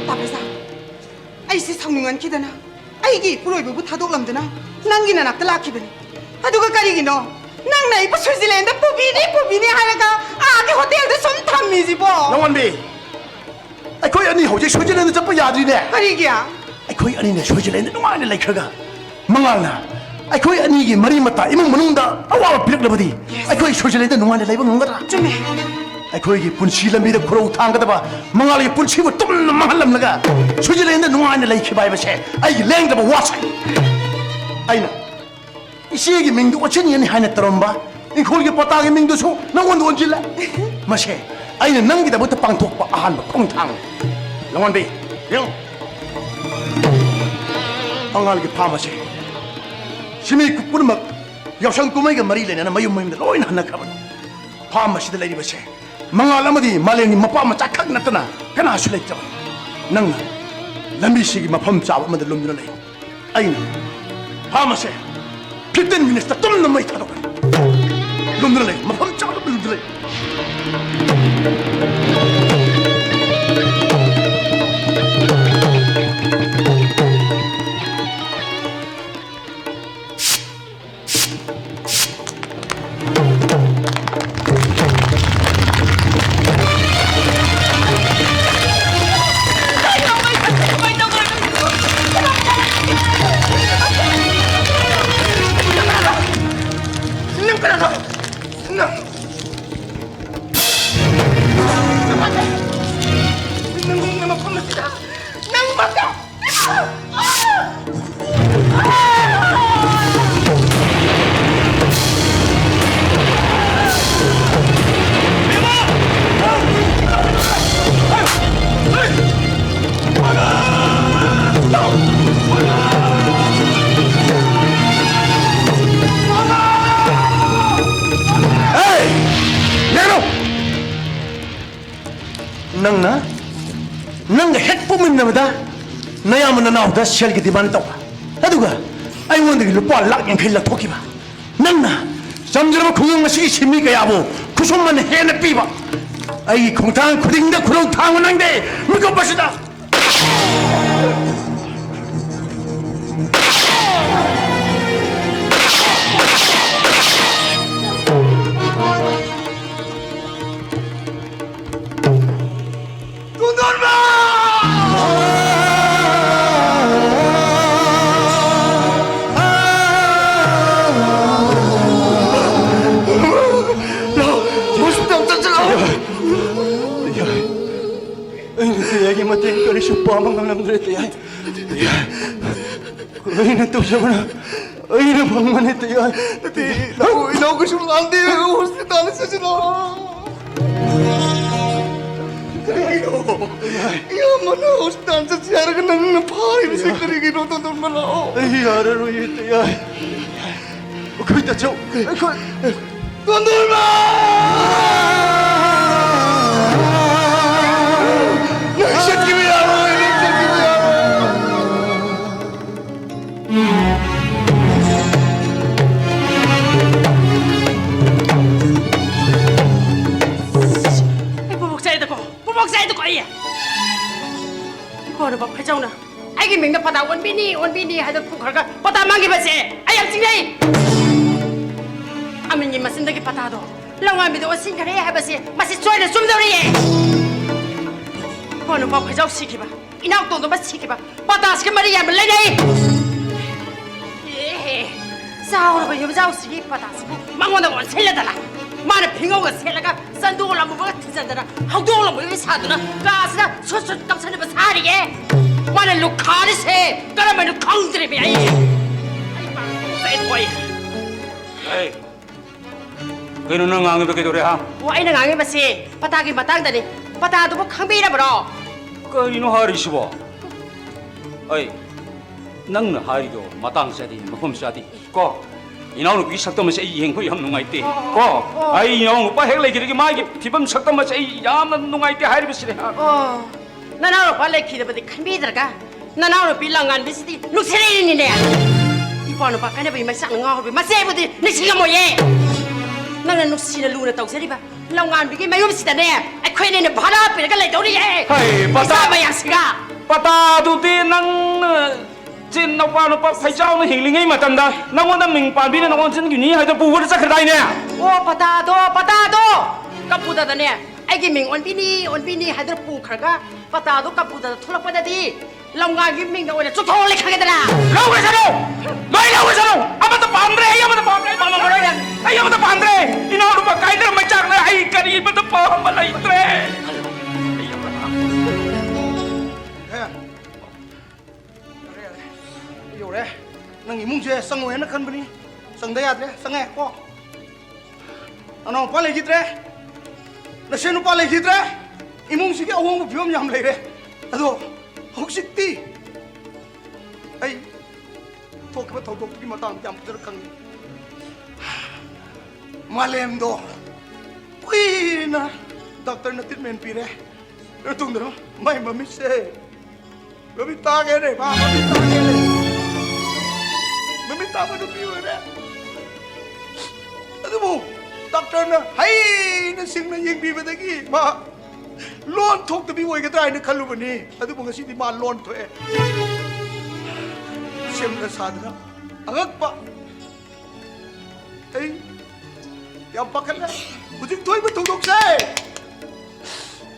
ताबेसा 아이씨 성능한 기다나 아이기 부로이부부 타독람드나 난기나 낙다 라키더니 아두가 까리기노 낭나 이뻐 스위트랜드 뽀비니 하나가 아기 호텔도 손 탐미지 뭐 영원비 아이코이 아니 호제 스위트랜드 잡고 야드리네 까리기야 아이코이 아니네 스위트랜드 누마네 라이크가 망알나 아이코이 아니기 머리 맞다 이문 문웅다 아와 비럭러버디 아이코이 스위트랜드 누마네 라이브 뭔가라 좀해 아이코이기 분실람비다 코로 탕가다봐 망알이 분치고 ตุ้는 망할람나가 스위트랜드 누마네 라이크 바이버세 아이기 랭다봐 와사 아이나 이시에게 맹도 어쩌니 하나 떨어봐 이 거기 빠따게 맹도소 너원도 원질래 마세 아이는 남기다부터 빵톡바 아한바 콩탕 영원비 영 방알기 파마세 심이 국부는 막 여성 꾸마이가 말이 내나 마유 모임들 로인 하나 가봐 파마시들 내리버세 망알 아무디 말랭이 마파마 짝각 났더나 그나 하술랬죠 낭나 람비시기 마펌 잡으면 놈들네 아이는 파마세 필땐 미니스터 좀 넘어이 타도가 놈들네 마펌 잡으면 놈들네 nangga het pumin namada nayamana nauda shelgi diman tawa aduga ai wonde lupa lak yang khilla thokiba nangna samjrama khungang masi simi ga yabo kusumman hena piba ai khongtang khudingda khurong thang nangde miko basida Ini tuh siapa? Ini bangun itu ya. Lau kesuruh nanti hospital saja lah. Ya mana hospital saja kan nang pari bisa kiri kiri nonton malah. Iya ada itu ya. Kau tak jauh. Nonton malah. Phone ꯕ ꯈꯖꯧꯅ ꯑꯩꯒꯤ ꯃꯤꯡꯗ ꯄꯇꯥ ꯑꯣꯟꯕꯤꯅꯤ ꯍꯥꯏꯗ ꯄꯨꯈ꯭ꯔꯒ ꯄꯇꯥ ꯃꯥꯡꯈꯤꯕꯁꯦ ꯑꯩ ꯌꯥꯝ ꯆꯤꯡꯅꯩ ꯑꯃꯤꯟꯒꯤ ꯃꯆꯤꯟꯗꯒꯤ ꯄꯇꯥꯗꯣ ꯂꯧꯉꯥꯟꯕꯤꯗ ꯑꯣꯟꯁꯤꯟꯈ꯭ꯔꯦ ꯍꯥꯏꯕꯁꯦ ꯃꯁꯤ ꯁꯣꯏꯅ ꯆꯨꯝꯗꯧꯔꯤꯌꯦ ꯐꯣꯟ ꯕ ꯈꯖꯧ ꯁꯤꯈꯤꯕ ꯏꯅꯥꯎ ꯇꯣꯟꯗꯣꯝꯕ ꯁꯤꯈꯤꯕ ꯄꯇꯥꯁꯤꯒ ꯃꯔꯤ ꯌꯥꯝꯅ ꯂꯩꯅꯩ ꯑꯦ ꯆꯥꯎꯔꯕ ꯌꯨꯝꯖꯥꯎꯁꯤꯒꯤ ꯄꯇꯥꯁꯤꯕꯨ ꯃꯉꯣꯟꯗ ꯑꯣꯟꯁꯤꯜꯂꯗꯅ ꯃꯥꯅ ꯐꯤꯡꯉꯧꯒ ꯁꯦꯠꯂꯒ ꯆꯟꯗꯣꯜ ꯑꯃꯨꯛꯒ ꯊꯤꯖꯤꯟꯗꯅ ꯍꯧꯗꯣꯡꯂꯝꯕꯒꯤ ꯁꯥꯗꯨꯅ ꯀꯥꯁꯤꯗ ꯁꯨꯠ ꯀꯞꯁꯟꯅꯕ ꯁꯥꯔꯤꯌꯦ ꯃꯥꯅ ꯂꯨꯈꯥꯔꯤꯁꯦ ꯀꯔꯝꯕꯅꯣ ꯈꯪꯗ꯭ꯔꯤꯕ ꯑꯩ ꯊꯣꯛꯏ ꯑꯩ ꯀꯩꯅꯣ ꯅꯪ ꯉꯥꯡꯉꯤꯕ ꯀꯩꯗꯧꯔꯦ ꯍꯥ ꯑꯣ ꯑꯩꯅ ꯉꯥꯡꯉꯤꯕꯁꯤ ꯄꯇꯥꯒꯤ ꯃꯇꯥꯡꯗꯅꯤ ꯄꯇꯥꯗꯨꯕꯨ ꯈꯪꯕꯤꯔꯕ꯭ꯔꯣ ꯀꯔꯤꯅꯣ ꯍꯥꯏꯔꯤꯁꯤꯕꯣ ꯑꯩ ꯅꯪꯅ ꯍꯥꯏꯔꯤꯗꯣ ꯃꯇꯥꯡ ꯆꯥꯗꯦ ꯃꯐꯝ ꯆꯥꯗꯦ ꯀꯣ 이나오는 삭담에서 이 행복이 참 누가있대. 아이 이나오는 오빠 핵 레기르기 마이 피범 삭담에서 이 야만 누가있대 하이르비시래. 나나로 발레 키르버디 칸비드라가 나나로 빌랑안 비시디 룩세레니네. 이번은 바카네 비 마상 ngahor 마세부디 니시가 뭐예. 나는 룩시나 루나 떡세리바 랑안 비기 마요시다네. 아ქვ에네는 바라 빌가 레도리예. 하이 바타 마야시가 바타두디 낭 진 오빠 파이자오는 힐링이 맞단다. 나원다 민파비는 나원 진 기니 하이도 부부를 짝크다이네. 오 바타도 까푸다다네. 아기 밍 온비니 하이도 부카가 바타도 까푸다다 톨락바다디 랑가기 밍가 오래 쪼톨리 카게더라. 라우에서노 너희 라우에서노 아무도 반드레 아무도 반드레 마마모라야 아무도 반드레 이나오는 바 가이드를 맞짱을 아이 까리 이부터 파함을 이트레. 요래 능 이뭉제 상호에는 큰 분이 상대야드래 상해 꼭 아노 빨리 기드래 나 셴노 빨리 기드래 이뭉식이 어흥 비엄 얌 레이래 아도 혹시 띠 아이 토크바 토토기 마땅 얌 들어간 말렘도 뿌이나 doctor na treatment pire tung dro mai mami se mami tagere ba mami tagere mami tama no piore adu mo doctor na hai na sing na yeng bi badagi ma lon thok to bi woi ga trai na khalu bani adu mo ngasi di ma lon to e sem na sadna agak pa ai yam pakala ujik toy ba thok se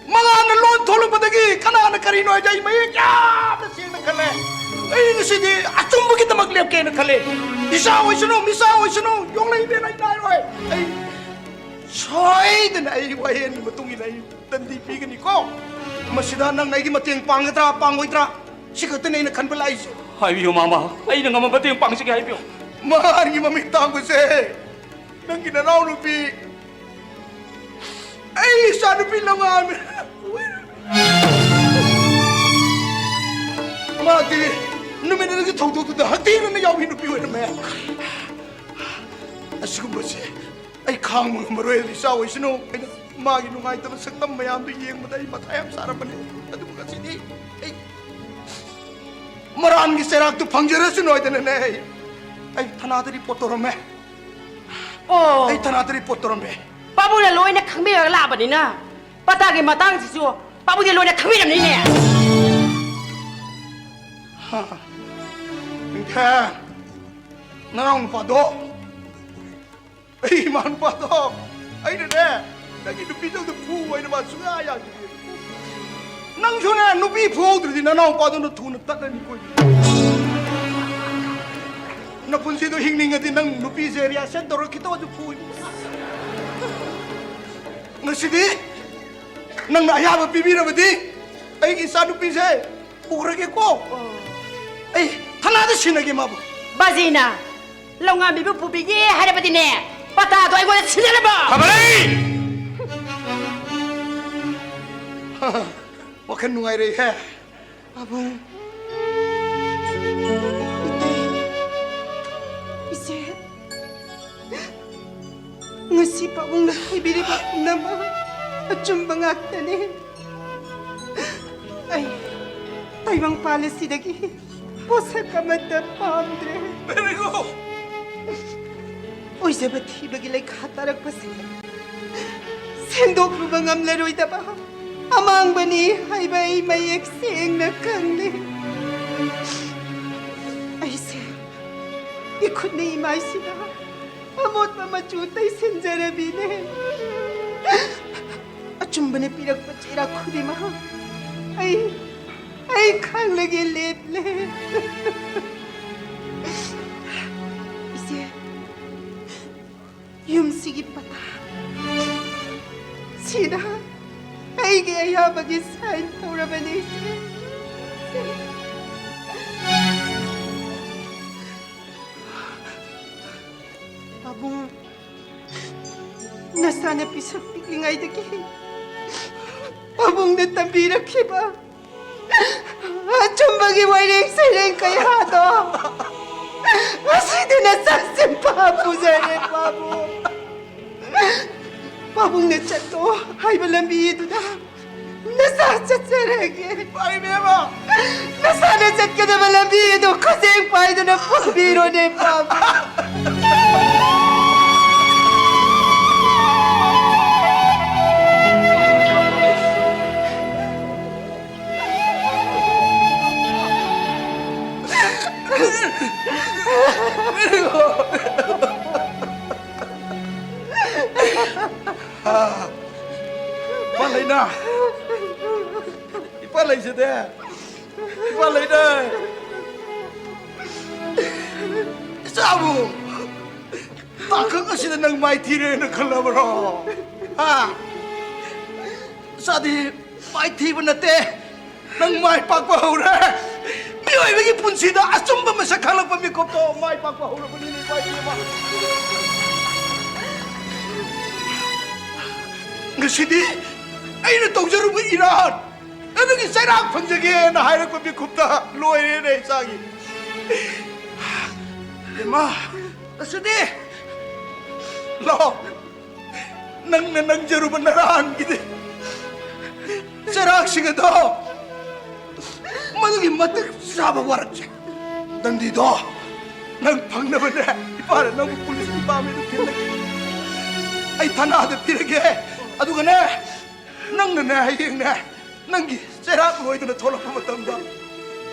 mga lon tholo padagi kana na karino ay jay may ya na sing na kale ay ngasi di atum mo kita maglep kay na kale misaw isuno yung lay bin ay naroy ay soy din ay wayen matungin ay tandi pigan ko masida nang naigi mating pangoitra sikatan ay nakanbalay 하이비요 마마 아이는 가만 봤더니 빵식이 하이비요 mahari mamitang ko se nang ginanaw no pi ay sana pinangan mati numin na nagtawdo da hati na yaw hinupi wen me asigum basi ay khang mga maroy lisaw isno ay magi nungay ta saktam mayam do yeng maday matayam sarapan adu kasi di ay maran gi serak tu pangjara sunoy da ne ay tanadari potorome ay tanadari potorome 빠부에 로이네 강미가 라버니나 바닥에 마땅 지수 빠부에 로이네 강미랍니네 Kaya, narang pado. Ay, man pado. Ay, nene. Lagi nupi daw pu ay naman sungaya. Nang suna nupi pu di nanang pado na tunat na ni ko. Napunsi do hingning din nang nupi seria sen doro kita waju pu. Ngasidi nang naayaba bibira badi. Ay isa nupi se. Purage ko. Ay, tanada sinagi mabu. 바지나 롱아 미부 부비기 하려버디네 바타도 아이고 치내려봐 가만히 Makan nungai re he. Abang. 이제 ngasi pa mong nakibili ba naman at yung mga akdani ay taybang palesi dagi bosa kamada pandre Berigo. oy zabat hibagilay katarak pasi sendok lubang amlaroy da ba amang-bani ay may ekseng na kangli. Ay se, ikot na imay sila. Amot mamachutay sinjarabine. Achumba na pinagpachira ko di maha. Ay kang lagi leple. Ise, yung sige pata. Sina, ay gaya mag-isain pura ba ni ise? Abong, nasana pisak piklingay dagi. Abong natambira kiba. Chumbagi waring sarang kayado. Asi din nasasim papo zare papo. Babong nachato, ay malambido na. Nasasat saragi. Ay, Mema! Nasanasat ka na malambido kasi yung paido na pabiro ni Papa. Ipalay na! Ipalay siya de! Ipalay na! Isabu! Takang ka sila ng may tira ng kalabaro! Ha? Sadi, may tira na te! Nang may pagpahura! Miyoy maging punsida! Asumba masakalang pamikop to! May pagpahura pa nila! May tira ba? Ngasidi, ay natawsaro mo irahan. Ano yung sarang panjagi na hayrak pa bikupta, luay rin na isagi. Lima, ngasidi, lo, nang nanangjaro man naraan gini. Sarang siya do, manungin matak sa bawarak siya. Nang dito, nang pang naman na, ipara nang pulis ni Pami ng tinag. Ay tanah na pinag aduga na, nang nanahiyang na, nang sarap mo ito na tolak pa matanda.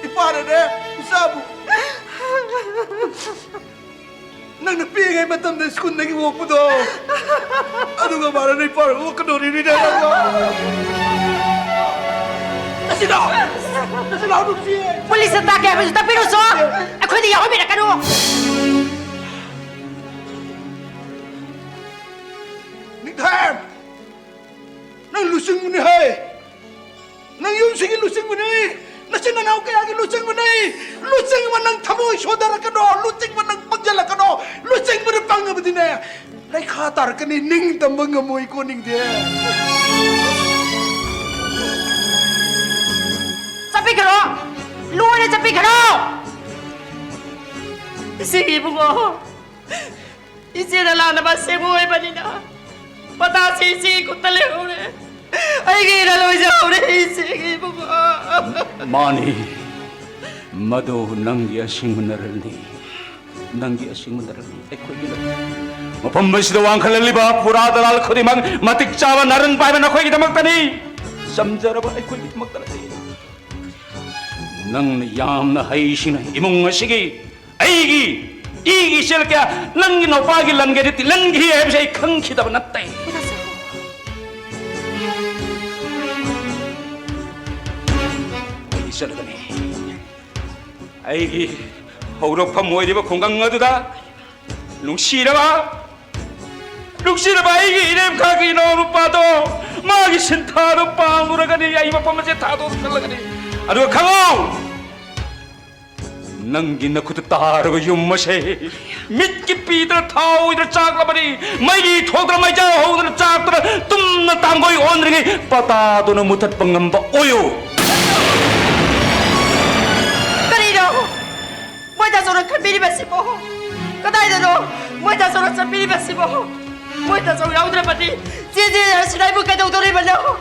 Ipara na, isabu. Nang napingay matanda skun nang iwok mo do. Aduga para na ipara, huwag ka doon rin na lang. Nasinaw! Nasinaw nung siya! Pulis na take, pero tapi nuso! Ako hindi ako pinakano! Nigdam! Nang lusing mo ni hay! Nang yung sige lusing mo ni! Nasinanaw kaya ki lusing mo ni! Lusing mo nang tamoy sodara ka no! Lusing mo nang pagjala ka no! Lusing mo nang pangga mo din eh! Nay katar ka ni ning tambang amoy ko ning dia! Sabi ka no! Luwa na sabi ka no! Sige mo ko! Isinala na ba si buhay ba nila? Patasisi ko talaga ulit! Ay, ginalaw siya ulit! Sige mo ko! Mani, mado nanggi asing menarali. Nanggi asing menarali. Ako gila. Mapambay siya ang kalaliba, pura dalal ko di mang matiksawa naran pa man ako kita magtani. Samjara ba ako kita magtani. Nang yam na haising na imong sige. Aigi, igi siya kaya nang ginopagi lang ganit lang hiya siya ikang kita ba natay. Ay siya na gani. Aigi, hawrok pa mo di ba kunggang nga duda? Lungsira ba? Lungsira ba aigi inem kaki no pa to? Magi sentaro pa ang gani ay iba pa masya tato talaga ni. Aduh kamu nang ginakututaro yung masay mitki Peter tao ider chakla bari mai gi thokra mai ja ho ider chakra tum na tanggoy on ringi pata to na mutat pangamba oyo kanino mo ta soro kabiri basi mo kadai dano mo ta soro sabiri basi mo mo ta soro yaudra pati jeje sinai mo kada udore bano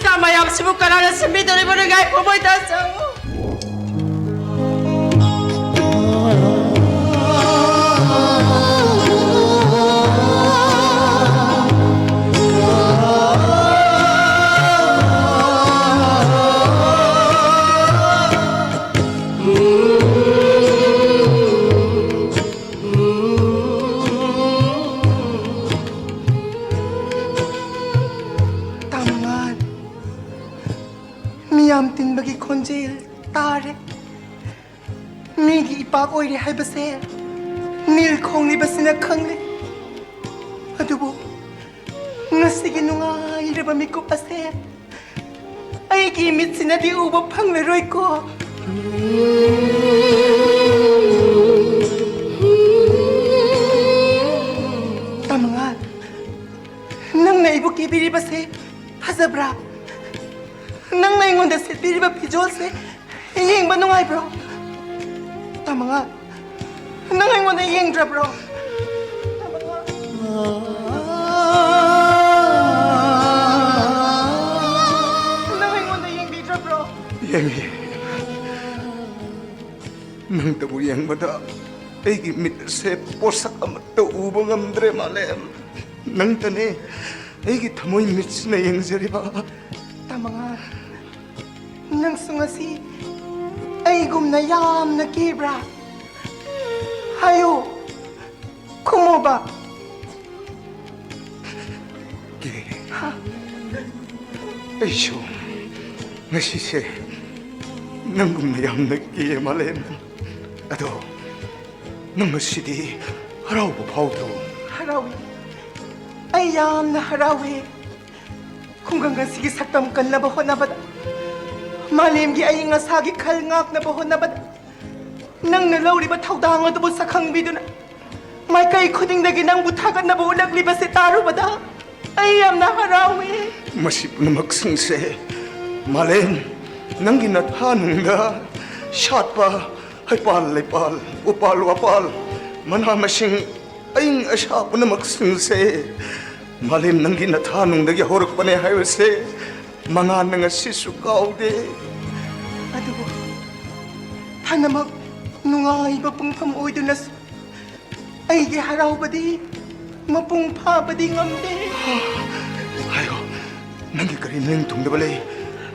sama yam sibu karana simbi dore bano gai mo ta soro 미얌 틴박이 콘제일 따레 미기 이빡 오이레 하이바세 닐 콩리바스나 캉레 아두보 ngasi기 nungairaba miku ase ay gimit sinadi ubo pangleroy ko tamangan nang naibu kibiriba se hazabra nang naingonda se biriba pijol se yeng ba nungay bro tamangan nang naingonda yeng dra bro Yengi, nang tabu yang bada, egi mit se posak amat tu ubang amdre malem, nang tane, egi tamoy mit na yang zeriba. Tama nga, nang sungasi, ay gumnayam na kibra. Hayo, kumoba. Ge, ay siyo, ngasise. Nangum na yam nagkiye malem. Ato, nang masidi, haraw po pauto. Harawi, ay yam na harawi. Kung hanggang sige saktam kan na baho na bada. Malim gi ay nga sagi kalngak na baho na bada. Nang nalaw liba tawda nga dubo sa kang bido na. May kay kuding na ginang butagan na baho nagliba si taro bada. Ay yam na harawi. Masip na magsungse, malem. Nang ginathanong nga, shot pa, ay pal, upal, manamasing, aying asya po na magsungse. Malim nang ginathanong nagyahorok pa na hayose, mga nga sisukaw de. Aduh, tanamag nungay ba pong pamoy doon na ay giharaw ba di, mapungpa ba di ngamde. Ayo, nangi karin na yung tungdabalay.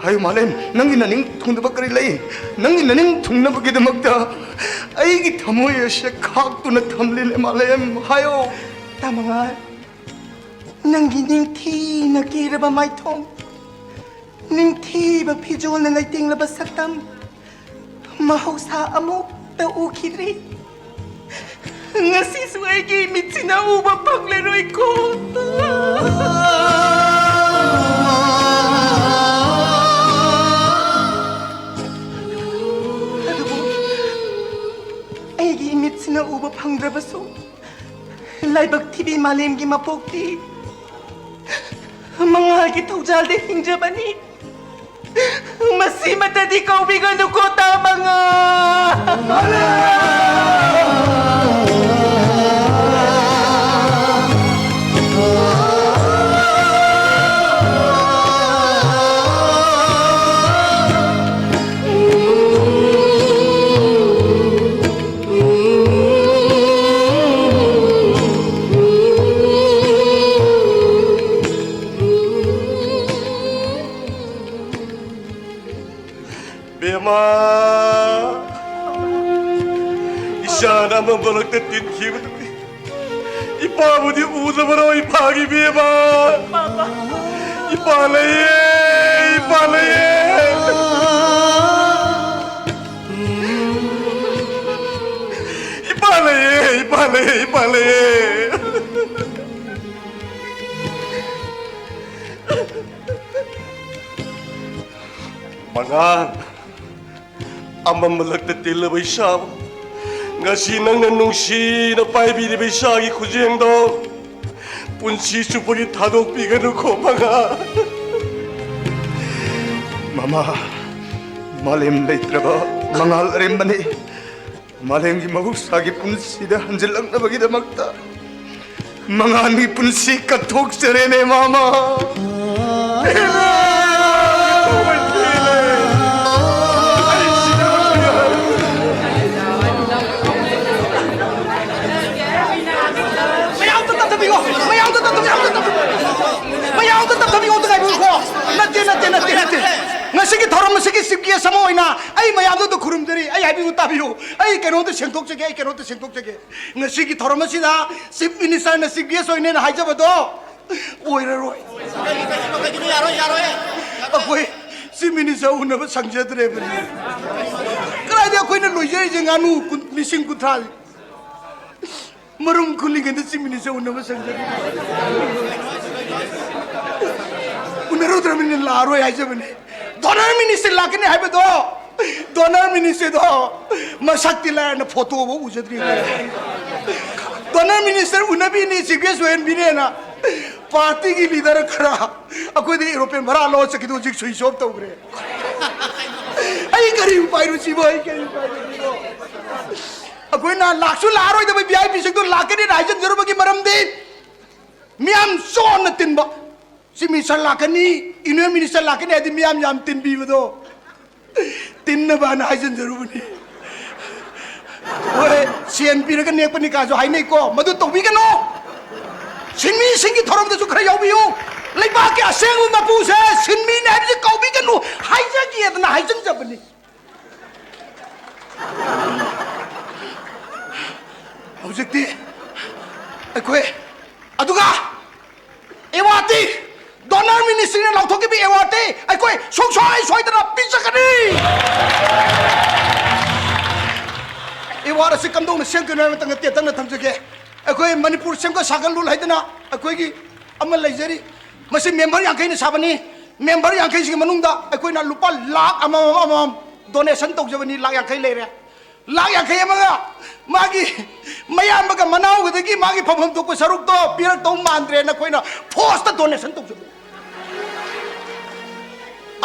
Ayo malem, nangi naning tungdabakalay. Nangi naning tungnabagidamagda. Ay gitamoy siya kakto na tamlin malem. Ayo. Tama nga, nang gining ti nakira ba may tong, ning ti ba pijol na naiting labas saktam, mahaw sa amok ta ukidri. Nga sisuay gimit sinauba pagleroy ko. Ay gimit sinauba pangdrabaso. Laibag TV malim gi mapokti. Mga gitaw de hingjabani. Masih tadi kau bigan ko tama nga. Bema, isa naman balagtatin kiyo. Ipa mo di usa mo raw ipagi Bema. Ipalaye. Mangan. Amang malagtatil na may siya. Nga sinang nanungsi na paibili may siya ang ikujeng daw. Punsi supagi tadok bigan ko mga. Mama, malim laitra ba? Mangal rin ba ni? Malim gimahusagi punsi da hanjil lang na bagidamagta. Mga ni punsi katok sa rin mama. Nate. Ngasigi thoram masigi sibgiya samo ina. Ay mayamdo do kurumderi. Ay habi utabiyo. Ay kenodo sentok chege. Ngasigi thoram masida sib inisa na sibgiya so ine na haijabado. Oira roi. Akoy सी मिनिस्टर उन्नब संजद्रे बनी करादे कोई न लोइजे जंगानु लिसिंग कुथाल मरुम खुलिंगे सी मिनिस्टर उन्नब संजद्रे उन्नरुद्र मिनि लारो याइजे बनी डोनर मिनिस्टर लाकने है बेदो डोनर मिनिस्टर दो मशक्ति लान फोटो वो उजद्री डोनर मिनिस्टर उन्नबी नि सीपीएस वेन बिने ना पार्टी की लीडर खरा अकोई दी यूरोपियन भरा लो सकी तो जिक सुई शॉप तो उगरे आई करी उपाय रुचि भाई करी उपाय रुचि अकोई ना लाक्षु लारो इधर भाई वीआईपी से तो लाके ने राइजन जरूर बगी मरम दे मियाम सोन तिनबा सी मिनिस्टर लाकनी यूनियन मिनिस्टर लाकनी आदि मियाम याम तिन बी बदो तिन बा ना राइजन जरूर बनी ओए सीएनपी रक नेक पनी का जो हाई नहीं को मधु तो भी कनो सिंमी सिंगी थोरम तो सुखरे याव बियो लेबा के असेंग उ मपू से सिंमी ने भी को भी कनो हाइजा की इतना हाइजन जबनी औजक्ति अकोए अदुगा एवाती डोनर मिनिस्ट्री ने लाथो के भी एवाते अकोए सोई तरह पिचकनी एवार से कमदों ने सेंग के तंग ते तंग थमजगे अकोई मणिपुर सेंग को सागल लुल हैदना अकोई की अमल लेजरी मसे मेंबर यांखै ने साबनी मेंबर यांखै सिग मनुंगदा अकोई ना लुपा लाख अमम डोनेशन तौजबनी लाख यांखै लेरे लाख यांखै अमगा मागी मयाम बगा मनाव गदगी मागी फफम तो को सरुक तो पिरक तो मानद्रे ना कोई ना फोस्ट डोनेशन तौजब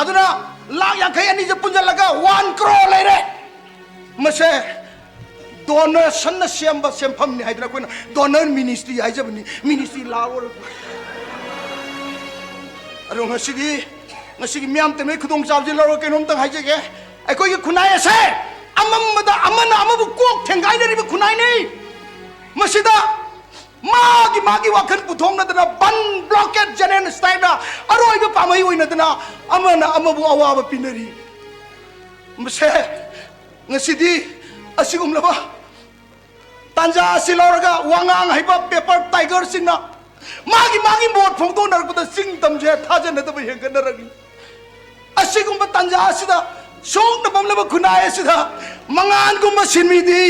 अदना लाख यांखै अनि जे पुंजल लगा 1 करोड़ लेरे मसे डोनेशन न सेम सेमफम नि हाइद्रा कोइन डोनर मिनिस्ट्री हाइजबनी मिनिस्ट्री लावर अरो ngasi मियाम ते मे खुदोंग चाबजे लरो केनोम तंग हाइजेगे अकोई खुनाय से अममदा अमना अमबु कोक थेंगाइ नरिबे खुनाय नै मसिदा मागी वाखन पुथोम नदना बन ब्लॉकेट जनन स्टाइल अरोइबे पामई ओइनदना अमना अमबु अवाब पिनरी मसे ngasi असिगुमलबा तांजा सिलौरगा वांगांग हाइबा पेपर टाइगर सिंगना मागी मोट फोंदो नरबदा सिंग तमजे थाजन नदब हेंगनरगी असिगुम तांजा सिदा सोंग नबमलबा खुनाय सिदा मंगान गुम सिनमिदी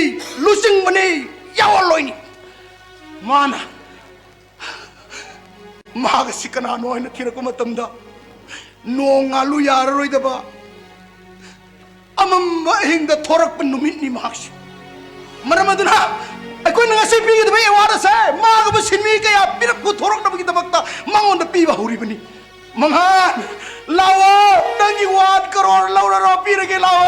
लुसिंग मनी यावलोइनी माना माग सिकना नोइन थिरको मतमदा नोंगालु याररोइदबा अमम हिंग द थोरक पन नुमिनी माक्स मरमदना अकोई ngasi pigi de award se mag ba sinmi ka ya pirak ku thorok na bagi tabakta mangon da piba huri bani mangan lawo dangi 1 crore laura ro pirage lawo